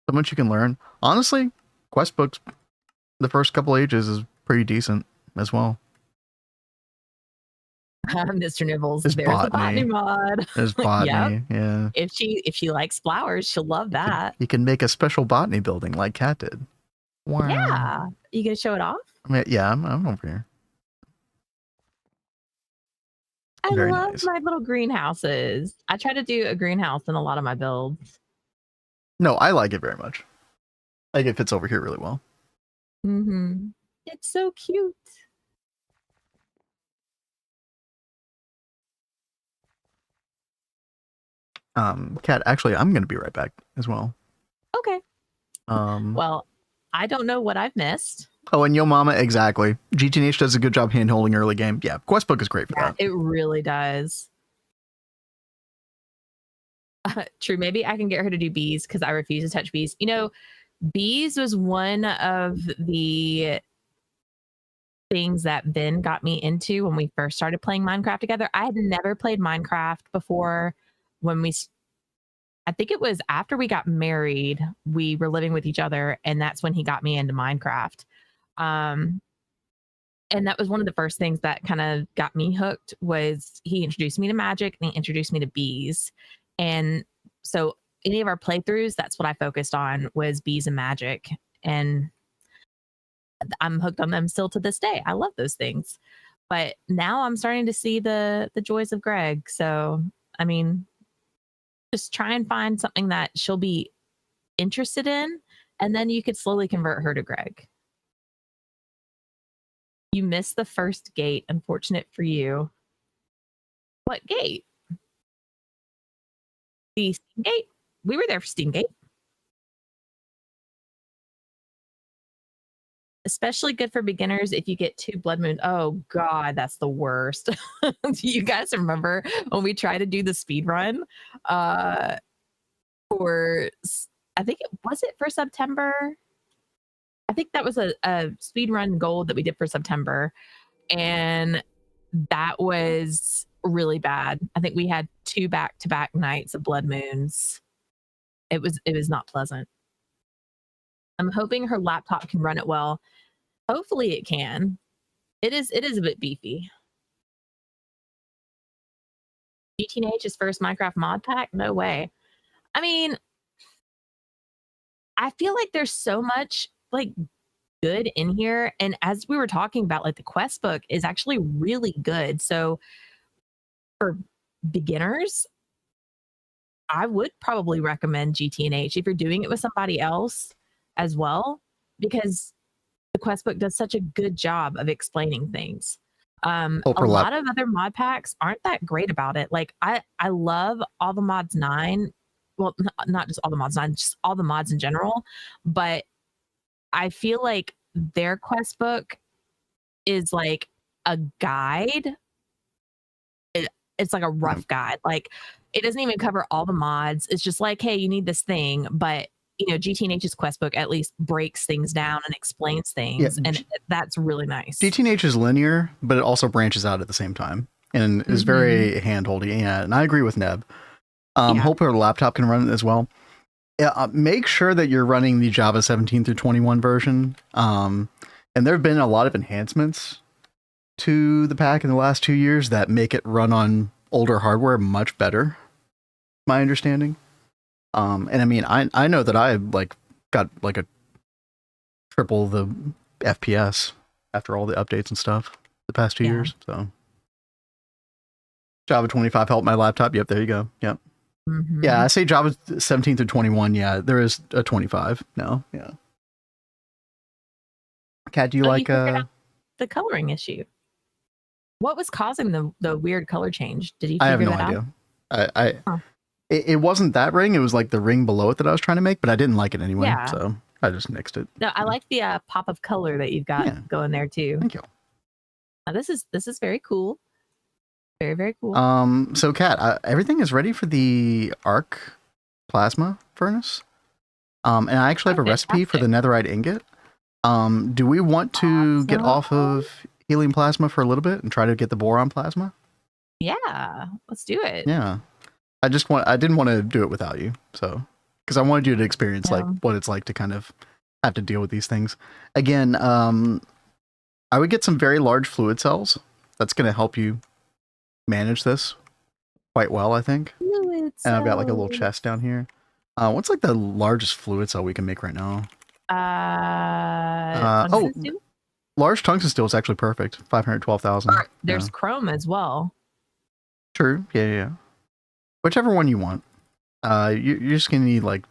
So much you can learn. Honestly, quest books the first couple ages is pretty decent as well. Mr. Nibbles, There's there's a botany mod. There's botany, Yep. yeah. If she likes flowers, she'll love that. You can make a special botany building like Cat did. Wow. Yeah. You gonna show it off? I mean, yeah, I'm over here. I Very love nice. my little greenhouses. I try to do a greenhouse in a lot of my builds. No, I like it very much. I think it fits over here really well. Mm-hmm. It's so cute. Cat, actually, I'm going to be right back as well. Okay. Well, I don't know what I've missed. Oh, and Yo Mama, exactly. GTH does a good job hand-holding early game. Yeah, Questbook is great for that. It really does. True, maybe I can get her to do bees because I refuse to touch bees. You know, bees was one of the things that Ben got me into when we first started playing Minecraft together. I had never played Minecraft before. I think it was after we got married, we were living with each other, and that's when he got me into Minecraft. And that was one of the first things that kind of got me hooked. Was he introduced me to magic and he introduced me to bees. And so any of our playthroughs, that's what I focused on, was bees and magic. And I'm hooked on them still to this day. I love those things. But now I'm starting to see the joys of Greg. So, I mean, just try and find something that she'll be interested in, and then you could slowly convert her to Greg. You missed the first gate. Unfortunate for you. What gate? The Steam Gate? We were there for Steam Gate. Especially good for beginners if you get 2 blood moons. Oh God, that's the worst. Do you guys remember when we tried to do the speed run? For I think it for September. I think that was a speed run goal that we did for September, and that was really bad. I think we had 2 back-to-back nights of blood moons. It was not pleasant. I'm hoping her laptop can run it well. Hopefully it can. It is a bit beefy. GTH's first Minecraft mod pack? No way. I mean, I feel like there's so much like good in here, and as we were talking about, like the quest book is actually really good. So for beginners, I would probably recommend GTH if you're doing it with somebody else as well, because the quest book does such a good job of explaining things. A lot of other mod packs aren't that great about it. Like I love all the mods 9. Well, not just all the mods 9, just all the mods in general. But I feel like their quest book is like a guide. It's like a rough guide. Like it doesn't even cover all the mods. It's just like, hey, you need this thing, but you know, GTH's quest book at least breaks things down and explains things, and that's really nice. GTH is linear, but it also branches out at the same time and is very hand-holdy. Yeah, and I agree with Neb. Hope her laptop can run it as well. Make sure that you're running the Java 17 through 21 version. And there have been a lot of enhancements to the pack in the last 2 years that make it run on older hardware much better, my understanding. And I mean, I know that I like got like a triple the FPS after all the updates and stuff the past 2 years. So Java 25 helped my laptop. Yep, there you go. Yep. Yeah, I say Java 17 through 21. Yeah, there is a 25 now. Yeah. Kat, do you like the coloring issue? What was causing the weird color change? Did you figure I have no that idea. out? It wasn't that ring. It was like the ring below it that I was trying to make, but I didn't like it anyway. Yeah. So I just nixed it. No, I like the pop of color that you've got going there too. Thank you. Now, this is very cool. Very, very cool. So Kat, everything is ready for the arc plasma furnace. And I actually have a recipe for the netherite ingot. Do we want to get off of helium plasma for a little bit and try to get the boron plasma? Yeah, let's do it. Yeah. I didn't want to do it without you. So, because I wanted you to experience like what it's like to kind of have to deal with these things. Again, I would get some very large fluid cells. That's going to help you manage this quite well, I think. And I've got like a little chest down here. What's like the largest fluid cell we can make right now? Large tungsten steel is actually perfect. 512,000. There's chrome as well. True. Yeah. Whichever one you want. You're just gonna need like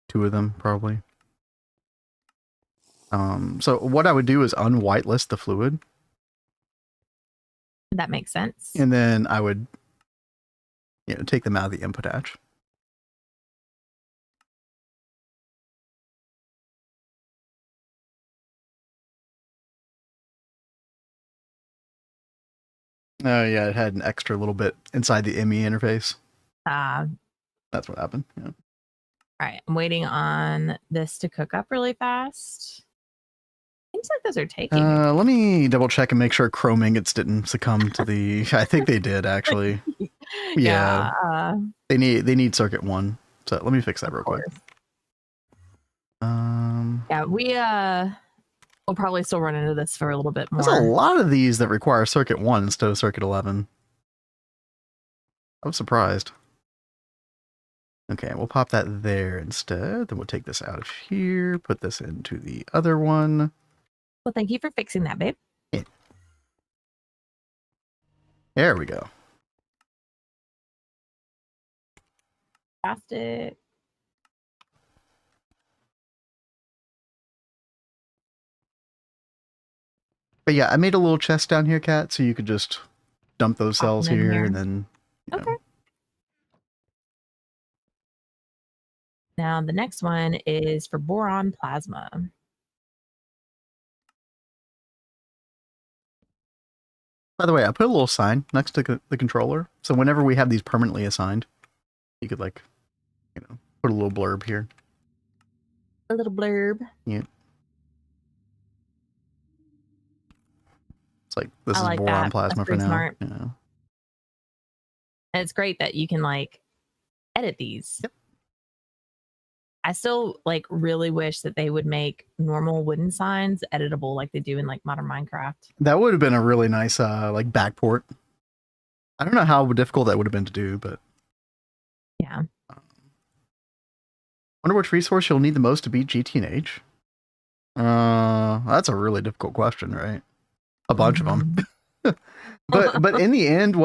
2 of them probably. So what I would do is unwhitelist the fluid. That makes sense. And then I would, take them out of the input hatch. Oh yeah, it had an extra little bit inside the ME interface. That's what happened. Yeah. All right, I'm waiting on this to cook up really fast. Seems like those are taking. Let me double check and make sure chrome ingots didn't succumb to the. I think they did actually. Yeah. They need circuit 1. So let me fix that real quick. Yeah, we'll probably still run into this for a little bit more. There's a lot of these that require circuit 1 instead of circuit 11. I'm surprised. Okay, we'll pop that there instead. Then we'll take this out of here, put this into the other one. Well, thank you for fixing that, babe. Yeah. There we go. Fantastic. But yeah, I made a little chest down here, Kat, so you could just dump those cells here and then. Okay. Know. Now the next one is for boron plasma. By the way, I put a little sign next to the controller, so whenever we have these permanently assigned, you could like, you know, put a little blurb here. A little blurb. Yeah. It's like this is like boron plasma for now. Smart. Yeah. And it's great that you can like edit these. Yep. I still like really wish that they would make normal wooden signs editable like they do in like modern Minecraft. That would have been a really nice like backport. I don't know how difficult that would have been to do, but yeah. Wonder which resource you'll need the most to beat GT&H. That's a really difficult question, right? A bunch of them. but in the end,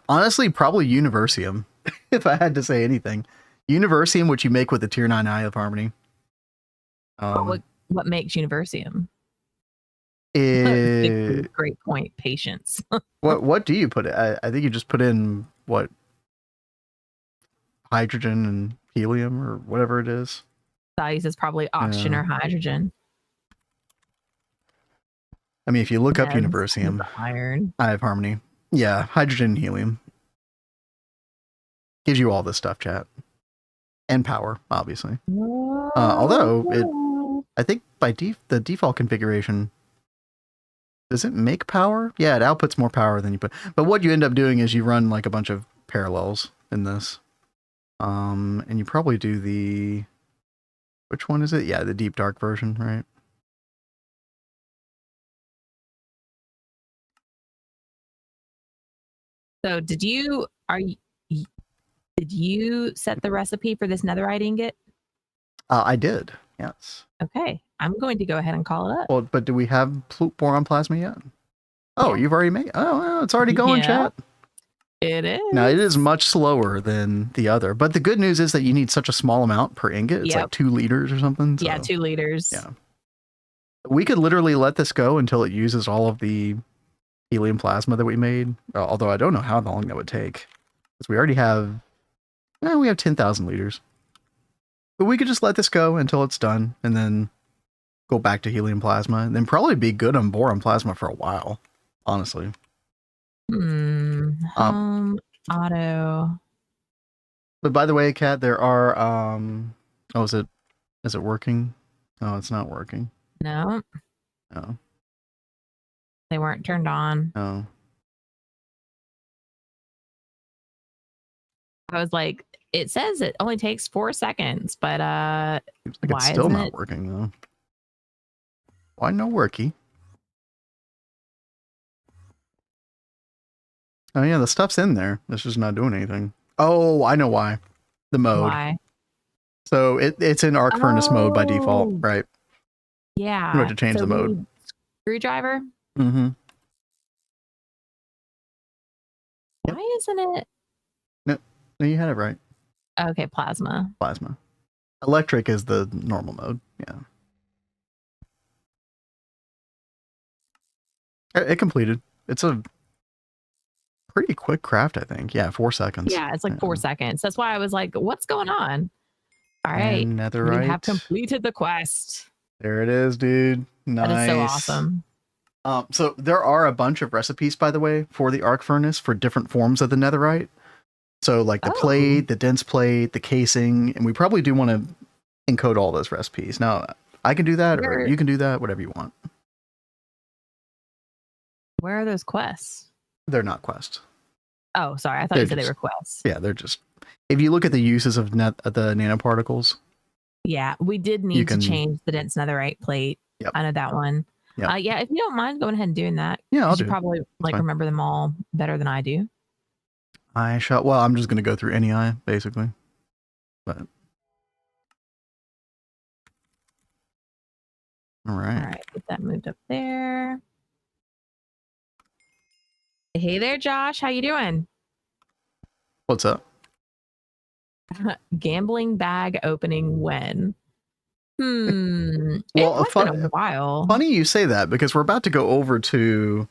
honestly, probably Universium, if I had to say anything. Universium, which you make with the tier 9 Eye of Harmony. What makes Universium? Great point. Patience. What do you put it? I think you just put in what? Hydrogen and helium or whatever it is. Size is probably oxygen or hydrogen. I mean, if you look up Universium, iron, Eye of Harmony, yeah, hydrogen and helium gives you all this stuff, chat, and power, obviously. Although I think by the default configuration, does it make power? Yeah, it outputs more power than you put. But what you end up doing is you run like a bunch of parallels in this, and you probably do the which one is it? Yeah, the deep dark version, right? So did you set the recipe for this netherite ingot? I did. Yes. Okay. I'm going to go ahead and call it up. Well, but do we have boron plasma yet? Oh, yeah. You've already made. Oh, well, it's already going, chat. It is. Now it is much slower than the other, but the good news is that you need such a small amount per ingot. It's like 2 liters or something. So, yeah, 2 liters. Yeah. We could literally let this go until it uses all of the helium plasma that we made. Although I don't know how long that would take, because we already have. We have 10,000 liters. But we could just let this go until it's done, and then go back to helium plasma, and then probably be good on boron plasma for a while. Honestly. Auto. But by the way, Kat, there are oh, is it working? Oh, it's not working. No. Oh. They weren't turned on. Oh. I was like, it says it only takes 4 seconds, but seems like it's still not working though. Why no worky? Oh yeah, the stuff's in there. It's just not doing anything. Oh, I know why. The mode. Why? So it's in arc furnace mode by default, right? Yeah. You have to change the mode. Screwdriver? Mm-hmm. Why isn't it? No, you had it right. Okay, plasma. Plasma. Electric is the normal mode. Yeah. It completed. It's a pretty quick craft, I think. Yeah, 4 seconds. Yeah, it's like 4 seconds. That's why I was like, what's going on? All right. Netherite. We have completed the quest. There it is, dude. Nice. That is so awesome. So there are a bunch of recipes, by the way, for the arc furnace for different forms of the netherite. So like the plate, the dense plate, the casing, and we probably do want to encode all those recipes. Now, I can do that, or you can do that, whatever you want. Where are those quests? They're not quests. Oh, sorry. I thought you said they were quests. Yeah, they're just... If you look at the uses of the nanoparticles... Yeah, we did need to change the dense netherite plate. Yep. I know that one. Yep. Yeah, if you don't mind going ahead and doing that. Yeah, I'll do. You probably remember them all better than I do. Well, I'm just going to go through any eye, basically. But... All right. All right, get that moved up there. Hey there, Josh. How you doing? What's up? Gambling bag opening when? Well, it has been a while. Funny you say that, because we're about to go over to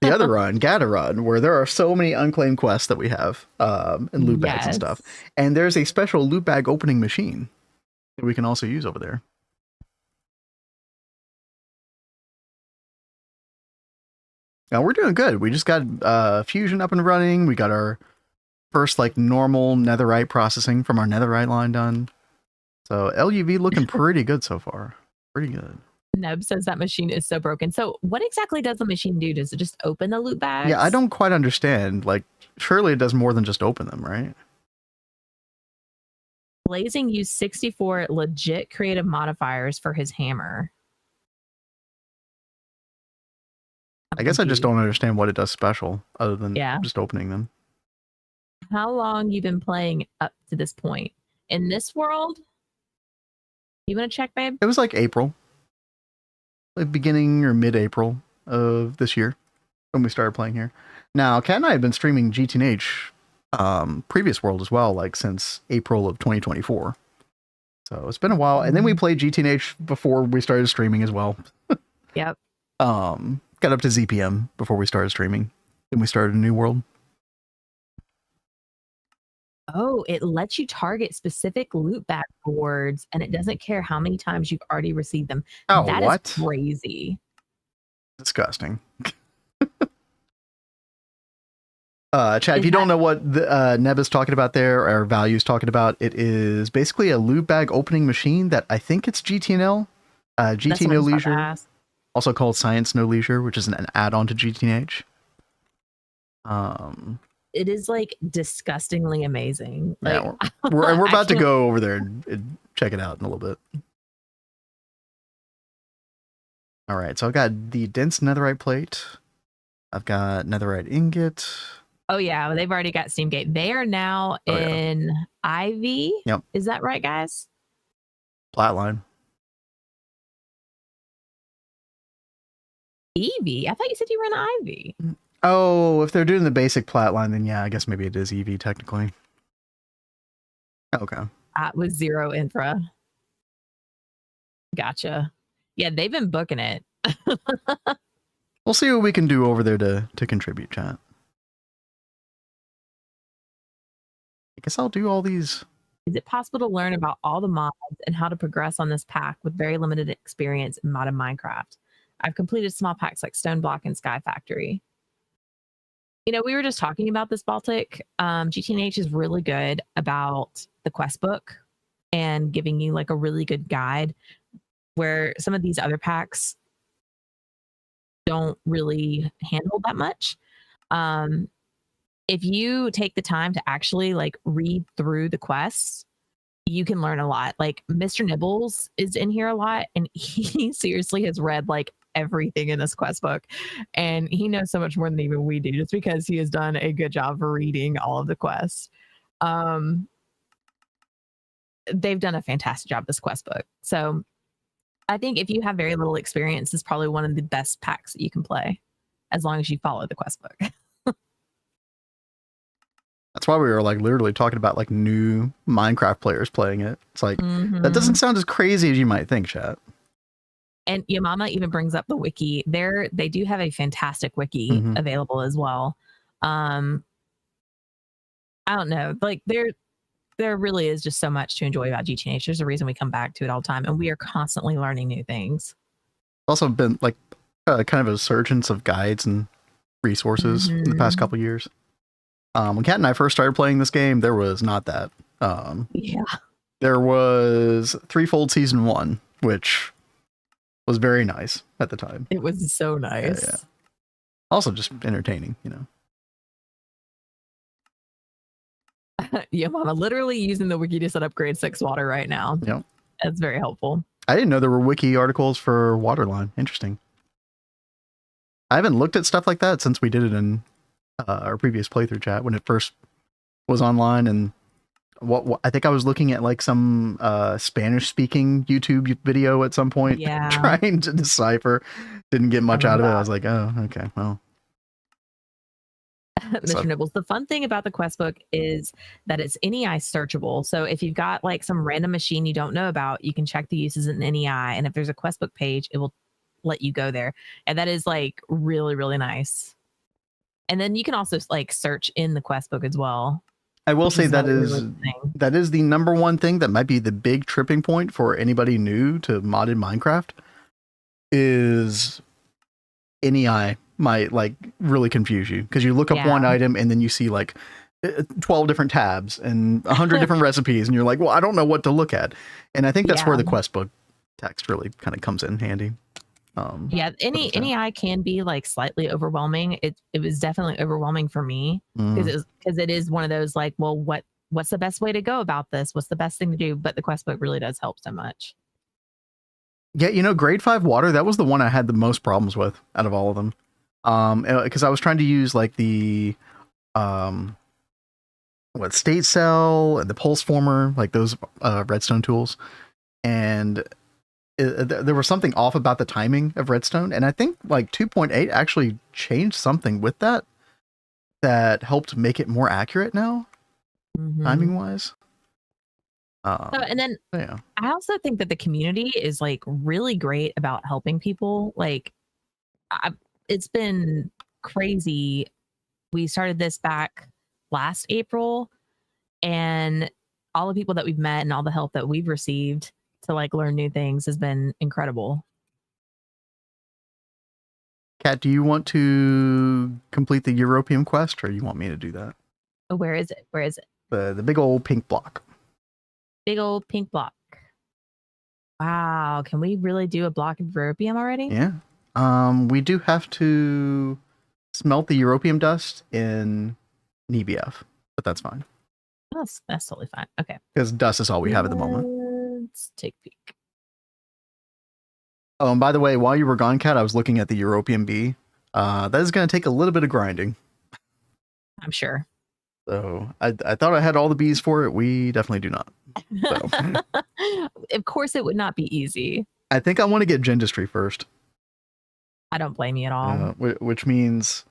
the other run, Gata Run, where there are so many unclaimed quests that we have, and loot bags and stuff. And there's a special loot bag opening machine that we can also use over there. Now we're doing good. We just got Fusion up and running. We got our first like normal netherite processing from our netherite line done. So LUV looking pretty good so far. Pretty good. Neb says that machine is so broken. So what exactly does the machine do? Does it just open the loot bags? Yeah, I don't quite understand. Like, surely it does more than just open them, right? Blazing used 64 legit creative modifiers for his hammer. I guess I just don't understand what it does special other than just opening them. How long you been playing up to this point? In this world? You want to check, babe? It was like April. Like beginning or mid-April of this year when we started playing here. Now, Kat and I have been streaming GTH previous world as well, like since April of 2024. So it's been a while. And then we played GTH before we started streaming as well. Yep. Got up to ZPM before we started streaming. Then we started a new world. Oh, it lets you target specific loot bag rewards, and it doesn't care how many times you've already received them. Oh, that what? is crazy. Disgusting. Chad, if you don't know what the, Neb is talking about there, or Value is talking about, it is basically a loot bag opening machine that I think it's GT&L. GT No Leisure. Also called Science No Leisure, which is an add-on to GTH. It is like disgustingly amazing. Yeah, we're about to go over there and check it out in a little bit. All right, so I've got the dense netherite plate. I've got netherite ingot. Oh yeah, they've already got Steamgate. They are now in Ivy. Yep. Is that right, guys? Flatline. Eevee? I thought you said you were in Ivy. Oh, if they're doing the basic plat line, then yeah, I guess maybe it is EV technically. Okay. With 0 infra. Gotcha. Yeah, they've been booking it. We'll see what we can do over there to contribute, chat. I guess I'll do all these. Is it possible to learn about all the mods and how to progress on this pack with very limited experience in modded Minecraft? I've completed small packs like Stone Block and Sky Factory. You know, we were just talking about this, Baltic. GTH is really good about the quest book and giving you like a really good guide, where some of these other packs don't really handle that much. If you take the time to actually like read through the quests, you can learn a lot. Like Mr. Nibbles is in here a lot, and he seriously has read like everything in this quest book, and he knows so much more than even we do, just because he has done a good job of reading all of the quests. They've done a fantastic job, this quest book. So I think if you have very little experience, it's probably one of the best packs that you can play, as long as you follow the quest book. That's why we were like literally talking about like new Minecraft players playing it. It's like, that doesn't sound as crazy as you might think, chat. And Yamama even brings up the wiki. They do have a fantastic wiki available as well. I don't know, like there really is just so much to enjoy about GTH. There's a reason we come back to it all the time, and we are constantly learning new things. Also been like kind of a resurgence of guides and resources in the past couple years. When Kat and I first started playing this game, there was not that. Yeah. There was Threefold Season 1, which was very nice at the time. It was so nice. Yeah. Also just entertaining, you know. Yeah, Mama, literally using the wiki to set up grade 6 water right now. Yep. That's very helpful. I didn't know there were wiki articles for Waterline. Interesting. I haven't looked at stuff like that since we did it in our previous playthrough, chat, when it first was online. And what I think I was looking at like some Spanish speaking YouTube video at some point, trying to decipher. Didn't get much out of it. I was like, oh, okay, well. Mr. Nibbles. The fun thing about the quest book is that it's NEI searchable. So if you've got like some random machine you don't know about, you can check the uses in NEI. And if there's a quest book page, it will let you go there. And that is like really, really nice. And then you can also like search in the quest book as well. I will say that is the number one thing that might be the big tripping point for anybody new to modded Minecraft is NEI might like really confuse you because you look up one item and then you see like 12 different tabs and 100 different recipes and you're like, well, I don't know what to look at. And I think that's where the quest book text really kind of comes in handy. NEI can be like slightly overwhelming. It was definitely overwhelming for me because it is one of those like, well, what's the best way to go about this? What's the best thing to do? But the quest book really does help so much. Yeah, you know, grade 5 water, that was the one I had the most problems with out of all of them. Because I was trying to use like the state cell and the pulse former, like those redstone tools, and there was something off about the timing of redstone, and I think like 2.8 actually changed something with that helped make it more accurate now, timing wise. And then I also think that the community is like really great about helping people. Like it's been crazy. We started this back last April, and all the people that we've met and all the help that we've received to like learn new things has been incredible. Kat, do you want to complete the European quest, or you want me to do that? Oh, where is it? Where is it? The big old pink block. Big old pink block. Wow, can we really do a block of Europium already? Yeah. We do have to smelt the Europium dust in NBF, but that's fine. That's totally fine. Okay. Because dust is all we have at the moment. Let's take a peek. Oh, and by the way, while you were gone, Kat, I was looking at the Europium bee. That is going to take a little bit of grinding. I'm sure. So I thought I had all the bees for it. We definitely do not. So. Of course, it would not be easy. I think I want to get Gendistry first. I don't blame you at all. Which means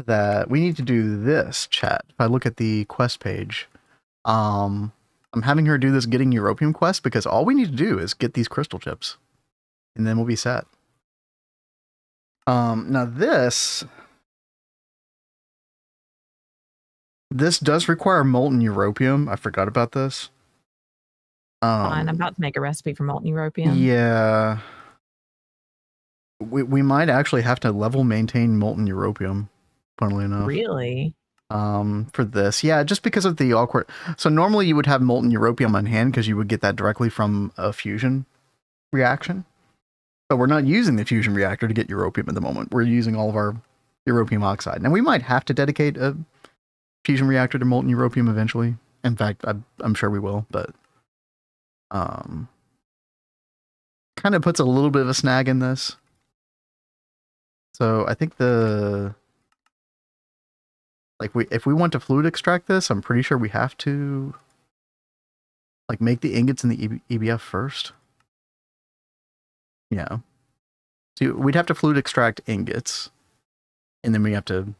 that we need to do this, chat. If I look at the quest page, I'm having her do this getting Europium quest because all we need to do is get these crystal chips, and then we'll be set. Now this does require molten Europium. I forgot about this. Fine, I'm about to make a recipe for molten Europium. Yeah. We might actually have to level maintain molten Europium, funnily enough. Really? For this. Yeah, just because of the awkward... So normally you would have molten Europium on hand because you would get that directly from a fusion reaction. But we're not using the fusion reactor to get Europium at the moment. We're using all of our Europium oxide. Now we might have to dedicate a fusion reactor to molten Europium eventually. In fact, I'm sure we will, but... kind of puts a little bit of a snag in this. So I think if we want to fluid extract this, I'm pretty sure we have to like make the ingots in the EBF first. Yeah. So we'd have to fluid extract ingots, and then we have to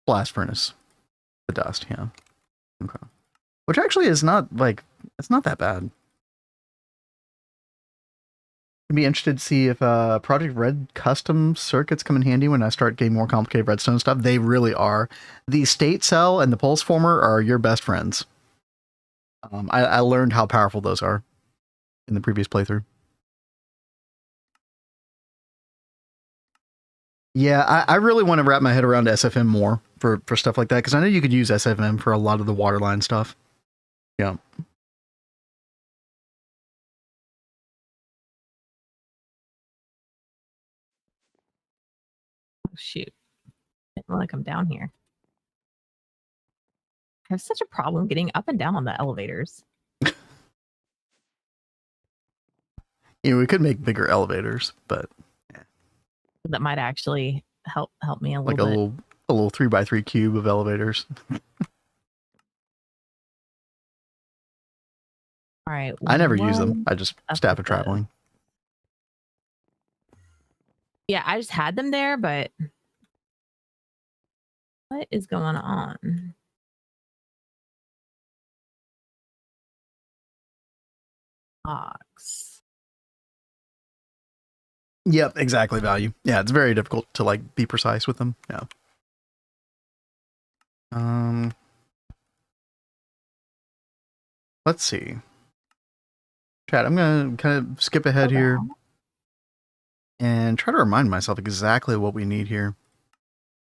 blast furnace the dust. Yeah. Okay. Which actually is not it's not that bad. I'd be interested to see if Project Red custom circuits come in handy when I start getting more complicated redstone stuff. They really are. The state cell and the pulse former are your best friends. I learned how powerful those are in the previous playthrough. Yeah, I really want to wrap my head around SFM more for stuff like that, because I know you could use SFM for a lot of the waterline stuff. Yeah. Oh, shoot. I didn't want to come down here. I have such a problem getting up and down on the elevators. You know, we could make bigger elevators, but yeah. That might actually help me a little bit. Like a little 3x3 cube of elevators. All right. I never use them. I just staff it traveling. Yeah, I just had them there, but What is going on? Box. Yep, exactly. Value. Yeah, it's very difficult to like be precise with them. Yeah. Let's see. Chat, I'm gonna kind of skip ahead here and try to remind myself exactly what we need here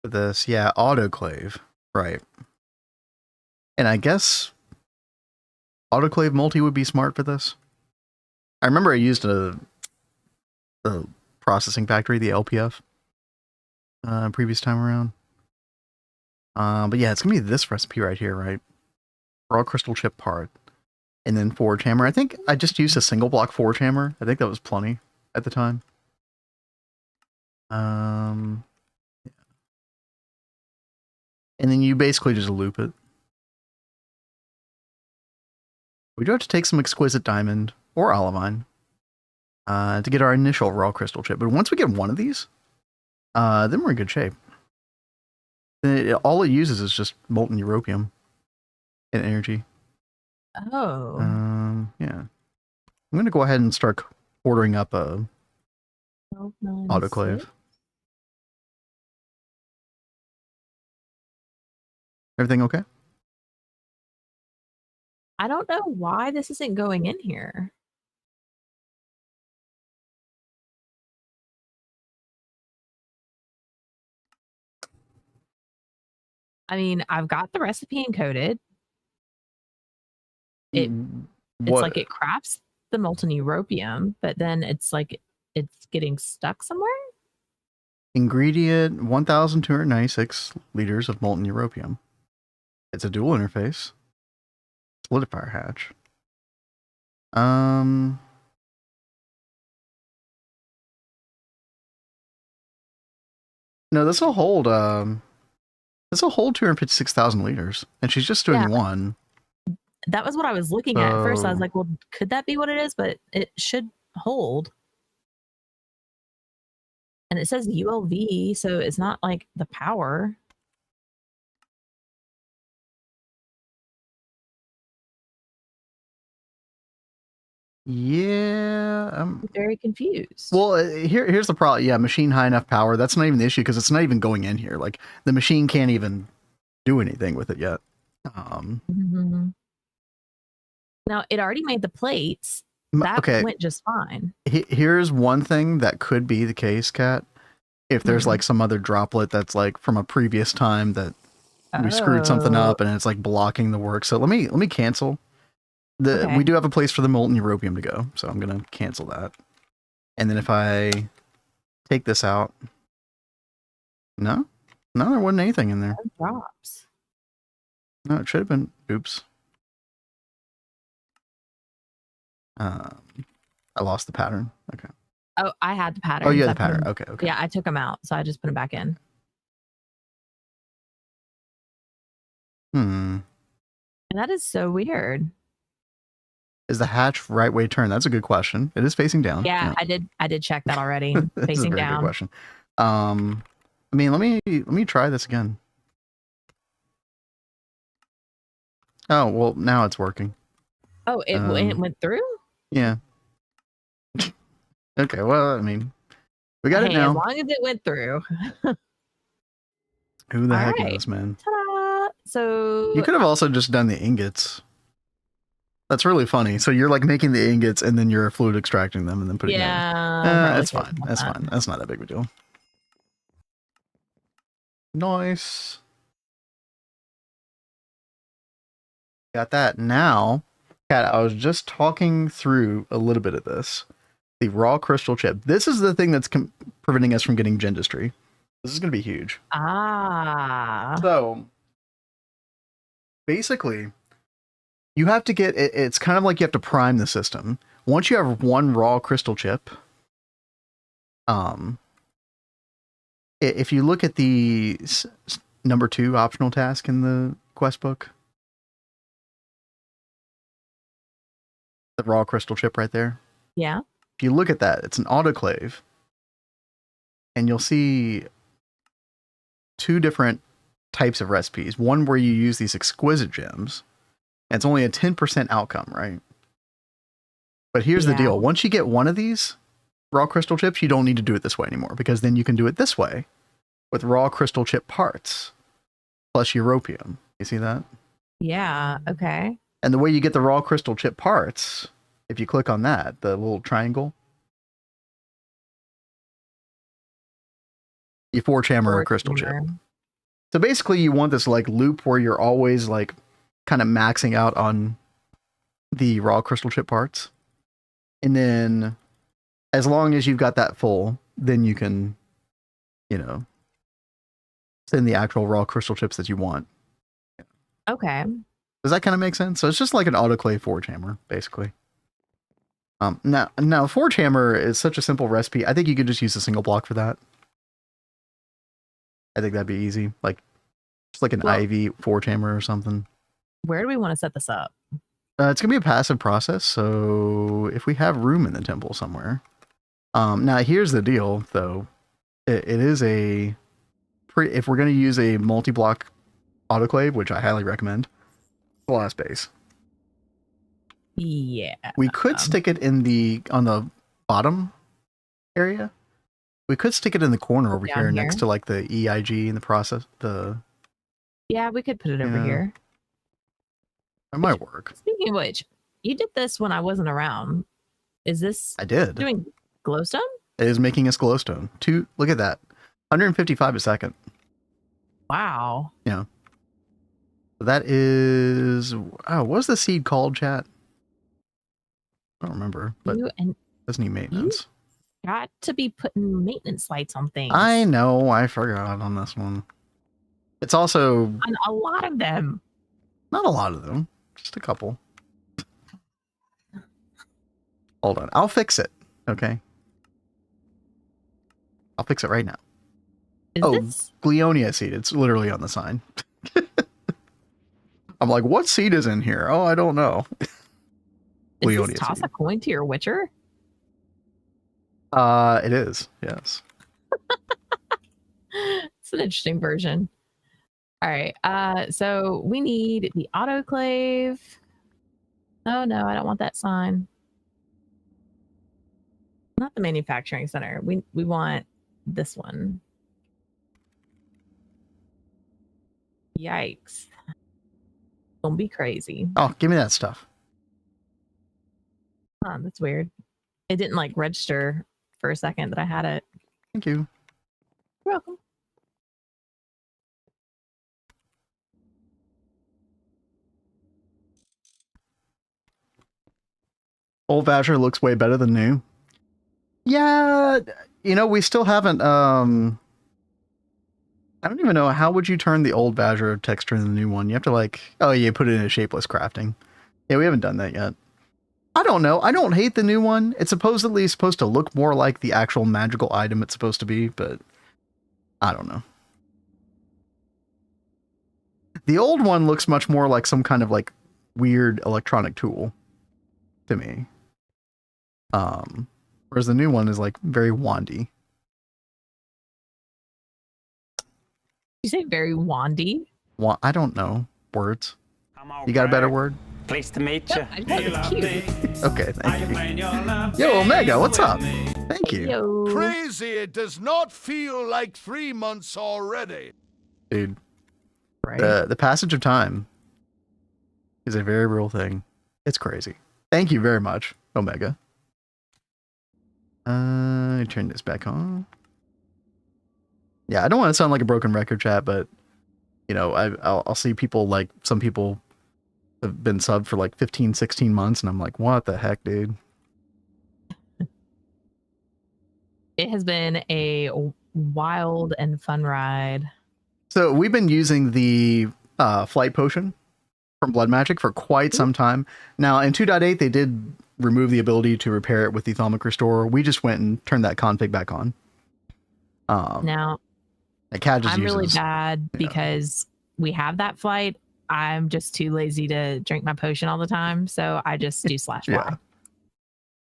for this. Yeah, autoclave. Right. And I guess autoclave multi would be smart for this. I remember I used a processing factory, the LPF, previous time around. But yeah, it's gonna be this recipe right here, right? Raw crystal chip part, and then forge hammer. I think I just used a single block forge hammer. I think that was plenty at the time. Yeah. And then you basically just loop it. We do have to take some exquisite diamond or olivine to get our initial raw crystal chip. But once we get one of these, then we're in good shape. All it uses is just molten europium and energy. Oh. Yeah. I'm going to go ahead and start ordering up a autoclave. Everything okay? I don't know why this isn't going in here. I mean, I've got the recipe encoded. It's like it crafts the molten europium, but then it's like it's getting stuck somewhere. Ingredient 1,296 liters of molten europium. It's a dual interface. Solidifier hatch. No, this will hold 256,000 liters, and she's just doing one. That was what I was looking at first. I was like, well, could that be what it is? But it should hold. And it says ULV, so it's not like the power. Yeah, I'm very confused. Well, here's the problem. Yeah, machine high enough power. That's not even the issue because it's not even going in here. Like the machine can't even do anything with it yet. Now it already made the plates. That went just fine. Here's one thing that could be the case, Kat. If there's like some other droplet that's like from a previous time that we screwed something up and it's like blocking the work. So let me cancel. We do have a place for the molten europium to go, so I'm gonna cancel that. And then if I take this out, no, there wasn't anything in there. Drops. No, it should have been. Oops. I lost the pattern. Okay. Oh, I had the pattern. Oh, yeah, the pattern. Okay. Yeah, I took them out, so I just put them back in. And that is so weird. Is the hatch right way turned? That's a good question. It is facing down. Yeah, I did check that already. Facing down. Good question. I mean, let me try this again. Oh, well, now it's working. Oh, it went through? Yeah. Okay, well, I mean, we got it now. As long as it went through. Who the heck knows, man? Ta-da! So you could have also just done the ingots. That's really funny. So you're like making the ingots and then you're fluid extracting them and then putting them in. That's fine. That's fine. That's not that big of a deal. Nice. Got that. Now, Kat, I was just talking through a little bit of this. The raw crystal chip. This is the thing that's preventing us from getting Gendistry. This is going to be huge. So, basically, you have to get it's kind of like you have to prime the system. Once you have one raw crystal chip, if you look at the number 2 optional task in the quest book, the raw crystal chip right there. Yeah. If you look at that, it's an autoclave, and you'll see 2 different types of recipes. One where you use these exquisite gems. And it's only a 10% outcome, right? But here's the deal. Once you get one of these raw crystal chips, you don't need to do it this way anymore, because then you can do it this way with raw crystal chip parts plus europium. You see that? Yeah. Okay. And the way you get the raw crystal chip parts, if you click on that, the little triangle, you forge hammer a crystal chip. So basically you want this like loop where you're always like kind of maxing out on the raw crystal chip parts. And then as long as you've got that full, then you can, you know, send the actual raw crystal chips that you want. Okay. Does that kind of make sense? So it's just like an autoclave forge hammer, basically. Now forge hammer is such a simple recipe. I think you could just use a single block for that. I think that'd be easy. Like just like an Ivy forge hammer or something. Where do we want to set this up? It's gonna be a passive process. So if we have room in the temple somewhere. Now here's the deal though. It is a if we're gonna use a multi-block autoclave, which I highly recommend, glass base. Yeah. We could stick it in on the bottom area. We could stick it in the corner over here next to like the EIG and the process. Yeah, we could put it over here. That might work. Speaking of which, you did this when I wasn't around. Is this I did doing glowstone? It is making us glowstone. Look at that. 155 a second. Wow. Yeah. That is what's the seed called, chat? I don't remember, but doesn't need maintenance. Got to be putting maintenance lights on things. I know, I forgot on this one. It's also on a lot of them. Not a lot of them, just a couple. Hold on, I'll fix it. Okay, I'll fix it right now. Is Gleonia seed. It's literally on the sign. I'm like, what seed is in here? Oh, I don't know. Is this toss a coin to your witcher? It is, yes. It's an interesting version. All right. So we need the autoclave. Oh no, I don't want that sign. Not the manufacturing center. We want this one. Yikes. Don't be crazy. Oh, give me that stuff. That's weird. It didn't like register for a second that I had it. Thank you. You're welcome. Old Voucher looks way better than new. Yeah, you know, we still haven't, I don't even know, how would you turn the old Badger texture in the new one? You have to like, oh yeah, put it in a shapeless crafting. Yeah, we haven't done that yet. I don't know. I don't hate the new one. It's supposedly supposed to look more like the actual magical item it's supposed to be, but I don't know. The old one looks much more like some kind of like weird electronic tool to me. Whereas the new one is like very wandy. You say very wandy? I don't know words. You got a better word? Pleased to meet you. It's cute. Okay, thank you. Yo, Omega, what's up? Thank you. Yo. Crazy, it does not feel like 3 months already. Dude, right. the passage of time is a very real thing. It's crazy. Thank you very much, Omega. Turn this back on. Yeah, I don't want to sound like a broken record, chat, but you know, I'll see people like some people have been subbed for like 15, 16 months, and I'm like, what the heck, dude? It has been a wild and fun ride. So we've been using the flight potion from Blood Magic for quite some time. Now in 2.8, they did remove the ability to repair it with the Thalmic Restore. We just went and turned that config back on. Now, I'm really bad because we have that flight. I'm just too lazy to drink my potion all the time, so I just do /y. Yeah.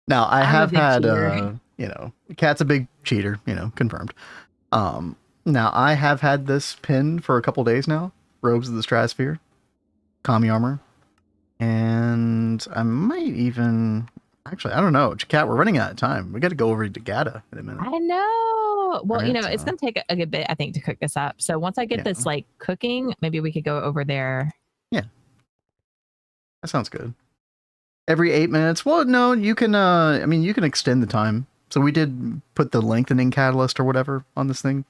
Now I have had, you know, Cat's a big cheater, you know, confirmed. Now, I have had this pin for a couple days now. Robes of the Stratosphere. Kami armor. And I might even... Actually, I don't know. Cat, we're running out of time. We got to go over to Gata in a minute. I know. Well, Right, you know, it's going to take a good bit, I think, to cook this up. So once I get this like cooking, maybe we could go over there. Yeah. That sounds good. Every 8 minutes. Well, no, you can, I mean, you can extend the time. So we did put the lengthening catalyst or whatever on this thing.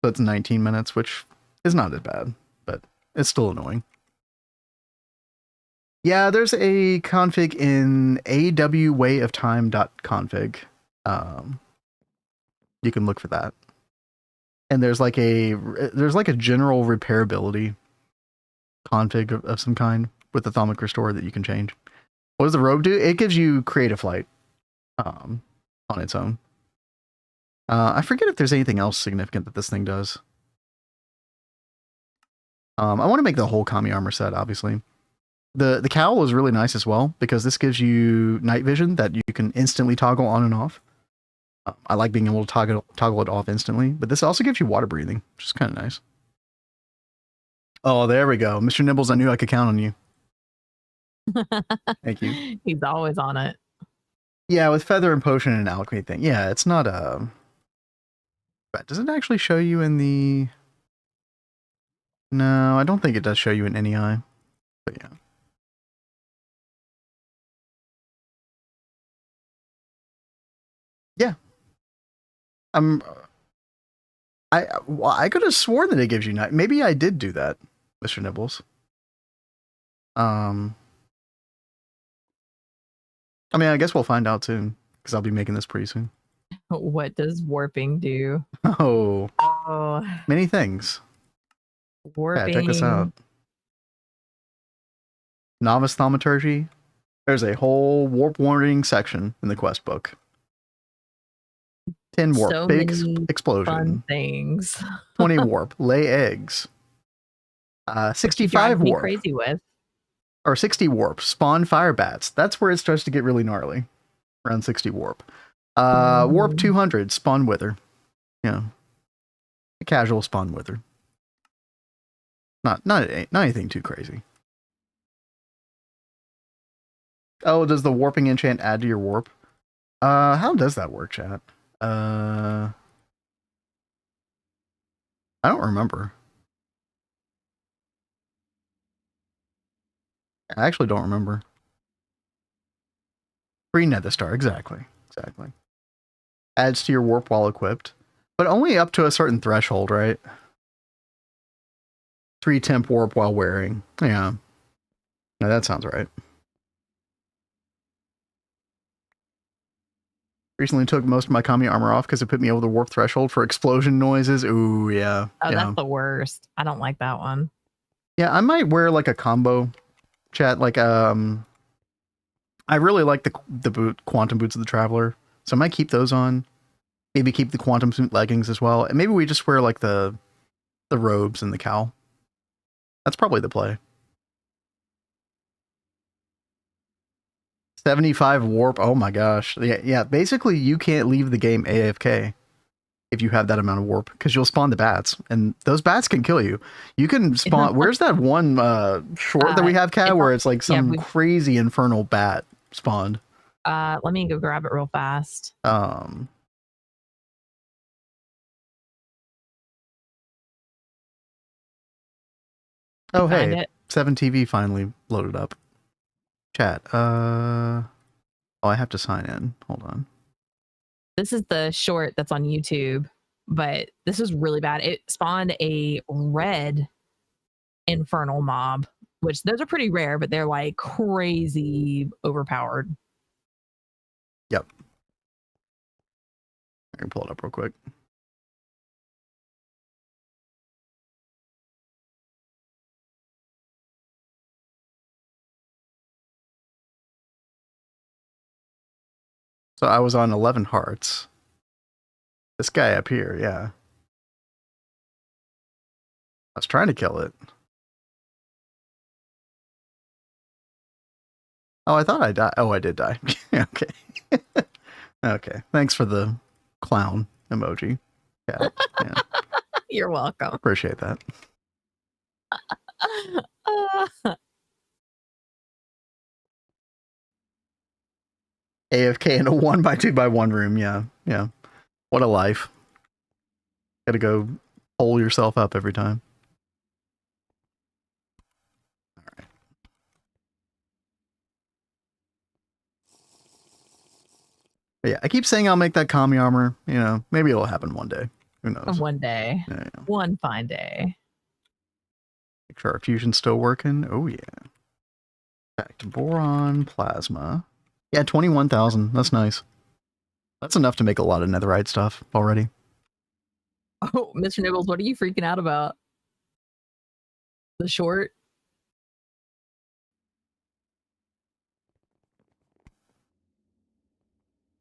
So it's 19 minutes, which is not as bad, but it's still annoying. Yeah, there's a config in awwayoftime.config. You can look for that. And there's like a general repairability config of some kind with Atomic Restore that you can change. What does the robe do? It gives you creative flight on its own. I forget if there's anything else significant that this thing does. I want to make the whole Kami armor set, obviously. The cowl is really nice as well, because this gives you night vision that you can instantly toggle on and off. I like being able to toggle it off instantly, but this also gives you water breathing, which is kind of nice. Oh, there we go. Mr. Nibbles, I knew I could count on you. Thank you. He's always on it. Yeah, with Feather and Potion and Alchemy thing. Yeah, it's not a... But does it actually show you in the... No, I don't think it does show you in NEI. But yeah. Yeah. I could have sworn that it gives you night. Maybe I did do that, Mr. Nibbles. I mean, I guess we'll find out soon, because I'll be making this pretty soon. What does warping do? Oh, many things. Warping. Yeah, check this out. Novice Thaumaturgy. There's a whole warp warning section in the quest book. 10 warp, So big many explosion. Fun things. 20 warp, lay eggs. 65 Me warp. crazy with. Or 60 warp, spawn fire bats. That's where it starts to get really gnarly. Around 60 warp. Warp 200, spawn wither. Yeah. A casual spawn wither. Not anything too crazy. Oh, does the warping enchant add to your warp? How does that work, chat? I don't remember. I actually don't remember. Free Nether Star, exactly. Adds to your warp while equipped. But only up to a certain threshold, right? 3 temp warp while wearing. Yeah. No, that sounds right. Recently took most of my Kami armor off because it put me over the warp threshold for explosion noises. Ooh, yeah. Oh, yeah. that's the worst. I don't like that one. Yeah, I might wear like a combo, chat. Like, I really like the quantum boots of the Traveler, so I might keep those on. Maybe keep the quantum suit leggings as well, and maybe we just wear like the robes and the cowl. That's probably the play. 75 warp. Oh my gosh. Yeah. Basically, you can't leave the game AFK if you have that amount of warp, because you'll spawn the bats, and those bats can kill you. You can spawn. Where's that one short that we have, Cat, where it's like some crazy infernal bat spawned? Let me go grab it real fast. Oh, hey, 7TV finally loaded up. Chat. Oh, I have to sign in. Hold on. This is the short that's on YouTube, but this is really bad. It spawned a red infernal mob, which those are pretty rare, but they're like crazy overpowered. Yep. I can pull it up real quick. So I was on 11 hearts. This guy up here, yeah. I was trying to kill it. Oh, I thought I died. Oh, I did die. Okay. Okay. Thanks for the clown emoji. Cat. Yeah. You're welcome. Appreciate that. AFK in a 1x2x1 room. Yeah. Yeah. What a life. Gotta go hole yourself up every time. All right. But yeah, I keep saying I'll make that commie armor. You know, maybe it'll happen one day. Who knows? One day. Yeah, yeah. One fine day. Make sure our fusion's still working. Oh, yeah. Back to boron, plasma. Yeah, 21,000. That's nice. That's enough to make a lot of netherite stuff already. Oh, Mr. Nibbles, what are you freaking out about? The short?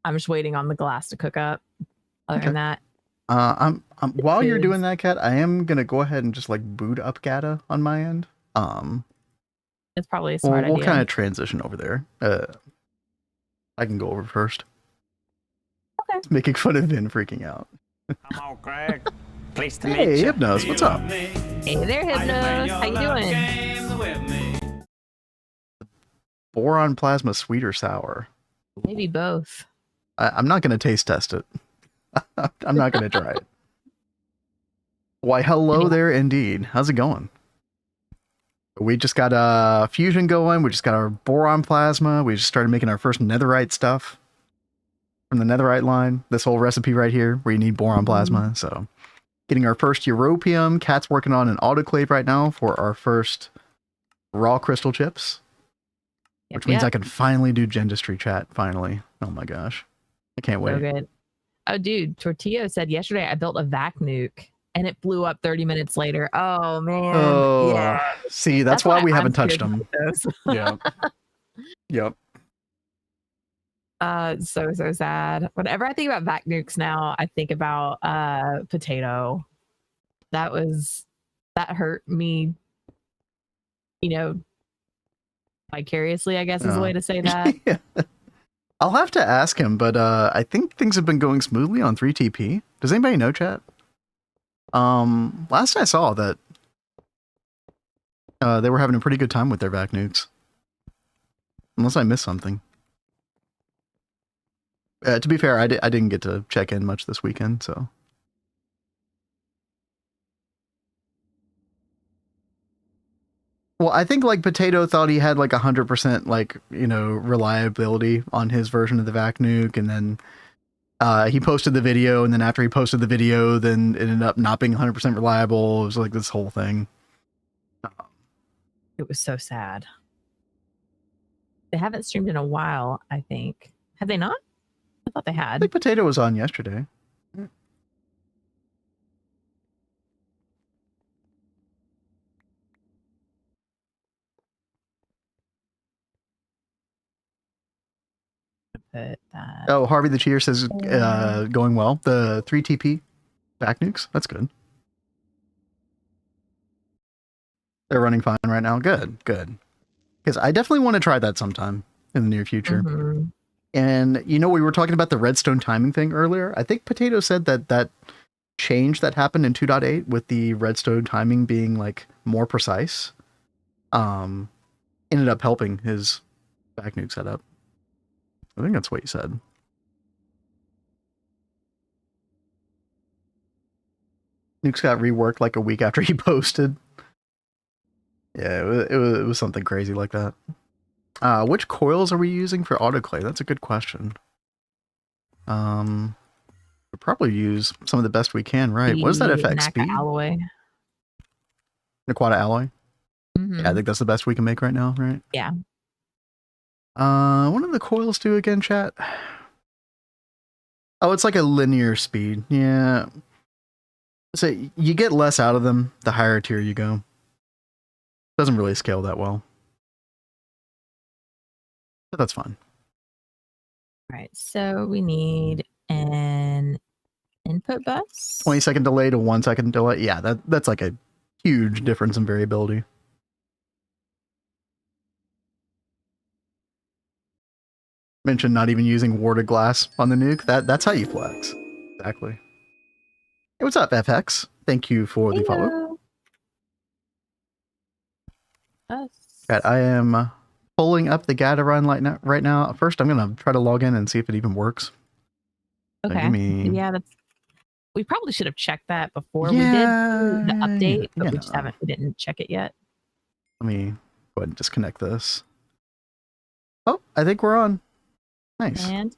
I'm just waiting on the glass to cook up. Other than that, I'm while you're doing that, Kat, I am gonna go ahead and just like boot up Gata on my end. It's probably a smart idea. We'll kind of transition over there. I can go over first. Okay. Making fun of Vin freaking out. Come on, Greg. Pleased to meet Hey, you. Hypnos, what's up? Hey there, Hypnos. How you doing? Boron plasma, sweet or sour? Maybe both. I'm not gonna taste test it. I'm not gonna try it. Why, hello there, indeed. How's it going? We just got fusion going. We just got our boron plasma. We just started making our first netherite stuff from the netherite line. This whole recipe right here, where you need boron plasma. So, getting our first europium. Cat's working on an autoclave right now for our first raw crystal chips, which means I can finally do Gendistry chat. Finally, oh my gosh, I can't wait. So good. Oh, dude, Tortillo said yesterday I built a vac nuke. And it blew up 30 minutes later. Oh, man. Oh, yeah. See, that's why we haven't touched them. Yeah. Yep. So sad. Whenever I think about vac nukes now, I think about potato. That hurt me, you know, vicariously, I guess is the way to say that. Yeah. I'll have to ask him, but I think things have been going smoothly on 3TP. Does anybody know, chat? Last I saw that they were having a pretty good time with their vac nukes. Unless I missed something. To be fair, I didn't get to check in much this weekend, so. Well, I think like Potato thought he had like 100% like, you know, reliability on his version of the vac nuke, and then he posted the video, and then after he posted the video, then it ended up not being 100% reliable. It was like this whole thing. It was so sad. They haven't streamed in a while, I think. Have they not? I thought they had. I think Potato was on yesterday. Oh, Harvey the Cheer says going well. The 3TP back nukes. That's good. They're running fine right now. Good, good. Because I definitely want to try that sometime in the near future. Mm-hmm. And, you know, we were talking about the redstone timing thing earlier. I think Potato said that change that happened in 2.8 with the redstone timing being, like, more precise ended up helping his back nuke setup. I think that's what he said. Nukes got reworked like a week after he posted. Yeah, it was something crazy like that. Which coils are we using for autoclave? That's a good question. We'll probably use some of the best we can, right? What does that affect? Speed? Alloy. Naquata alloy? Mm-hmm. Yeah, I think that's the best we can make right now, right? Yeah. What do the coils do again, chat? Oh, it's like a linear speed. Yeah. So you get less out of them the higher tier you go. Doesn't really scale that well. But that's fine. All right, so we need an input bus. 20-second delay to 1-second delay. Yeah, that's like a huge difference in variability. Mentioned not even using warded glass on the nuke. That's how you flex. Exactly. Hey, what's up, FX? Thank you for the follow. Cat, I am pulling up the Gata run right now. First, I'm gonna try to log in and see if it even works. Okay. So yeah, we probably should have checked that before. We did the update, but we just haven't. We didn't check it yet. Let me go ahead and disconnect this. Oh, I think we're on. Nice. Fantastic.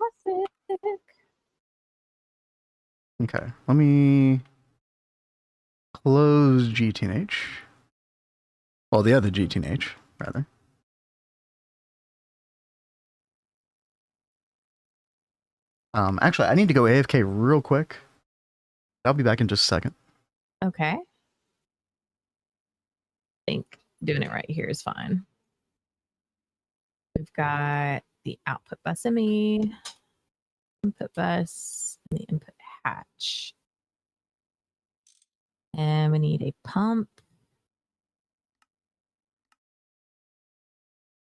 Okay, let me close GTNH. Well, the other GTNH, rather. Actually, I need to go AFK real quick. I'll be back in just a second. Okay. I think doing it right here is fine. We've got the output bus ME, input bus, and the input hatch. And we need a pump.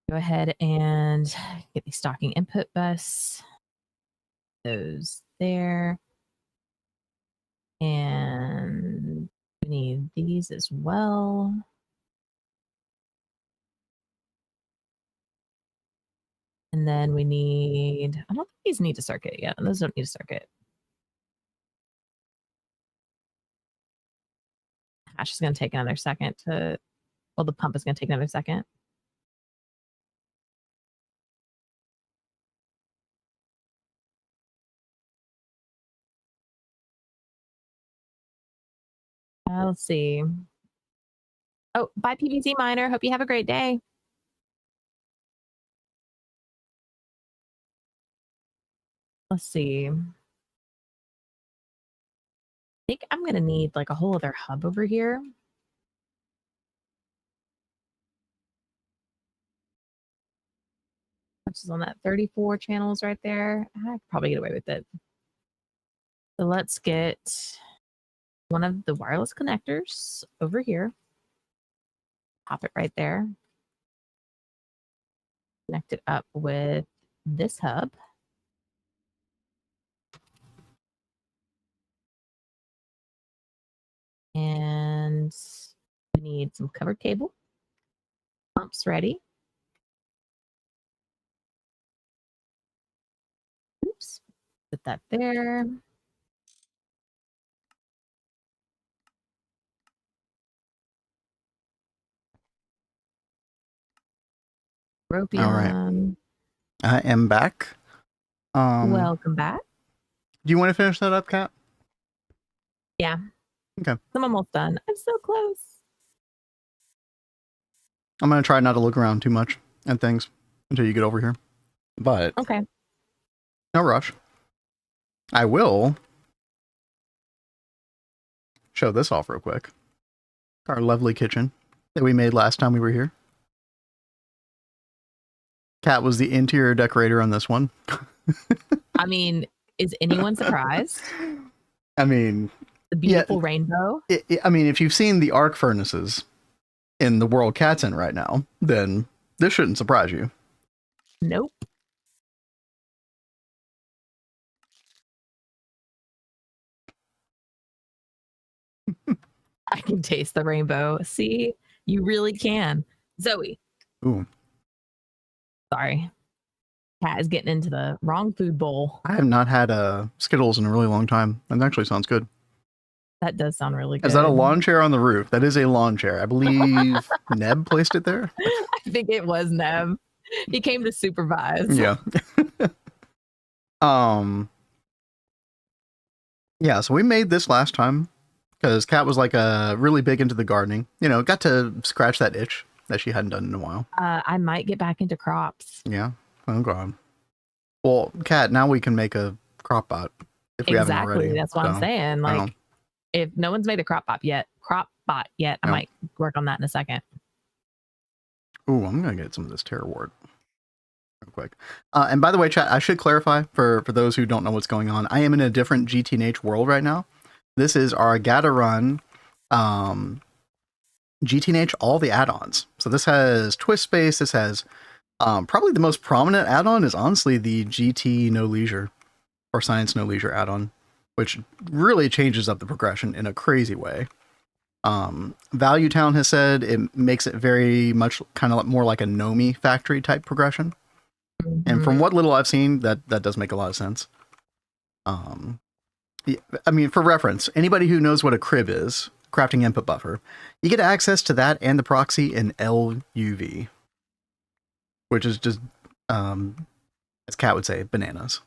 Go ahead and get the stocking input bus. Those there. And we need these as well. And then we need, I don't think these need a circuit yet. Those don't need a circuit. Hash is going to take another second to, well, the pump is going to take another second. Let's see. Oh, bye, PVC Miner. Hope you have a great day. Let's see. I think I'm going to need like a whole other hub over here. Which is on that 34 channels right there. I could probably get away with it. So let's get one of the wireless connectors over here. Pop it right there. Connect it up with this hub. And we need some covered cable. Pumps ready. Oops. Put that there. Ropium. All right. I am back. Welcome back. Do you want to finish that up, Kat? Yeah. Okay. I'm almost done. I'm so close. I'm going to try not to look around too much at things until you get over here. But okay. No rush. I will show this off real quick. Our lovely kitchen that we made last time we were here. Kat was the interior decorator on this one. I mean, is anyone surprised? I mean, the beautiful rainbow. I mean, if you've seen the arc furnaces in the world Kat's in right now, then this shouldn't surprise you. Nope. I can taste the rainbow. See, you really can. Zoe. Ooh. Sorry. Cat is getting into the wrong food bowl. I have not had Skittles in a really long time. That actually sounds good. That does sound really good. Is that a lawn chair on the roof? That is a lawn chair. I believe Neb placed it there. I think it was Neb. He came to supervise. Yeah. Yeah, so we made this last time because Kat was like really big into the gardening. You know, got to scratch that itch that she hadn't done in a while. I might get back into crops. Yeah. Oh god. Well, Kat, now we can make a crop bot if we haven't already. That's what I'm saying. Like, if no one's made a crop bot yet, I might work on that in a second. Ooh, I'm gonna get some of this terror ward real quick. And by the way, chat, I should clarify for those who don't know what's going on. I am in a different GTNH world right now. This is our Gata run GTNH, all the add-ons. So this has Twist Space. This has probably the most prominent add-on is honestly the GT No Leisure or Science No Leisure add-on. which really changes up the progression in a crazy way. Value Town has said it makes it very much kind of more like a Nomi factory type progression. And from what little I've seen, that does make a lot of sense. Yeah, I mean, for reference, anybody who knows what a crib is, crafting input buffer, you get access to that and the proxy in LuV, which is just, as Kat would say, bananas.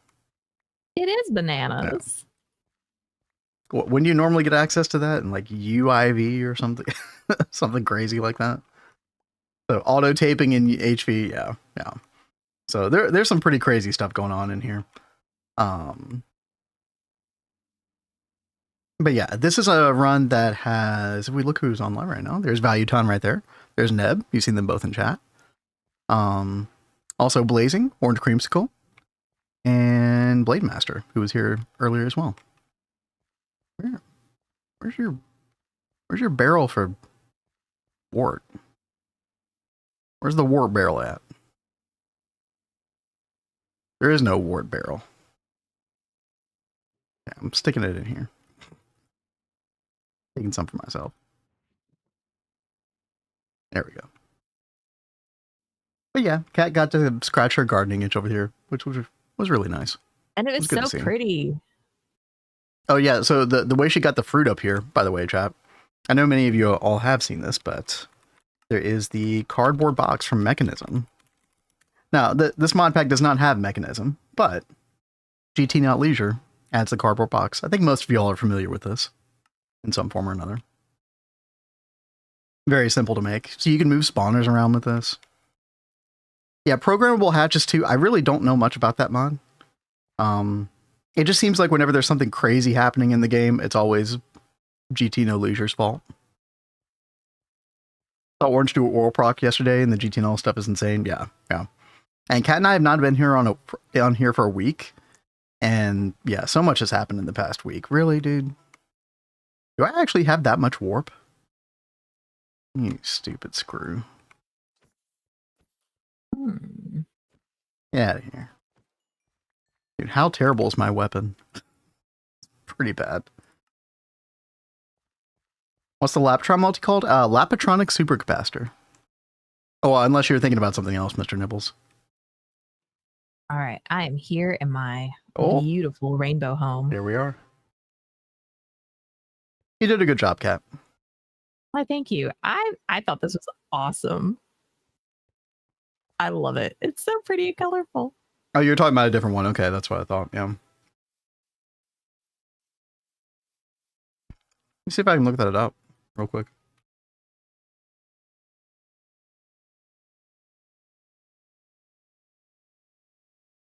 It is bananas. Yeah. When do you normally get access to that? In like UIV or something, something crazy like that. So auto taping in HV, yeah. So there's some pretty crazy stuff going on in here. But yeah, this is a run that has, if we look who's online right now, there's Valueton right there. There's Neb. You've seen them both in chat. Also Blazing, Orange Creamsicle, and Blade Master, who was here earlier as well. Where's your barrel for wart? Where's the wart barrel at? There is no wart barrel. Yeah, I'm sticking it in here. Taking some for myself. There we go. But yeah, Kat got to scratch her gardening itch over here, which was really nice. And it was so pretty. Oh yeah, so the way she got the fruit up here, by the way, chat. I know many of you all have seen this, but there is the cardboard box from Mechanism. Now, this mod pack does not have Mechanism, but GT Not Leisure adds the cardboard box. I think most of y'all are familiar with this in some form or another. Very simple to make. So you can move spawners around with this. Yeah, programmable hatches too. I really don't know much about that mod. It just seems like whenever there's something crazy happening in the game, it's always GT No Leisure's fault. Saw Orange do oral proc yesterday, and the GT No stuff is insane. Yeah. And Kat and I have not been here on here for a week, and yeah, so much has happened in the past week. Really, dude? Do I actually have that much warp? You stupid screw. Get out of here. Dude, how terrible is my weapon? Pretty bad. What's the Laptron multi called? Lapatronic Supercapacitor. Oh, unless you're thinking about something else, Mr. Nibbles. All right, I am here in my beautiful rainbow home. There we are. You did a good job, Kat. Why, thank you. I thought this was awesome. I love it. It's so pretty and colorful. Oh, you're talking about a different one. Okay, that's what I thought. Yeah. Let me see if I can look that up real quick.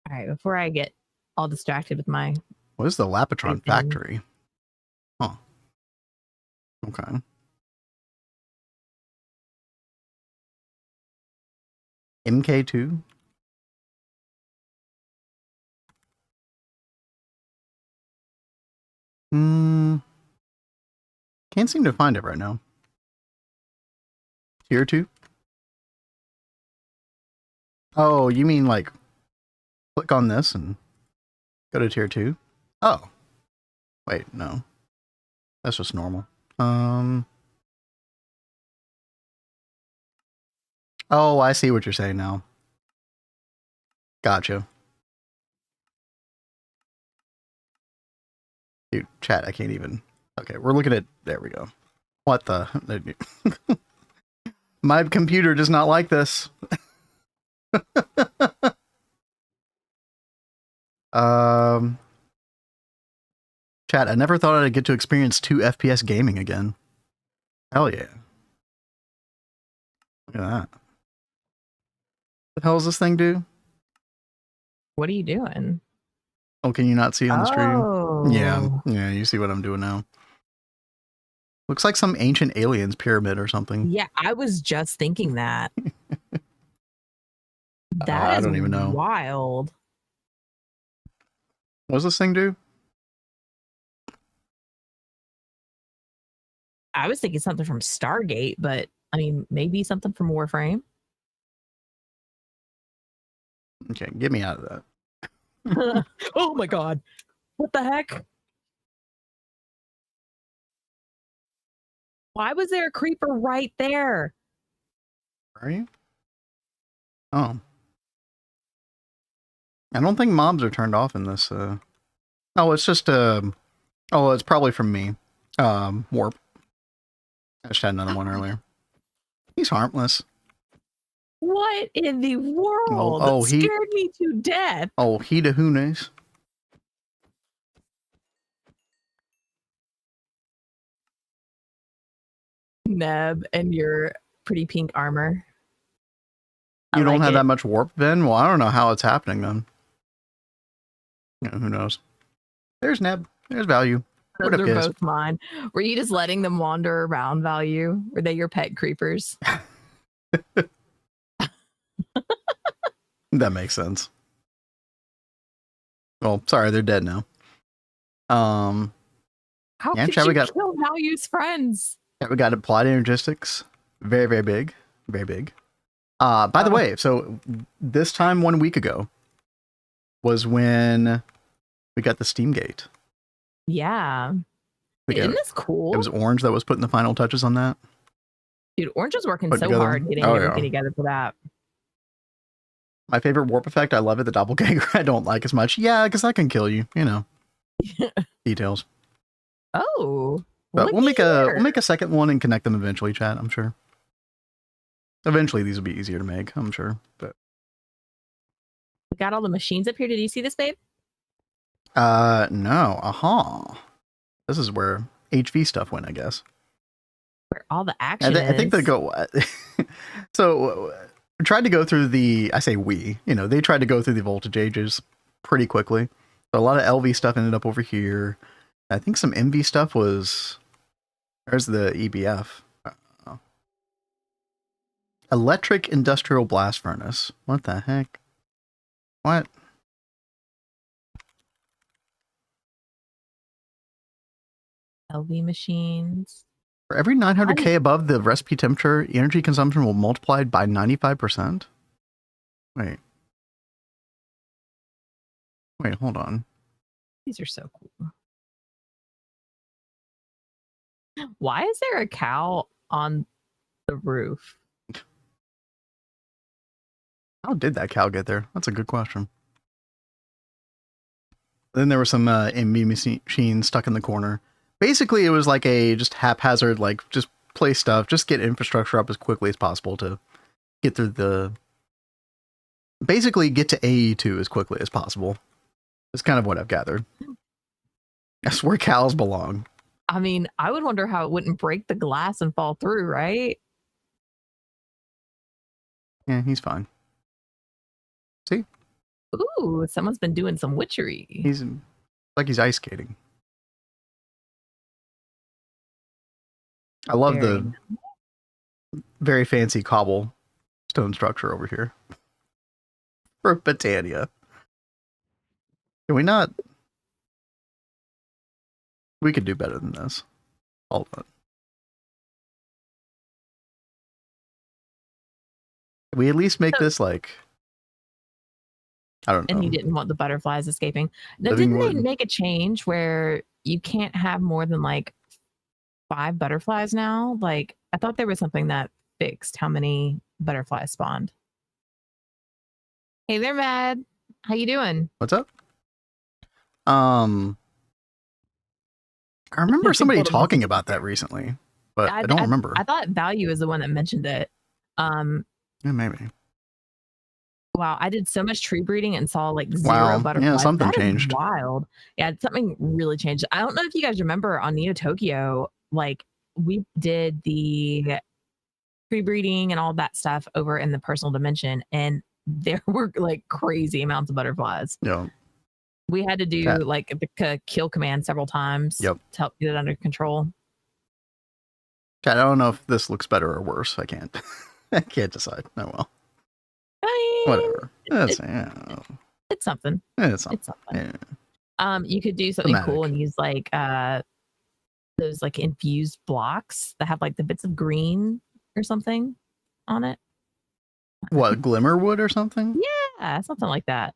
All right, before I get all distracted with my... What is the Lapatron factory? Huh. Okay. MK2? Can't seem to find it right now. Tier 2? Oh, you mean like click on this and go to tier 2? Oh. Wait, no. That's just normal. Oh, I see what you're saying now. Gotcha. Dude, chat, I can't even. Okay, we're looking at. There we go. What the? My computer does not like this. Chat, I never thought I'd get to experience 2 FPS gaming again. Hell yeah. Look at that. What the hell does this thing do? What are you doing? Oh, can you not see on the stream? Oh. Yeah, you see what I'm doing now. Looks like some ancient aliens pyramid or something. Yeah, I was just thinking that. I don't even know. Wild. What does this thing do? I was thinking something from Stargate, but I mean, maybe something from Warframe. Okay, get me out of that. Oh my god. What the heck? Why was there a creeper right there? Where are you? Oh. I don't think mobs are turned off in this. Oh, it's just oh, it's probably from me. Warp. I just had another one earlier. He's harmless. What in the world? Oh, That scared me to death. Oh, he to who knows? Neb and your pretty pink armor. You don't have that much warp, Ben? Well, I don't know how it's happening then. Who knows? There's Neb. There's Value. Those are both mine. Were you just letting them wander around, Value? Were they your pet creepers? That makes sense. Well, sorry, they're dead now. How could you kill Value's friends? Yeah, we got applied energistics. Very, very big. Very big. By the way, so this time 1 week ago was when we got the Steam Gate. Yeah. Isn't this cool? It was Orange that was putting the final touches on that. Dude, Orange was working so hard getting everything together for that. My favorite warp effect, I love it. The doppelganger, I don't like as much. Yeah, because that can kill you, you know. Details. Oh. But we'll make a second one and connect them eventually, chat, I'm sure. Eventually these will be easier to make, I'm sure. But we got all the machines up here. Did you see this, babe? No. Aha. This is where HV stuff went, I guess. Where all the action is. I think they go. So tried to go through they tried to go through the voltage ages pretty quickly. So a lot of LV stuff ended up over here. I think some MV stuff was, there's the EBF. Electric Industrial Blast Furnace. What the heck? What? LV machines. For every 900K above the recipe temperature, energy consumption will multiply by 95%. Wait, hold on. These are so cool. Why is there a cow on the roof? How did that cow get there? That's a good question. Then there were some MB machines stuck in the corner. Basically, it was like a just haphazard, like just play stuff, just get infrastructure up as quickly as possible to get through basically get to AE2 as quickly as possible. That's kind of what I've gathered. That's where cows belong. I mean, I would wonder how it wouldn't break the glass and fall through, right? Yeah, he's fine. See? Ooh, someone's been doing some witchery. He's like he's ice skating. I love the very fancy cobblestone structure over here. For Botania. Can we not? We could do better than this. Hold on. Can we at least make this like, I don't know. And you didn't want the butterflies escaping. Now, didn't they make a change where you can't have more than like 5 butterflies now? Like, I thought there was something that fixed how many butterflies spawned. Hey there, Mad. How you doing? What's up? I remember somebody talking about that recently, but I don't remember. I thought Value is the one that mentioned it. Yeah, maybe. Wow, I did so much tree breeding and saw like 0 butterflies. Yeah, something changed. Wild. Yeah, something really changed. I don't know if you guys remember on Neo Tokyo, like we did the tree breeding and all that stuff over in the personal dimension, and there were like crazy amounts of butterflies. Yeah. We had to do like the kill command several times to help get it under control. Chat, I don't know if this looks better or worse. I can't. I can't decide. Oh well. Whatever. It's something. It's something. Yeah. You could do something cool and use like those like infused blocks that have like the bits of green or something on it. What, Glimmerwood or something? Yeah, something like that.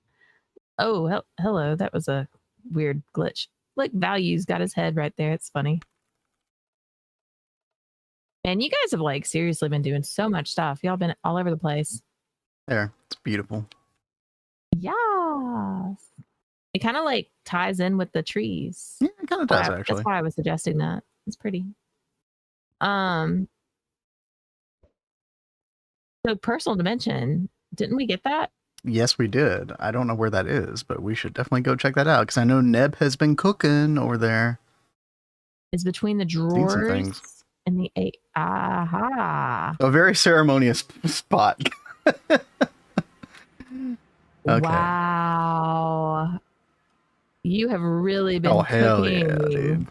Oh, hello. That was a weird glitch. Like Value's got his head right there. It's funny. And you guys have like seriously been doing so much stuff. Y'all been all over the place. There, it's beautiful. Yeah. It kind of like ties in with the trees. Yeah, it kind of does actually. That's why I was suggesting that. It's pretty. So personal dimension, didn't we get that? Yes, we did. I don't know where that is, but we should definitely go check that out because I know Neb has been cooking over there. It's between the drawers and the aha. A very ceremonious spot. Okay. Wow. You have really been hell cooking. Yeah, dude.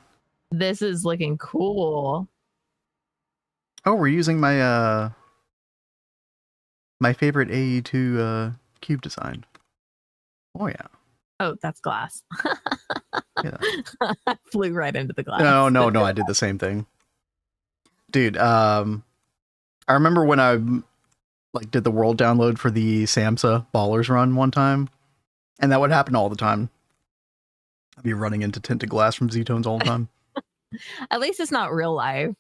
This is looking cool. Oh, we're using my my favorite AE2 cube design. Oh yeah. Oh, that's glass. Yeah. I flew right into the glass. No, I did the same thing. Dude, I remember when I like did the world download for the SAMHSA Ballers run one time, and that would happen all the time. I'd be running into tinted glass from Z-Tones all the time. At least it's not real life.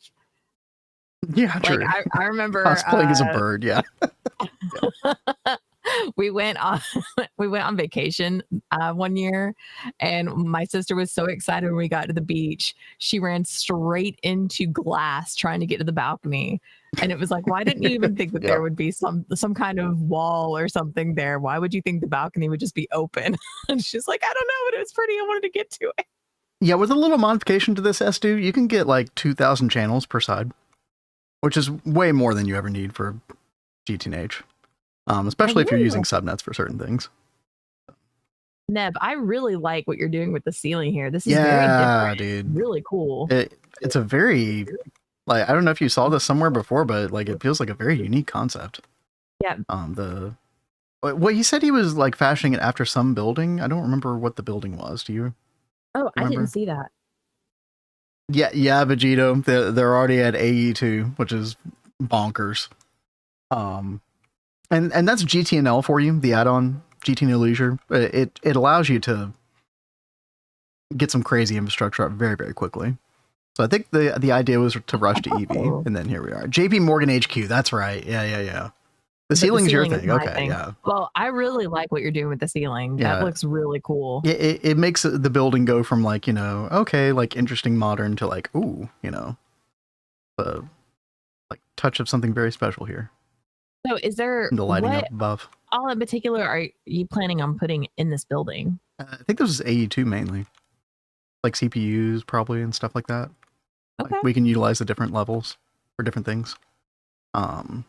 Yeah, true. Like, I remember cosplaying as a bird. Yeah. we went on vacation one year, and my sister was so excited when we got to the beach. She ran straight into glass trying to get to the balcony, and it was like, why didn't you even think that there would be some kind of wall or something there? Why would you think the balcony would just be open? And she's like, I don't know, but it was pretty. I wanted to get to it. Yeah, with a little modification to this S-Do, you can get like 2,000 channels per side, which is way more than you ever need for GTH. Especially if you're using subnets for certain things. Neb, I really like what you're doing with the ceiling here. This is very different. Dude. Really cool. It's a very, like, I don't know if you saw this somewhere before, but like it feels like a very unique concept. Yeah. Well, he said he was like fashioning it after some building. I don't remember what the building was. Do you? Oh, remember? I didn't see that. Yeah, Vegito. They're already at AE2, which is bonkers. And that's GTNL for you, the add-on GTNL Leisure. It allows you to get some crazy infrastructure up very, very quickly. So I think the idea was to rush to EV, and then here we are. JP Morgan HQ, that's right. Yeah. The ceiling's your thing. Okay, yeah. Well, I really like what you're doing with the ceiling. Yeah. That looks really cool. It makes the building go from like, you know, okay, like interesting modern to like, ooh, you know, like touch of something very special here. So is there the lighting up above? All in particular are you planning on putting in this building? I think this is AE2 mainly. Like CPUs probably and stuff like that. Okay. Like we can utilize the different levels for different things. Now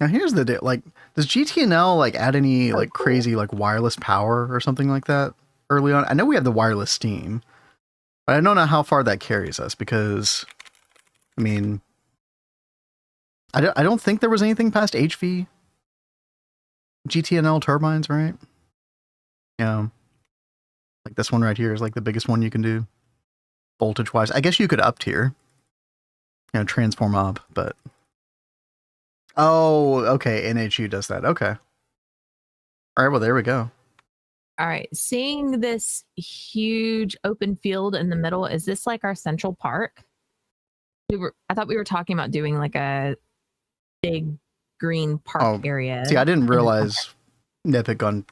here's the like, does GTNL like add any like crazy like wireless power or something like that early on? I know we have the wireless Steam, but I don't know how far that carries us because, I mean, I don't think there was anything past HV GTNL turbines, right? Yeah. Like this one right here is like the biggest one you can do voltage wise. I guess you could up tier, you know, transform up, but oh, okay. NHU does that. Okay. All right. Well, there we go. All right. Seeing this huge open field in the middle, is this like our central park? I thought we were talking about doing like a big green park area. See, I didn't realize Neb had gone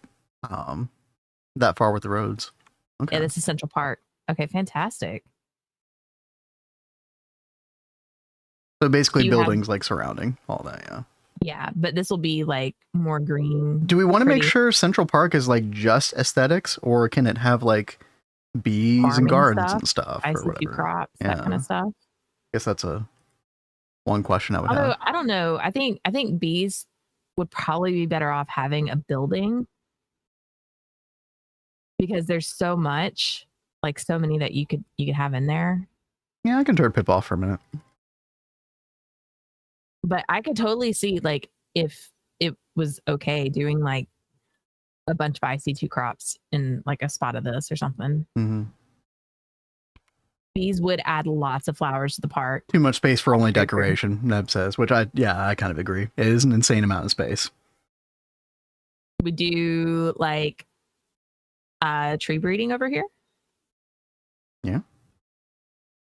that far with the roads. Okay. Yeah, this is Central Park. Okay, fantastic. So basically buildings like surrounding all that, yeah. Yeah, but this will be like more green. Do we want to make sure Central Park is like just aesthetics, or can it have like bees farming and gardens stuff, and stuff? ICQ or whatever? crops, that kind of stuff. I guess that's one question I would have. I don't know. I think bees would probably be better off having a building because there's so much, like so many that you could have in there. Yeah, I can turn Pip off for a minute. But I could totally see like if it was okay doing like a bunch of IC2 crops in like a spot of this or something. Mm-hmm. Bees would add lots of flowers to the park. Too much space for only decoration, Neb says, which I kind of agree. It is an insane amount of space. We do like tree breeding over here. Yeah.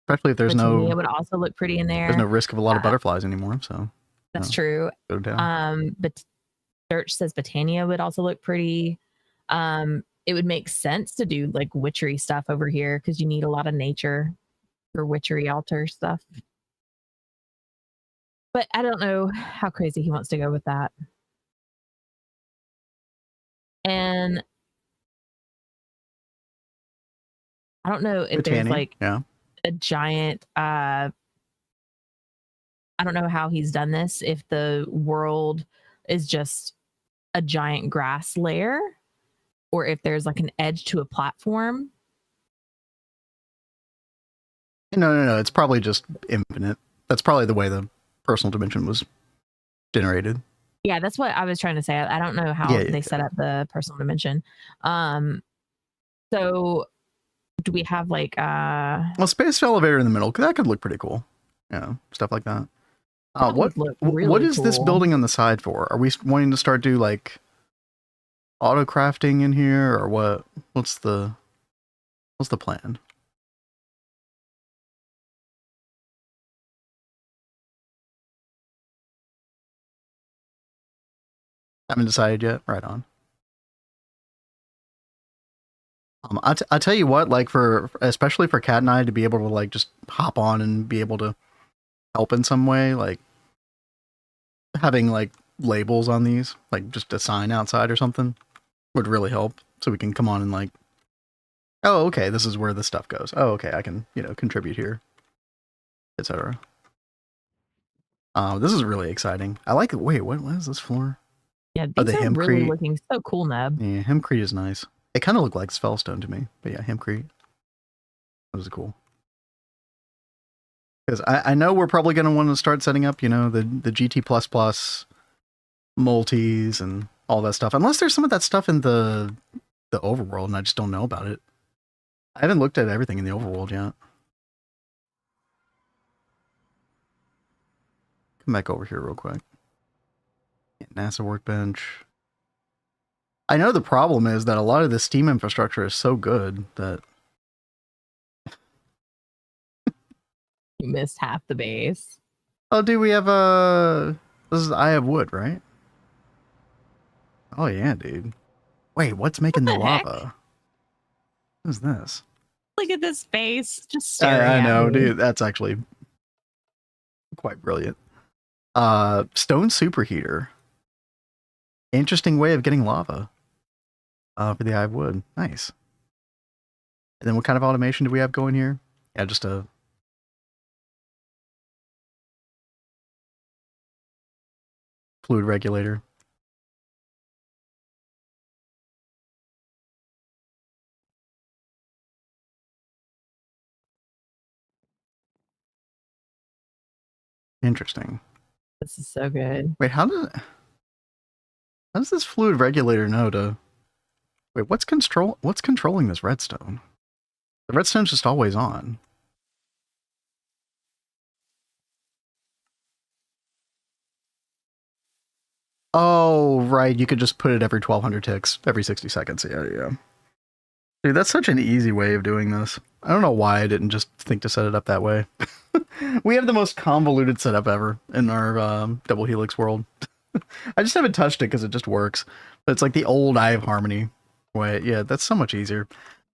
Especially if there's Petunia would also look pretty in there. There's no risk of a lot of butterflies anymore, so that's true. Go down. But Search says Botania would also look pretty. It would make sense to do like witchery stuff over here because you need a lot of nature for witchery altar stuff. But I don't know how crazy he wants to go with that. And I don't know if there's like a giant I don't know how he's done this, if the world is just a giant grass layer or if there's like an edge to a platform. No. It's probably just infinite. That's probably the way the personal dimension was generated. Yeah, that's what I was trying to say. I don't know how they set up the personal dimension. So do we have like well, space elevator in the middle? That could look pretty cool. Yeah, stuff like that. What is this building on the side for? Are we wanting to start do like auto crafting in here, or what? What's the plan? Haven't decided yet. Right on. I tell you what, like especially for Kat and I to be able to like just hop on and be able to help in some way, like having like labels on these, like just a sign outside or something would really help. So we can come on and like, oh, okay, this is where the stuff goes. Oh, okay, I can, contribute here, etc. This is really exciting. I like it. Wait, what is this floor? Yeah, these are really looking so cool, Neb. Yeah, hempcrete is nice. It kind of looked like spellstone to me, but yeah, hempcrete. That was cool. Because I know we're probably going to want to start setting up, the GT++ multis and all that stuff. Unless there's some of that stuff in the overworld and I just don't know about it. I haven't looked at everything in the overworld yet. Come back over here real quick. NASA workbench. I know the problem is that a lot of the Steam infrastructure is so good that you missed half the base. Oh, dude, we have this is Eye of Wood, right? Oh yeah, dude. Wait, what's making the lava? What is this? Look at this face, just staring I know, at me. dude. That's actually quite brilliant. Stone superheater. Interesting way of getting lava. For the Eye of Wood. Nice. And then what kind of automation do we have going here? Yeah, just a fluid regulator. Interesting. This is so good. Wait, how does this fluid regulator know to... Wait, what's controlling this redstone? The redstone's just always on. Oh, right. You could just put it every 1200 ticks, every 60 seconds. Yeah. Dude, that's such an easy way of doing this. I don't know why I didn't just think to set it up that way. We have the most convoluted setup ever in our DoubleHelix world. I just haven't touched it because it just works. But it's like the old Eye of Harmony way. Yeah, that's so much easier.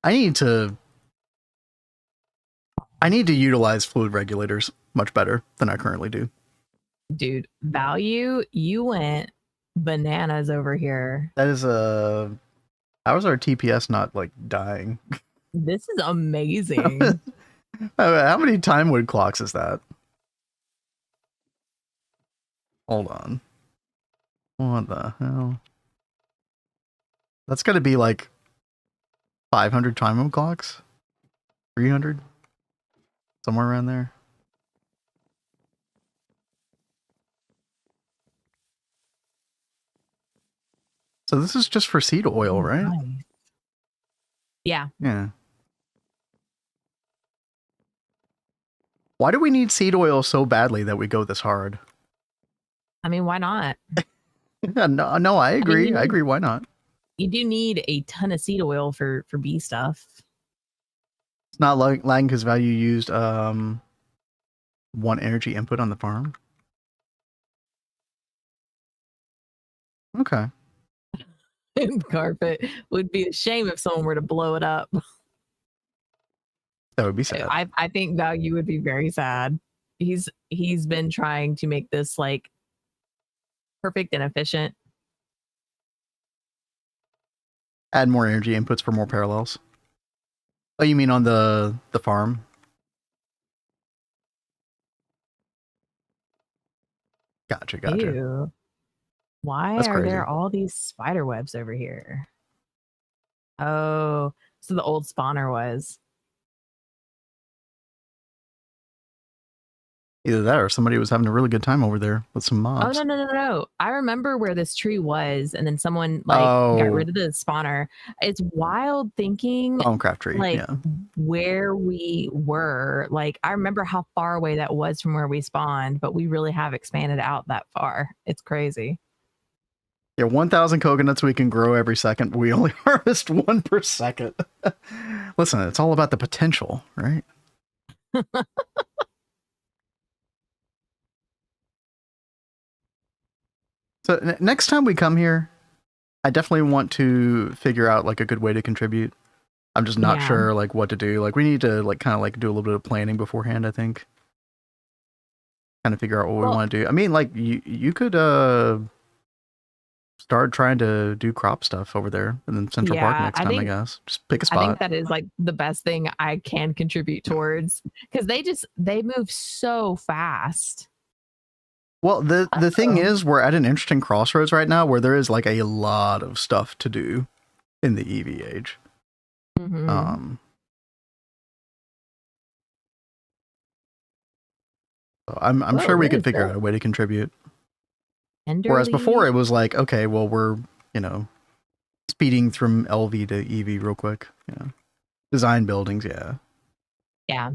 I need to utilize fluid regulators much better than I currently do. Dude, value, you went bananas over here. That is how is our TPS not like dying? This is amazing. How many time wood clocks is that? Hold on. What the hell? That's got to be like 500 time wood clocks? 300? Somewhere around there. So this is just for seed oil, right? Nice. Yeah. Yeah. Why do we need seed oil so badly that we go this hard? I mean, why not? No, I agree. I agree. Why not? You do need a ton of seed oil for bee stuff. It's not lagging because value used 1 energy input on the farm. Okay. Carpet would be a shame if someone were to blow it up. That would be sad. I think value would be very sad. He's been trying to make this like perfect and efficient. Add more energy inputs for more parallels. Oh, you mean on the farm? Gotcha. Ew. Why That's are crazy. there all these spider webs over here? Oh, so the old spawner was. Either that or somebody was having a really good time over there with some mobs. Oh, no. I remember where this tree was, and then someone got rid of the spawner. It's wild thinking Craft tree, yeah. Where we were. Like, I remember how far away that was from where we spawned, but we really have expanded out that far. It's crazy. Yeah, 1,000 coconuts we can grow every second, but we only harvest 1 per second. Listen, it's all about the potential, right? So next time we come here, I definitely want to figure out like a good way to contribute. I'm just not sure like what to do. Like we need to like kind of like do a little bit of planning beforehand, I think. Kind of figure out what we want to do. I mean, like you could start trying to do crop stuff over there and then Central Park next time, I guess. Just pick a spot. I think that is like the best thing I can contribute towards because they move so fast. Well, the thing is, we're at an interesting crossroads right now where there is like a lot of stuff to do in the EV-Age. Mm-hmm. So I'm sure we could figure out a way to contribute. Enderly. Whereas before it was like, okay, well we're speeding from LV to EV real quick. Design buildings, yeah. Yeah.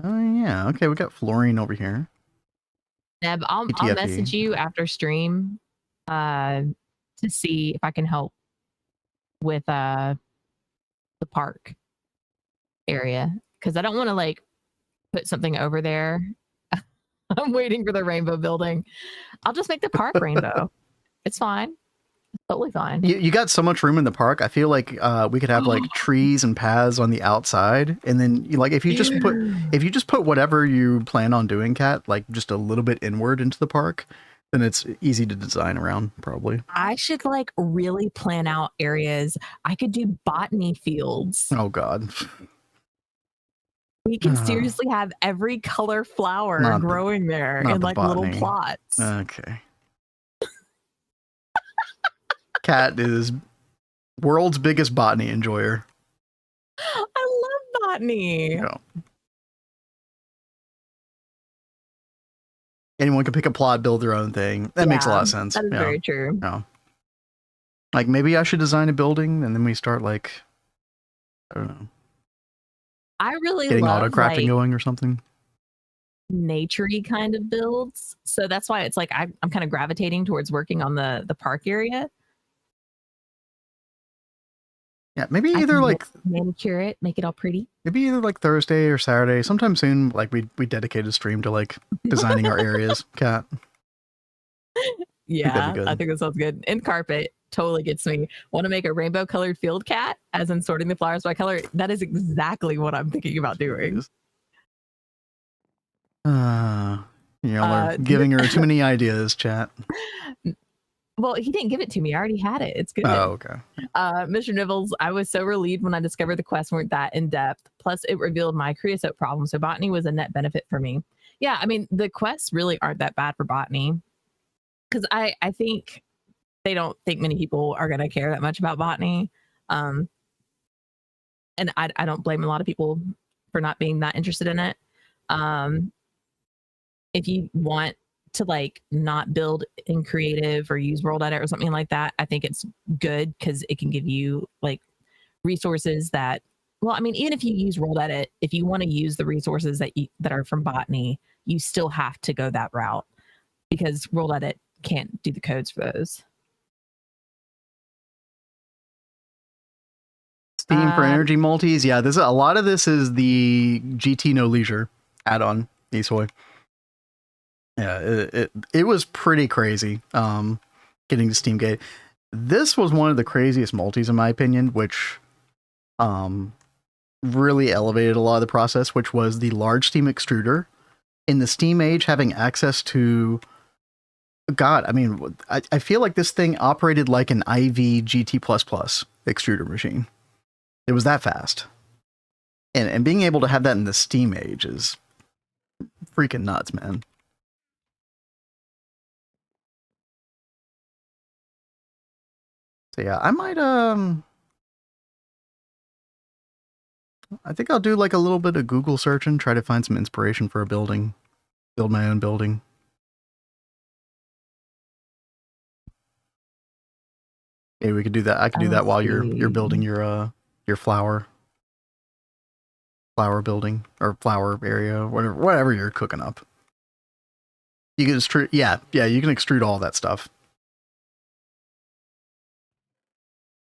Oh yeah, okay, we got fluorine over here. Neb, I'll message you after stream to see if I can help with the park area because I don't want to like put something over there. I'm waiting for the rainbow building. I'll just make the park rainbow. It's fine. It's totally fine. You got so much room in the park. I feel like we could have like trees and paths on the outside, and then like if you just put whatever you plan on doing, Kat, like just a little bit inward into the park, then it's easy to design around. Probably. I should like really plan out areas. I could do botany fields. Oh God. We can seriously have every color flower growing there in like little plots. Okay. Kat is world's biggest botany enjoyer. I love botany. Yeah. Anyone can pick a plot, build their own thing. That makes a lot of sense. That is very true. Yeah. Like maybe I should design a building and then we start like, I don't know. I really getting love auto crafting going or something. Naturey kind of builds. So that's why it's like I'm kind of gravitating towards working on the park area. Yeah, maybe either like manicure it, make it all pretty. Maybe either like Thursday or Saturday, sometime soon. Like we dedicate a stream to like designing our areas. Kat. Yeah, I think that sounds good. And carpet totally gets me. Want to make a rainbow colored field, Kat, as in sorting the flowers by color. That is exactly what I'm thinking about doing. Y'all are giving her too many ideas, chat. Well, he didn't give it to me. I already had it. It's good. Oh, okay. Mr. Nibbles, I was so relieved when I discovered the quests weren't that in depth. Plus, it revealed my creosote problem. So botany was a net benefit for me. Yeah, I mean, the quests really aren't that bad for botany. Because I think they don't think many people are going to care that much about botany. And I don't blame a lot of people for not being that interested in it. If you want to like not build in creative or use world edit or something like that, I think it's good because it can give you like resources that, well, I mean, even if you use world edit, if you want to use the resources that are from botany, you still have to go that route because world edit can't do the codes for those. Steam for energy multis. Yeah, a lot of this is the GT No Leisure add-on, Esoy. Yeah, it was pretty crazy getting to Steamgate. This was one of the craziest multis in my opinion, which really elevated a lot of the process, which was the large Steam extruder. In the Steam age, having access to God, I mean, I feel like this thing operated like an IV GT++ extruder machine. It was that fast. And being able to have that in the Steam age is freaking nuts, man. So yeah, I might I think I'll do like a little bit of Google search and try to find some inspiration for a building. Build my own building. Maybe we could do that. I could do that while you're building your flower building or flower area, whatever you're cooking up. You can extrude, yeah, you can extrude all that stuff.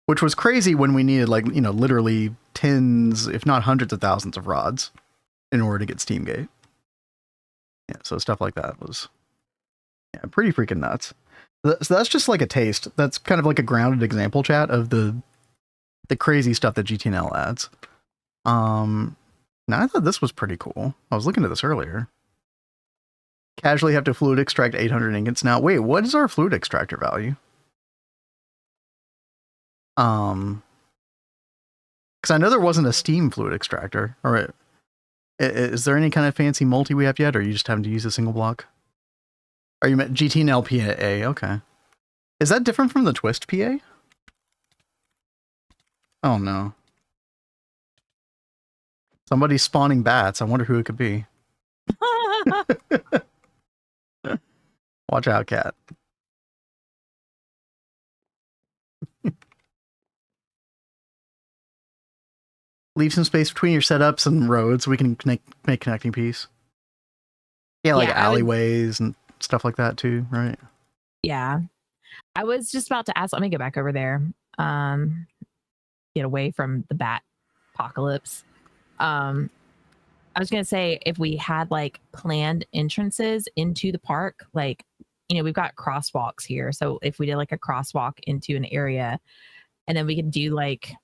Which was crazy when we needed like, you know, literally tens, if not hundreds of thousands of rods in order to get Steamgate. Yeah, so stuff like that was pretty freaking nuts. So that's just like a taste. That's kind of like a grounded example, chat, of the crazy stuff that GTNL adds. Now I thought this was pretty cool. I was looking at this earlier. Casually have to fluid extract 800 ingots. Now, wait, what is our fluid extractor value? Because I know there wasn't a Steam fluid extractor. All right. Is there any kind of fancy multi we have yet, or are you just having to use a single block? Are you GTNL PA? Okay. Is that different from the Twist PA? Oh no. Somebody's spawning bats. I wonder who it could be. Watch out, cat. Leave some space between your setups and roads so we can make connecting piece. Yeah, like alleyways and stuff like that too, right? Yeah. I was just about to ask, let me get back over there. Get away from the bat apocalypse. I was going to say, if we had like planned entrances into the park, like, you know, we've got crosswalks here. So if we did like a crosswalk into an area, and then we could do like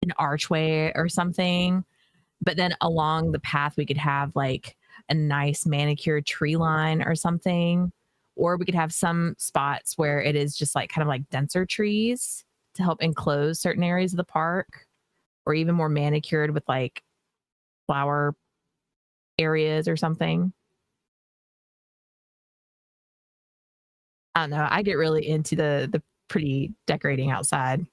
an archway or something, but then along the path, we could have like a nice manicured tree line or something. Or we could have some spots where it is just like kind of like denser trees to help enclose certain areas of the park, or even more manicured with like flower areas or something. I don't know. I get really into the pretty decorating outside.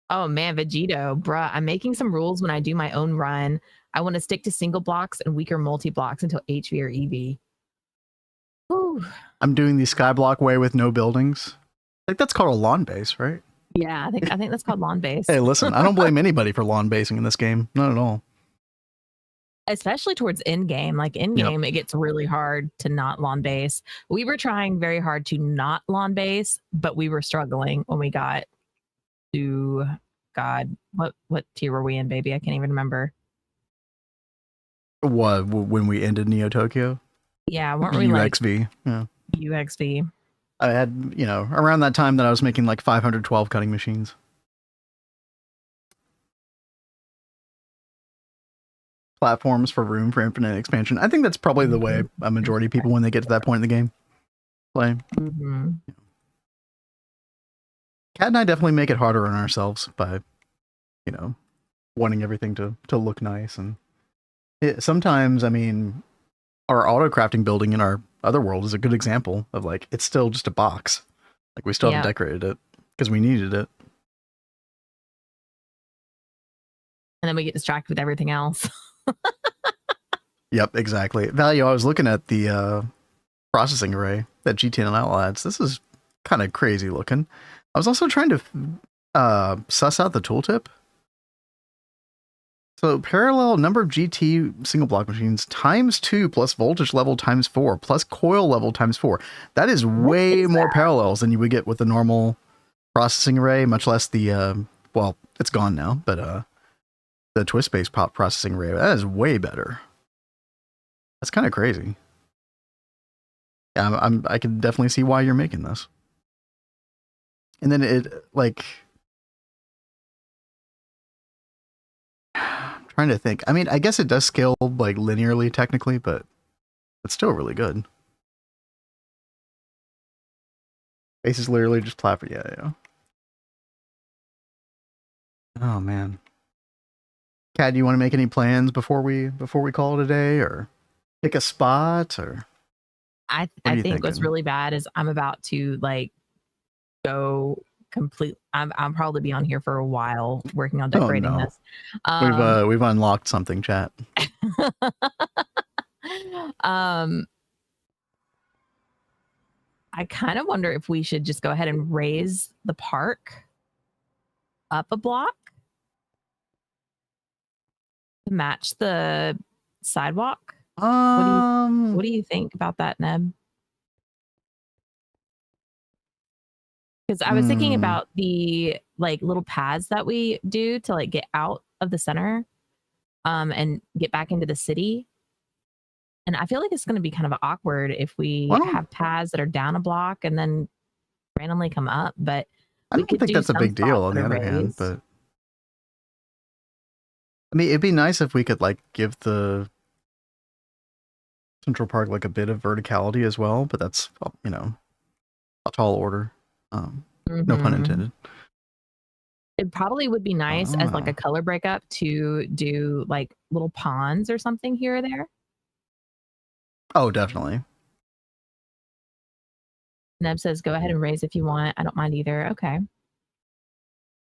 Oh man, Vegito, bruh, I'm making some rules when I do my own run. I want to stick to single blocks and weaker multi-blocks until HV or EV. Whew. I'm doing the skyblock way with no buildings. I think that's called a lawn base, right? Yeah, I think that's called lawn base. Hey, listen, I don't blame anybody for lawn basing in this game. Not at all. Especially towards end game. Like end game, It gets really hard to not lawn base. We were trying very hard to not lawn base, but we were struggling when we got to what tier were we in, baby? I can't even remember. What, when we ended Neo Tokyo? Yeah, weren't we UXV? Like yeah. UXV. I had, you know, around that time that I was making like 512 cutting machines. Platforms for room for infinite expansion. I think that's probably the way a majority of people, when they get to that point in the game, play. Mm-hmm. Kat and I definitely make it harder on ourselves by, you know, wanting everything to look nice. And sometimes, I mean, our auto crafting building in our other world is a good example of like, it's still just a box. Like we still haven't decorated it because we needed it. And then we get distracted with everything else. Yep, exactly. Value, I was looking at the processing array that GTNL adds. This is kind of crazy looking. I was also trying to suss out the tooltip. So parallel number of GT single block machines times 2 plus voltage level times 4 plus coil level times 4. That is way more parallels than you would get with the normal processing array, much less the, well, it's gone now, but the twist-based processing array. That is way better. That's kind of crazy. Yeah, I can definitely see why you're making this. And then it, like... Trying to think. I mean, I guess it does scale like linearly technically, but it's still really good. Base is literally just platform. Yeah. Oh man. Kat, do you want to make any plans before we call it a day, or pick a spot, or? I think what's really bad is I'm about to like go complete. I'll probably be on here for a while working on decorating this. We've unlocked something, chat. I kind of wonder if we should just go ahead and raise the park up a block to match the sidewalk. What do you think about that, Neb? Because I was thinking about the like little paths that we do to like get out of the center and get back into the city. And I feel like it's going to be kind of awkward if we have paths that are down a block and then randomly come up. But I don't think that's a big deal on the other hand. But I mean, it'd be nice if we could like give the Central Park like a bit of verticality as well. But that's, you know, a tall order. No pun intended. It probably would be nice as like a color breakup to do like little ponds or something here or there. Oh, definitely. Neb says, go ahead and raise if you want. I don't mind either. Okay.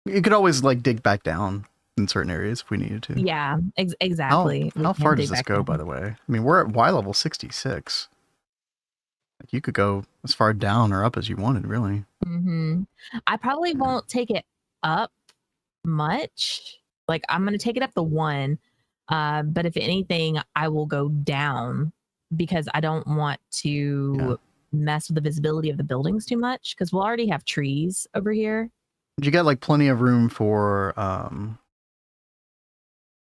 You could always like dig back down in certain areas if we needed to. Yeah, exactly. How far does this go, by the way? I mean, we're at Y level 66. Like, you could go as far down or up as you wanted, really. I probably won't take it up much. Like, I'm going to take it up the 1. But if anything, I will go down because I don't want to mess with the visibility of the buildings too much because we'll already have trees over here. You got like plenty of room for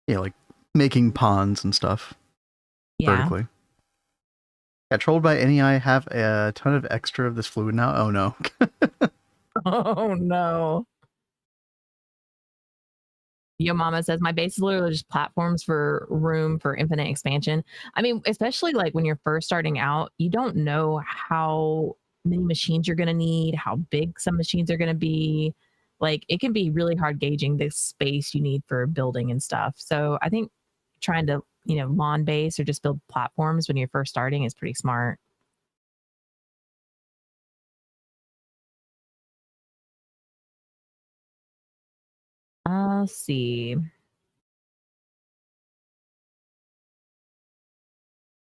like making ponds and stuff vertically. Got trolled by NEI. Have a ton of extra of this fluid now. Oh no. Oh no. Yo Mama says my base is literally just platforms for room for infinite expansion. I mean, especially like when you're first starting out, you don't know how many machines you're going to need, how big some machines are going to be. Like it can be really hard gauging the space you need for building and stuff. So I think trying to, you know, lawn base or just build platforms when you're first starting is pretty smart. Let's see.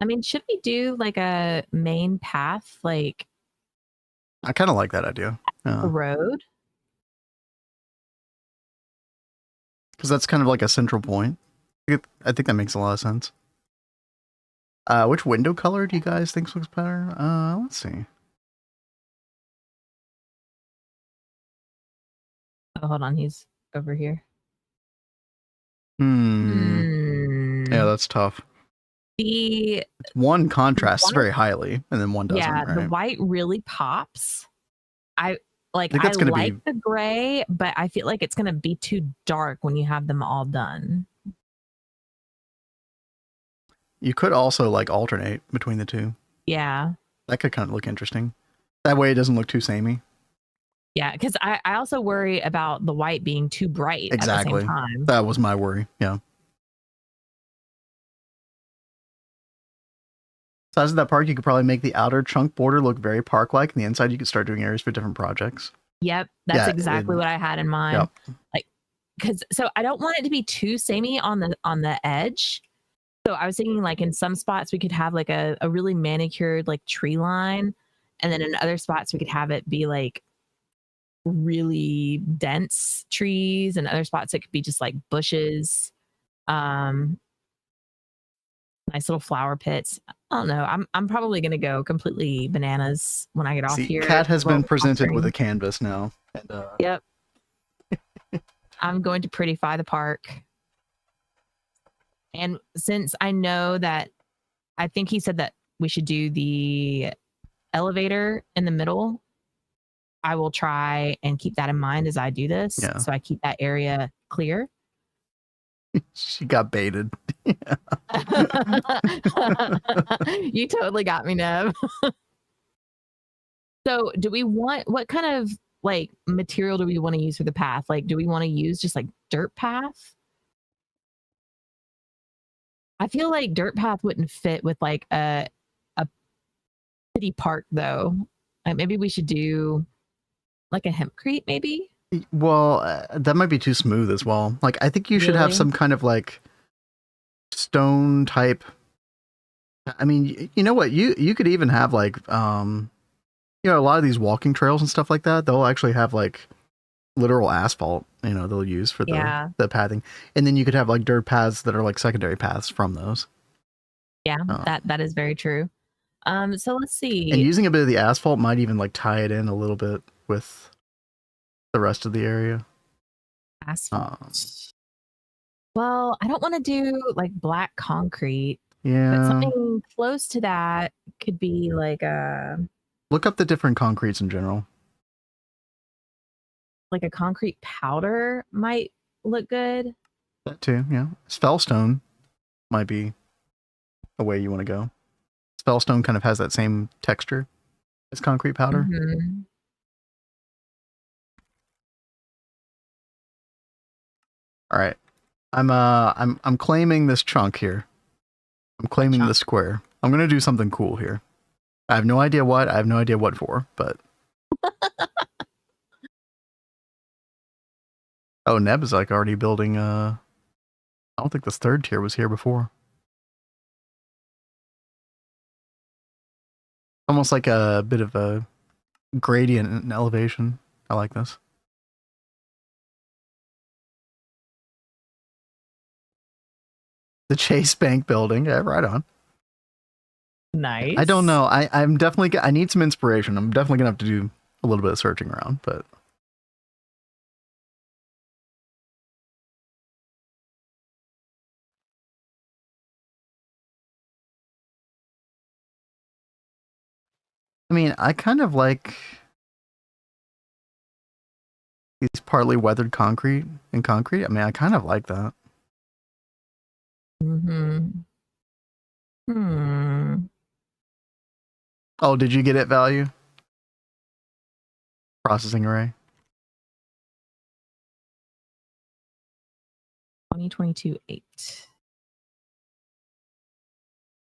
I mean, should we do like a main path, like I kind of like that idea. a road? Because that's kind of like a central point. I think that makes a lot of sense. Which window color do you guys think looks better? Let's see. Oh, hold on, he's over here. Yeah, that's tough. It's one contrasts very highly, and then one doesn't. Yeah, right? The white really pops. I like the gray, but I feel like it's gonna be too dark when you have them all done. You could also like alternate between the two. Yeah. That could kind of look interesting. That way it doesn't look too samey. Yeah, because I also worry about the white being too bright at the same time. That was my worry. Yeah. Size of that park, you could probably make the outer chunk border look very park-like, and the inside you could start doing areas for different projects. Yep, that's exactly what I had in mind. Yep. Like, because so I don't want it to be too samey on the edge. So I was thinking like in some spots we could have like a really manicured like tree line, and then in other spots we could have it be like really dense trees, and other spots it could be just like bushes. Nice little flower pits. I don't know. I'm probably gonna go completely bananas when I get off here. Cat has been presented with a canvas now. And, yep. I'm going to prettify the park. And since I know that, I think he said that we should do the elevator in the middle, I will try and keep that in mind as I do this. Yeah. So I keep that area clear. She got baited. You totally got me, Nev. So do we want, what kind of like material do we want to use for the path? Like, do we want to use just like dirt path? I feel like dirt path wouldn't fit with like a city park though. Like maybe we should do like a hempcrete maybe. Well, that might be too smooth as well. Like, I think you should have some kind of like stone type. I mean, you know what? You could even have like, a lot of these walking trails and stuff like that. They'll actually have like literal asphalt. They'll use for the pathing, and then you could have like dirt paths that are like secondary paths from those. Yeah, that is very true. So let's see. And using a bit of the asphalt might even like tie it in a little bit with the rest of the area. Asphalt. Well, I don't want to do like black concrete. Yeah. But something close to that could be like look up the different concretes in general. Like a concrete powder might look good. That too, yeah. Spellstone might be a way you want to go. Spellstone kind of has that same texture as concrete powder. Mm-hmm. All right. I'm claiming this chunk here. I'm claiming the square. I'm going to do something cool here. I have no idea what. I have no idea what for, but oh, Neb is like already building I don't think this third tier was here before. Almost like a bit of a gradient in elevation. I like this. The Chase Bank building. Yeah, right on. Nice. I don't know. I'm definitely, I need some inspiration. I'm definitely gonna have to do a little bit of searching around, but I mean, I kind of like these partly weathered concrete and concrete. I mean, I kind of like that. Oh, did you get it value? Processing array. 2022-8.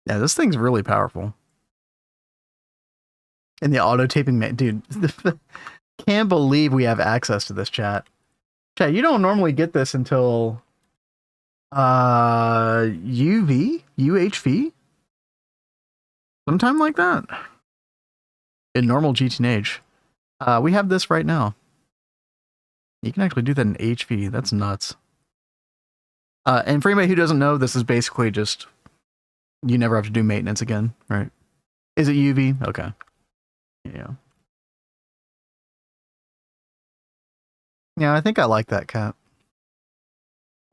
Yeah, this thing's really powerful. And the auto taping, dude, can't believe we have access to this chat. Chat, you don't normally get this until UHV? Sometime like that. In normal GTNH. We have this right now. You can actually do that in HV. That's nuts. And for anybody who doesn't know, this is basically just you never have to do maintenance again, right? Is it UV? Okay. Yeah. Yeah, I think I like that, Cat.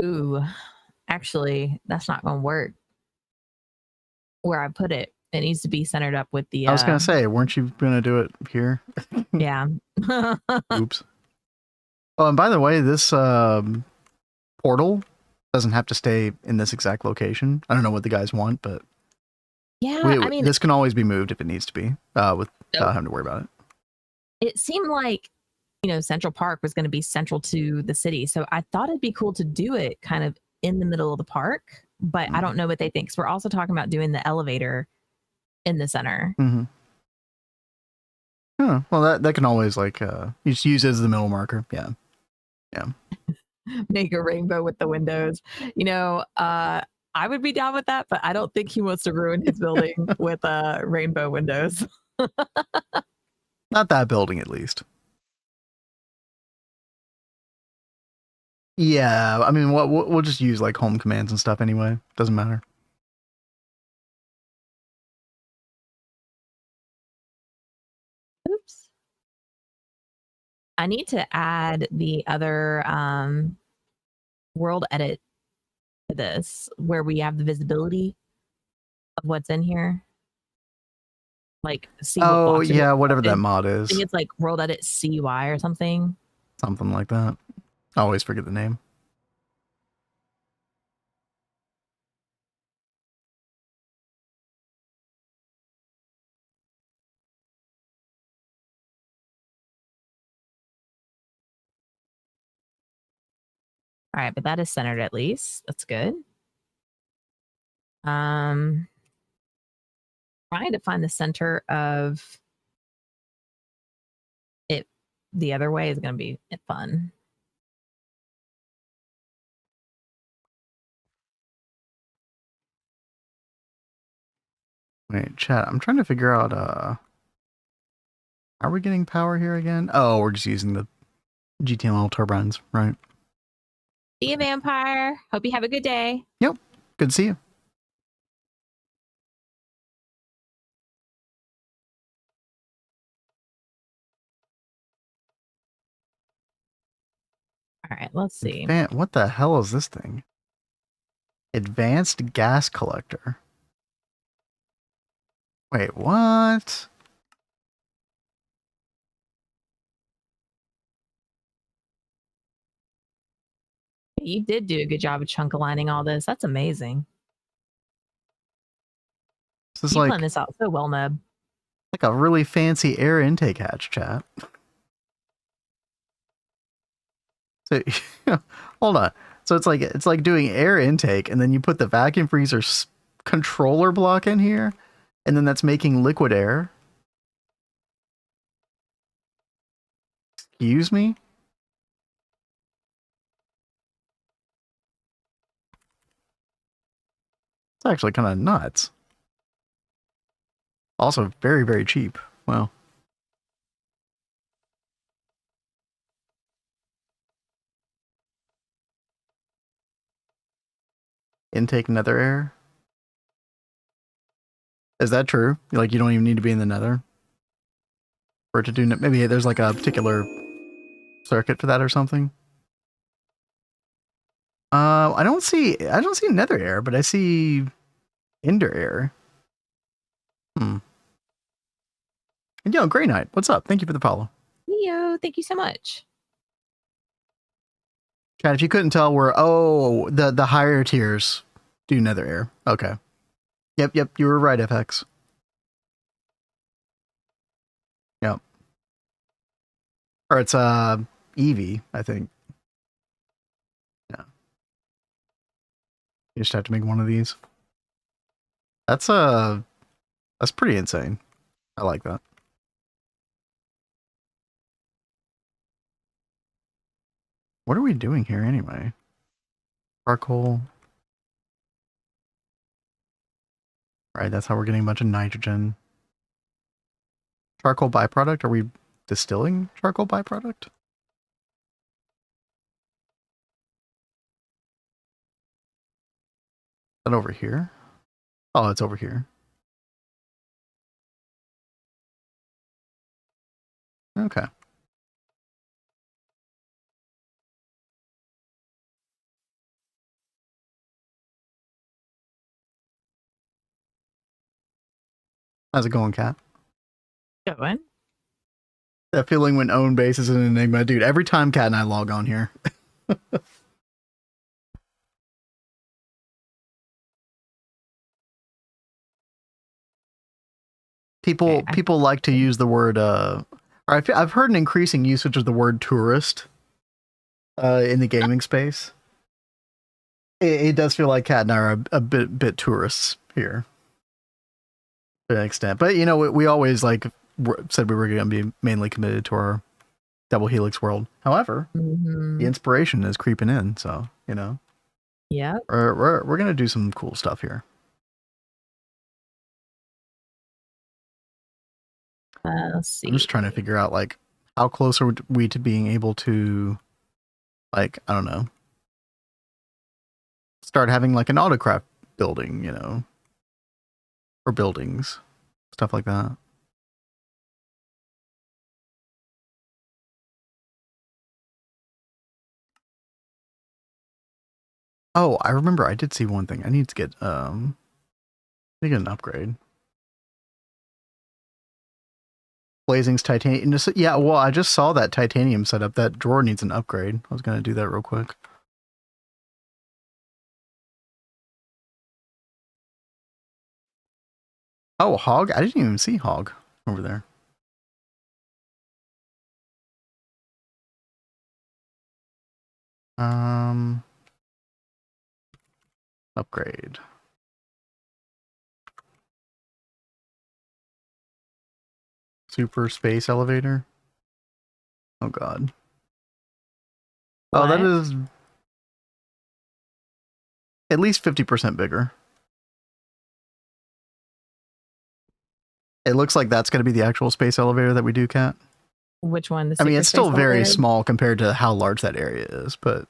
Ooh, actually, that's not going to work. Where I put it, it needs to be centered up with the. I was going to say, weren't you going to do it here? Yeah. Oops. Oh, and by the way, this portal doesn't have to stay in this exact location. I don't know what the guys want, but yeah, I mean, this can always be moved if it needs to be, without having to worry about it. It seemed like, Central Park was going to be central to the city, so I thought it'd be cool to do it kind of in the middle of the park, but I don't know what they think. So we're also talking about doing the elevator in the center. Mm-hmm. Huh. Well, that can always you just use it as the middle marker. Yeah. Yeah. Make a rainbow with the windows. I would be down with that, but I don't think he wants to ruin his building with rainbow windows. Not that building, at least. Yeah, I mean, we'll just use like home commands and stuff anyway. Doesn't matter. Oops. I need to add the other world edit to this where we have the visibility of what's in here. Like see what Oh box yeah, whatever that mod I is. think it's like world edit CY or something. Something like that. I always forget the name. All right, but that is centered at least. That's good. Trying to find the center of it the other way is going to be fun. Wait, chat. I'm trying to figure out. Are we getting power here again? Oh, we're just using the GTML turbines, right? See you, vampire. Hope you have a good day. Yep. Good to see you. All right, let's see. What the hell is this thing? Advanced gas collector. Wait, what? You did do a good job of chunk aligning all this. That's amazing. This is You like planned this out so well, Neb. like a really fancy air intake hatch, chat. So hold on. So it's like doing air intake, and then you put the vacuum freezer controller block in here, and then that's making liquid air. Excuse me? It's actually kind of nuts. Also very, very cheap. Wow. Intake nether air? Is that true? Like, you don't even need to be in the nether for it to do... Maybe there's like a particular circuit for that or something? I don't see nether air, but I see ender air. And yo, Grey Knight, what's up? Thank you for the follow. Yo, thank you so much. Chat, if you couldn't tell, we're the higher tiers do nether air. Okay. Yep, you were right, FX. Yep. Or it's Eevee, I think. Yeah. You just have to make one of these. That's pretty insane. I like that. What are we doing here anyway? Charcoal. Right, that's how we're getting a bunch of nitrogen. Charcoal byproduct? Are we distilling charcoal byproduct? Is that over here? Oh, it's over here. Okay. How's it going, Kat? Going. That feeling when own base is an enigma. Dude, every time Kat and I log on here. People like to use the word I've heard an increasing usage of the word tourist in the gaming space. It does feel like Kat and I are a bit tourists here to an extent. But you know, we always like said we were going to be mainly committed to our DoubleHelix world. However, the inspiration is creeping in, so you know. Yeah. We're going to do some cool stuff here. Let's see. I'm just trying to figure out like how close are we to being able to, like, I don't know, start having like an autocraft building, you know, or buildings, stuff like that. Oh, I remember I did see one thing. I need to get an upgrade. Blazing's titanium. Yeah, well, I just saw that titanium setup. That drawer needs an upgrade. I was gonna do that real quick. Oh, Hog? I didn't even see Hog over there. Upgrade. Super space elevator. Oh god. What? Oh, that is at least 50% bigger. It looks like that's going to be the actual space elevator that we do, Kat. Which one? I mean, it's still very small compared to how large that area is, but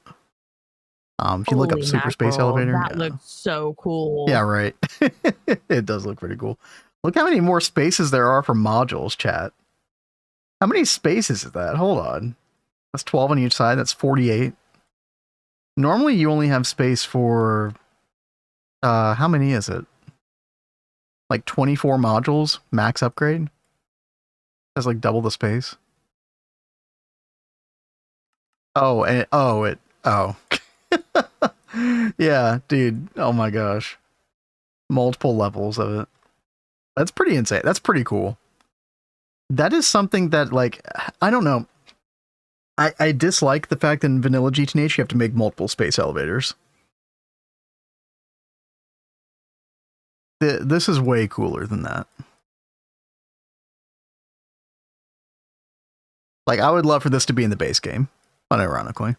if you look up super space elevator, that looks so cool. Yeah, right. It does look pretty cool. Look how many more spaces there are for modules, chat. How many spaces is that? Hold on. That's 12 on each side. That's 48. Normally, you only have space for how many is it? Like 24 modules max upgrade. That's like double the space. Oh, and yeah, dude. Oh my gosh. Multiple levels of it. That's pretty insane. That's pretty cool. That is something that, like, I don't know. I dislike the fact that in vanilla GTH you have to make multiple space elevators. This is way cooler than that. Like, I would love for this to be in the base game, unironically.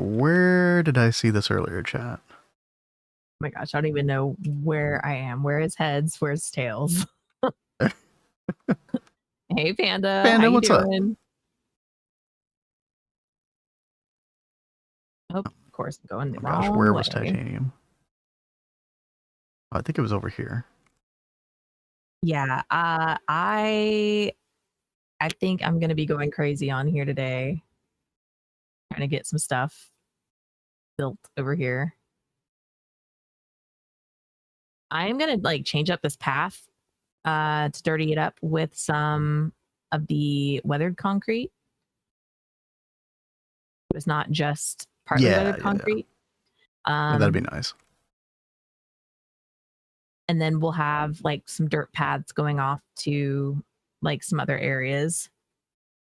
Where did I see this earlier, chat? Oh my gosh, I don't even know where I am. Where is heads? Where's tails? Hey, Panda. Panda, how you what's doing? Oh, of course, I'm going the wrong Gosh, where way. was titanium? Oh, I think it was over here. Yeah, I think I'm gonna be going crazy on here today. Trying to get some stuff built over here. I'm gonna like change up this path to dirty it up with some of the weathered concrete. It's not just partly weathered concrete. Yeah, that'd be nice. And then we'll have like some dirt paths going off to like some other areas.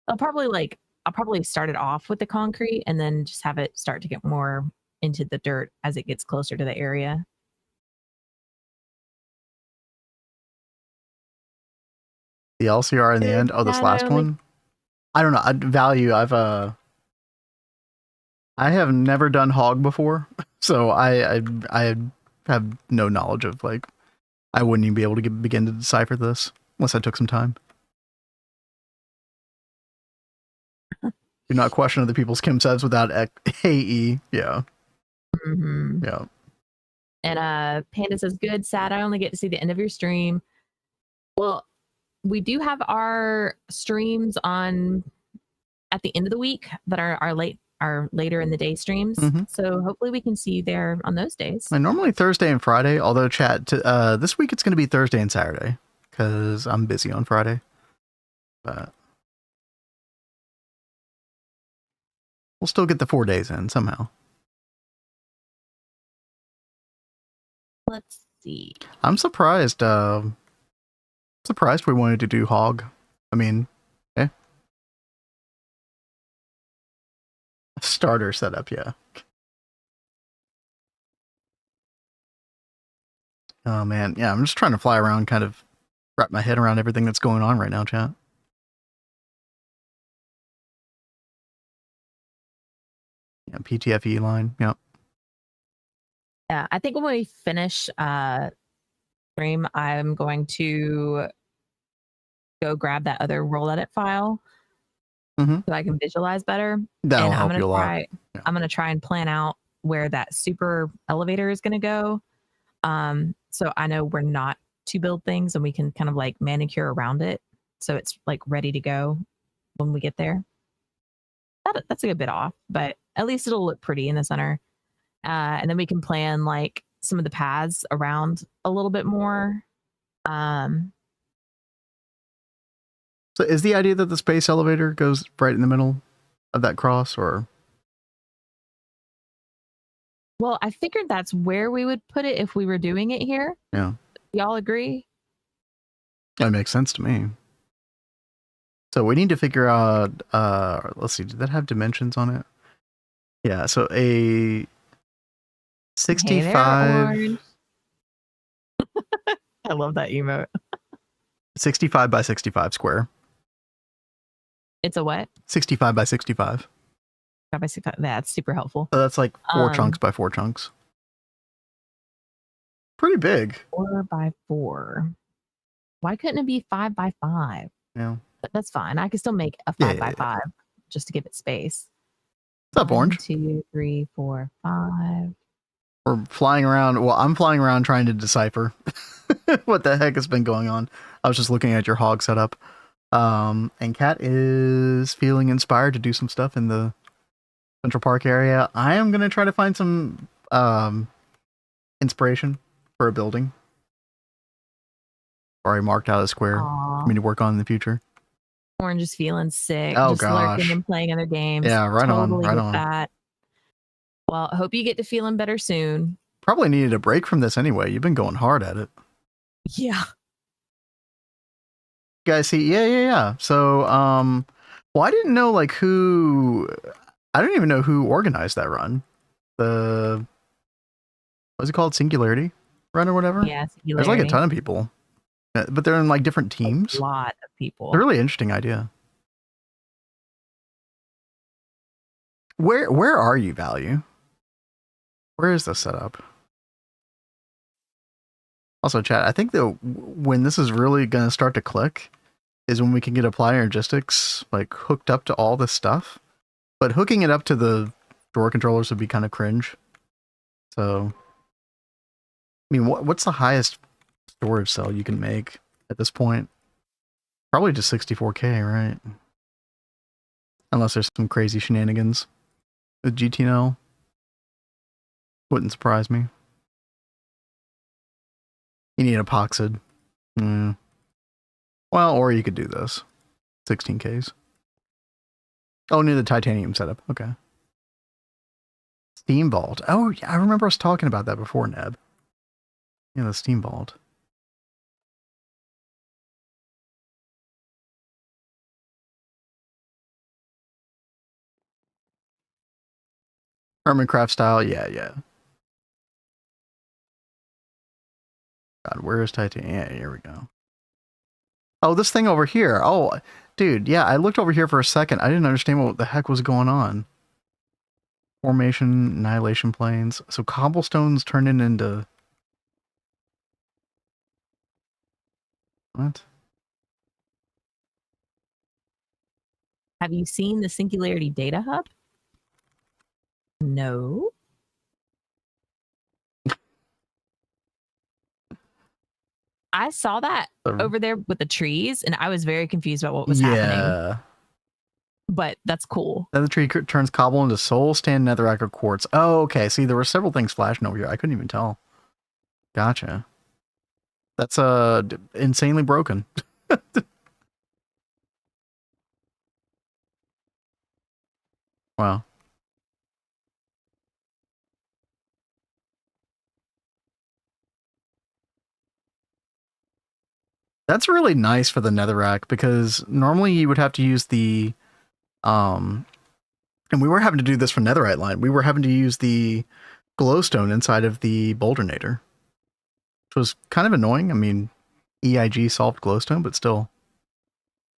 I'll probably start it off with the concrete and then just have it start to get more into the dirt as it gets closer to the area. The LCR in the end. Oh, this last one. I don't know. Value. I have never done Hog before, so I have no knowledge of, like, I wouldn't even be able to begin to decipher this unless I took some time. Do not question other people's chem sets without AE. Yeah. Mm-hmm. Yeah. And Panda says, good, sad. I only get to see the end of your stream. Well, we do have our streams on at the end of the week that are later in the day streams. Mm-hmm. So hopefully we can see you there on those days. And normally Thursday and Friday, although chat this week it's going to be Thursday and Saturday because I'm busy on Friday. But we'll still get the 4 days in somehow. Let's see. I'm surprised. Surprised we wanted to do Hog. I mean, starter setup, yeah. Oh man, yeah. I'm just trying to fly around, kind of wrap my head around everything that's going on right now, chat. Yeah, PTFE line. Yep. Yeah, I think when we finish stream, I'm going to go grab that other roll edit file so I can visualize better. That'll And help you a lot. Yeah. I'm gonna try and plan out where that super elevator is gonna go. So I know we're not to build things, and we can kind of like manicure around it, so it's like ready to go when we get there. That's a good bit off, but at least it'll look pretty in the center. And then we can plan like some of the paths around a little bit more. So is the idea that the space elevator goes right in the middle of that cross, or? Well, I figured that's where we would put it if we were doing it here. Yeah. Y'all agree? That makes sense to me. So we need to figure out, let's see, did that have dimensions on it? Yeah, so a 65... Hey there, I love that emote. 65 by 65 square. It's a what? 65 by 65. That's super helpful. So that's like 4 chunks by 4 chunks. Pretty big. 4 by 4. Why couldn't it be 5 by 5? Yeah. But that's fine. I can still make a 5 by 5 just to give it space. What's up, Orange? 1, 2, 3, 4, 5. We're flying around. Well, I'm flying around trying to decipher what the heck has been going on. I was just looking at your hog setup. And Kat is feeling inspired to do some stuff in the Central Park area. I am going to try to find some inspiration for a building. Already marked out a square for me to work on in the future. Orange is feeling sick. Oh, just gosh. lurking and playing other games. Yeah, right totally on. Right with on. that. Well, I hope you get to feeling better soon. Probably needed a break from this anyway. You've been going hard at it. Yeah. You guys see? Yeah. So, well, I didn't know like who. I don't even know who organized that run. What's it called? Singularity run or whatever? Yeah, Singularity. There's like a ton of people. But they're in like different teams. A lot of people. It's a really interesting idea. Where are you, Value? Where is this setup? Also, chat, I think that when this is really going to start to click is when we can get Applied Energistics like hooked up to all this stuff. But hooking it up to the door controllers would be kind of cringe. So, I mean, what's the highest storage cell you can make at this point? Probably just 64K, right? Unless there's some crazy shenanigans with GTNL. Wouldn't surprise me. You need epoxid. Well, or you could do this. 16Ks. Oh, near the titanium setup. Okay. Steam Vault. Oh, yeah, I remember us talking about that before, Neb. Yeah, the Steam Vault. Hermitcraft style, yeah. God, where is titanium? Yeah, here we go. Oh, this thing over here. Oh, dude, yeah, I looked over here for a second. I didn't understand what the heck was going on. Formation, annihilation planes. So cobblestones turning into... What? Have you seen the Singularity Data Hub? No. I saw that over there with the trees, and I was very confused about what was happening. But that's cool. Then the tree turns cobble into soul stand netherrack or quartz. Oh, okay. See, there were several things flashing over here. I couldn't even tell. Gotcha. That's insanely broken. Wow. That's really nice for the netherrack because normally you would have to use the and we were having to do this for netherite line. We were having to use the glowstone inside of the boulderator, which was kind of annoying. I mean, EIG solved glowstone, but still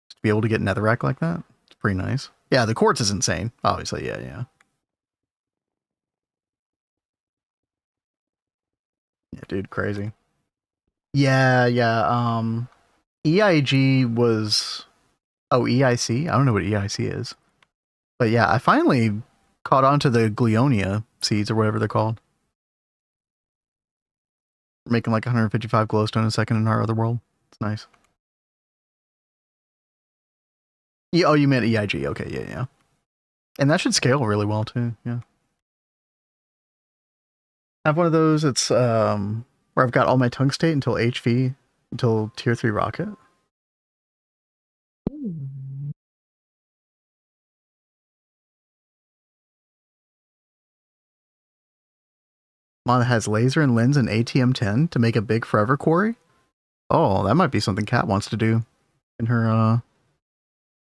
to be able to get netherrack like that, it's pretty nice. Yeah, the quartz is insane. Obviously, yeah. Yeah, dude, crazy. Yeah. EIG was Oh, EIC? I don't know what EIC is. But yeah, I finally caught on to the Gleonia seeds or whatever they're called. We're making like 155 glowstone a second in our other world. It's nice. Yeah, oh, you meant EIG. Okay, yeah. And that should scale really well too, yeah. I have one of those, it's where I've got all my tungstate until HV, until tier 3 rocket. One that has laser and lens and ATM-10 to make a big forever quarry. Oh, that might be something Kat wants to do in her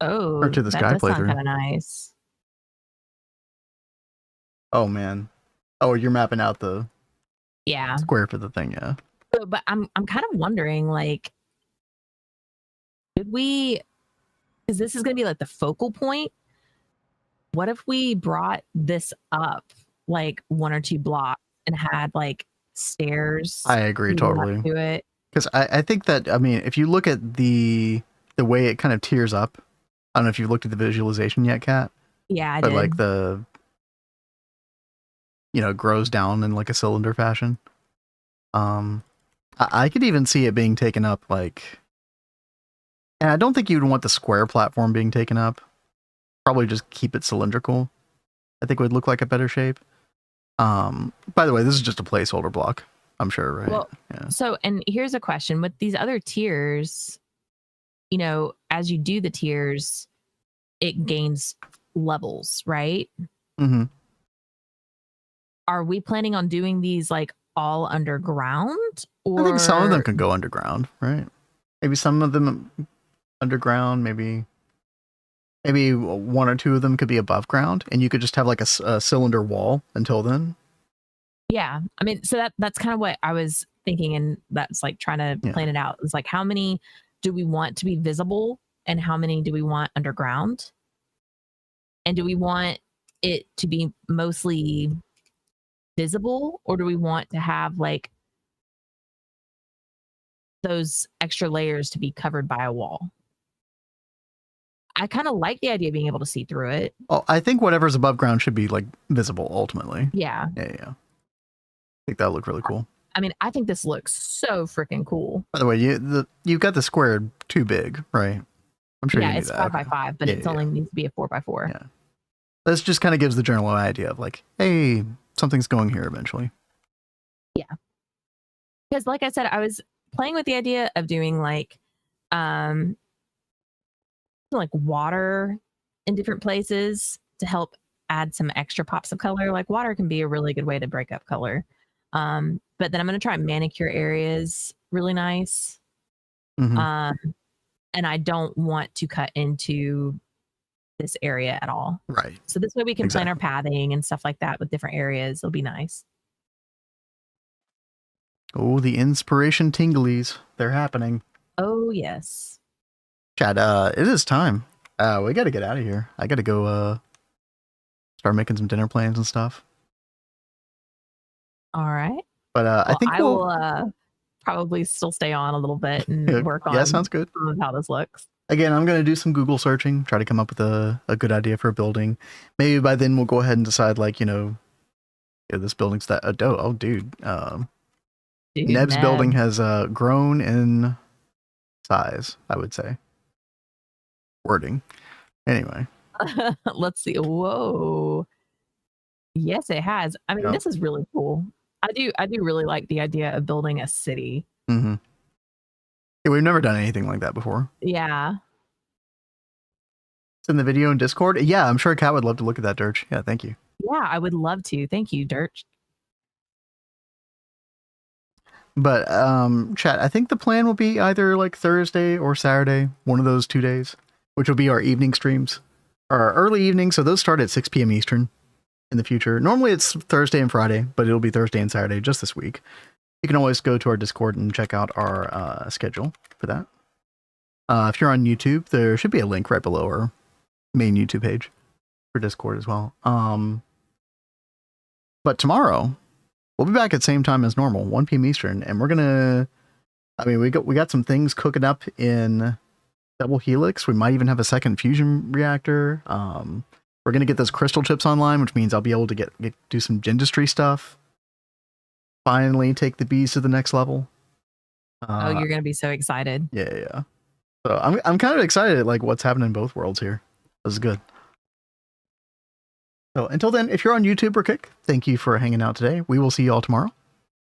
or to the sky playthrough. Kind of nice. Oh man. Oh, you're mapping out the square for the thing, yeah. But I'm kind of wondering, like, should we, because this is gonna be like the focal point. What if we brought this up like 1 or 2 blocks and had like stairs? I agree totally. Do it. Because I think that, I mean, if you look at the way it kind of tiers up, I don't know if you've looked at the visualization yet, Kat. Yeah, I but did. Like the, grows down in like a cylinder fashion. I could even see it being taken up like, and I don't think you'd want the square platform being taken up. Probably just keep it cylindrical. I think it would look like a better shape. By the way, this is just a placeholder block, I'm sure, right? Well, yeah. So, and here's a question with these other tiers, as you do the tiers, it gains levels, right? Mm-hmm. Are we planning on doing these like all underground? Or I think some of them can go underground, right? Maybe some of them underground, maybe 1 or 2 of them could be above ground, and you could just have like a cylinder wall until then. Yeah, I mean, so that's kind of what I was thinking, and that's like trying to plan it out. It's like, how many do we want to be visible, and how many do we want underground, and do we want it to be mostly visible, or do we want to have like those extra layers to be covered by a wall? I kind of like the idea of being able to see through it. Oh, I think whatever's above ground should be like visible ultimately. Yeah. I think that'll look really cool. I mean, I think this looks so freaking cool. By the way, you've got the square too big, right? I'm sure you knew it's that. 5x5, but it only needs to be a 4x4. Yeah. This just kind of gives the general idea of like, hey, something's going here eventually. Yeah. Because like I said, I was playing with the idea of doing like water in different places to help add some extra pops of color. Like water can be a really good way to break up color. But then I'm going to try manicure areas really nice. Mm-hmm. And I don't want to cut into this area at all. Right. So this way we can plan our pathing and stuff like that with different areas. It'll be nice. Oh, the inspiration tinglies. They're happening. Oh, yes. Chad, it is time. We got to get out of here. I got to go start making some dinner plans and stuff. All right. But I think I will probably still stay on a little bit and work on sounds good. How this looks. Again, I'm going to do some Google searching, try to come up with a good idea for a building. Maybe by then we'll go ahead and decide, like, this building's that. Dude. Neb's building has grown in size, I would say. Wording. Anyway. Let's see. Whoa. Yes, it has. I mean, this is really cool. I do really like the idea of building a city. Mm-hmm. Yeah, we've never done anything like that before. Yeah. It's in the video in Discord. Yeah, I'm sure Kat would love to look at that, Dirch. Yeah, thank you. Yeah, I would love to. Thank you, Dirch. But chat, I think the plan will be either like Thursday or Saturday, one of those 2 days, which will be our evening streams, our early evening. So those start at 6 p.m. Eastern in the future. Normally it's Thursday and Friday, but it'll be Thursday and Saturday just this week. You can always go to our Discord and check out our schedule for that. If you're on YouTube, there should be a link right below our main YouTube page for Discord as well. But tomorrow we'll be back at same time as normal, 1 p.m. Eastern, and we're gonna. I mean, we got some things cooking up in DoubleHelix. We might even have a second fusion reactor. We're gonna get those crystal chips online, which means I'll be able to do some industry stuff. Finally, take the bees to the next level. Oh, you're gonna be so excited. Yeah. So I'm kind of excited at like what's happening in both worlds here. This is good. So until then, if you're on YouTube or Kick, thank you for hanging out today. We will see you all tomorrow.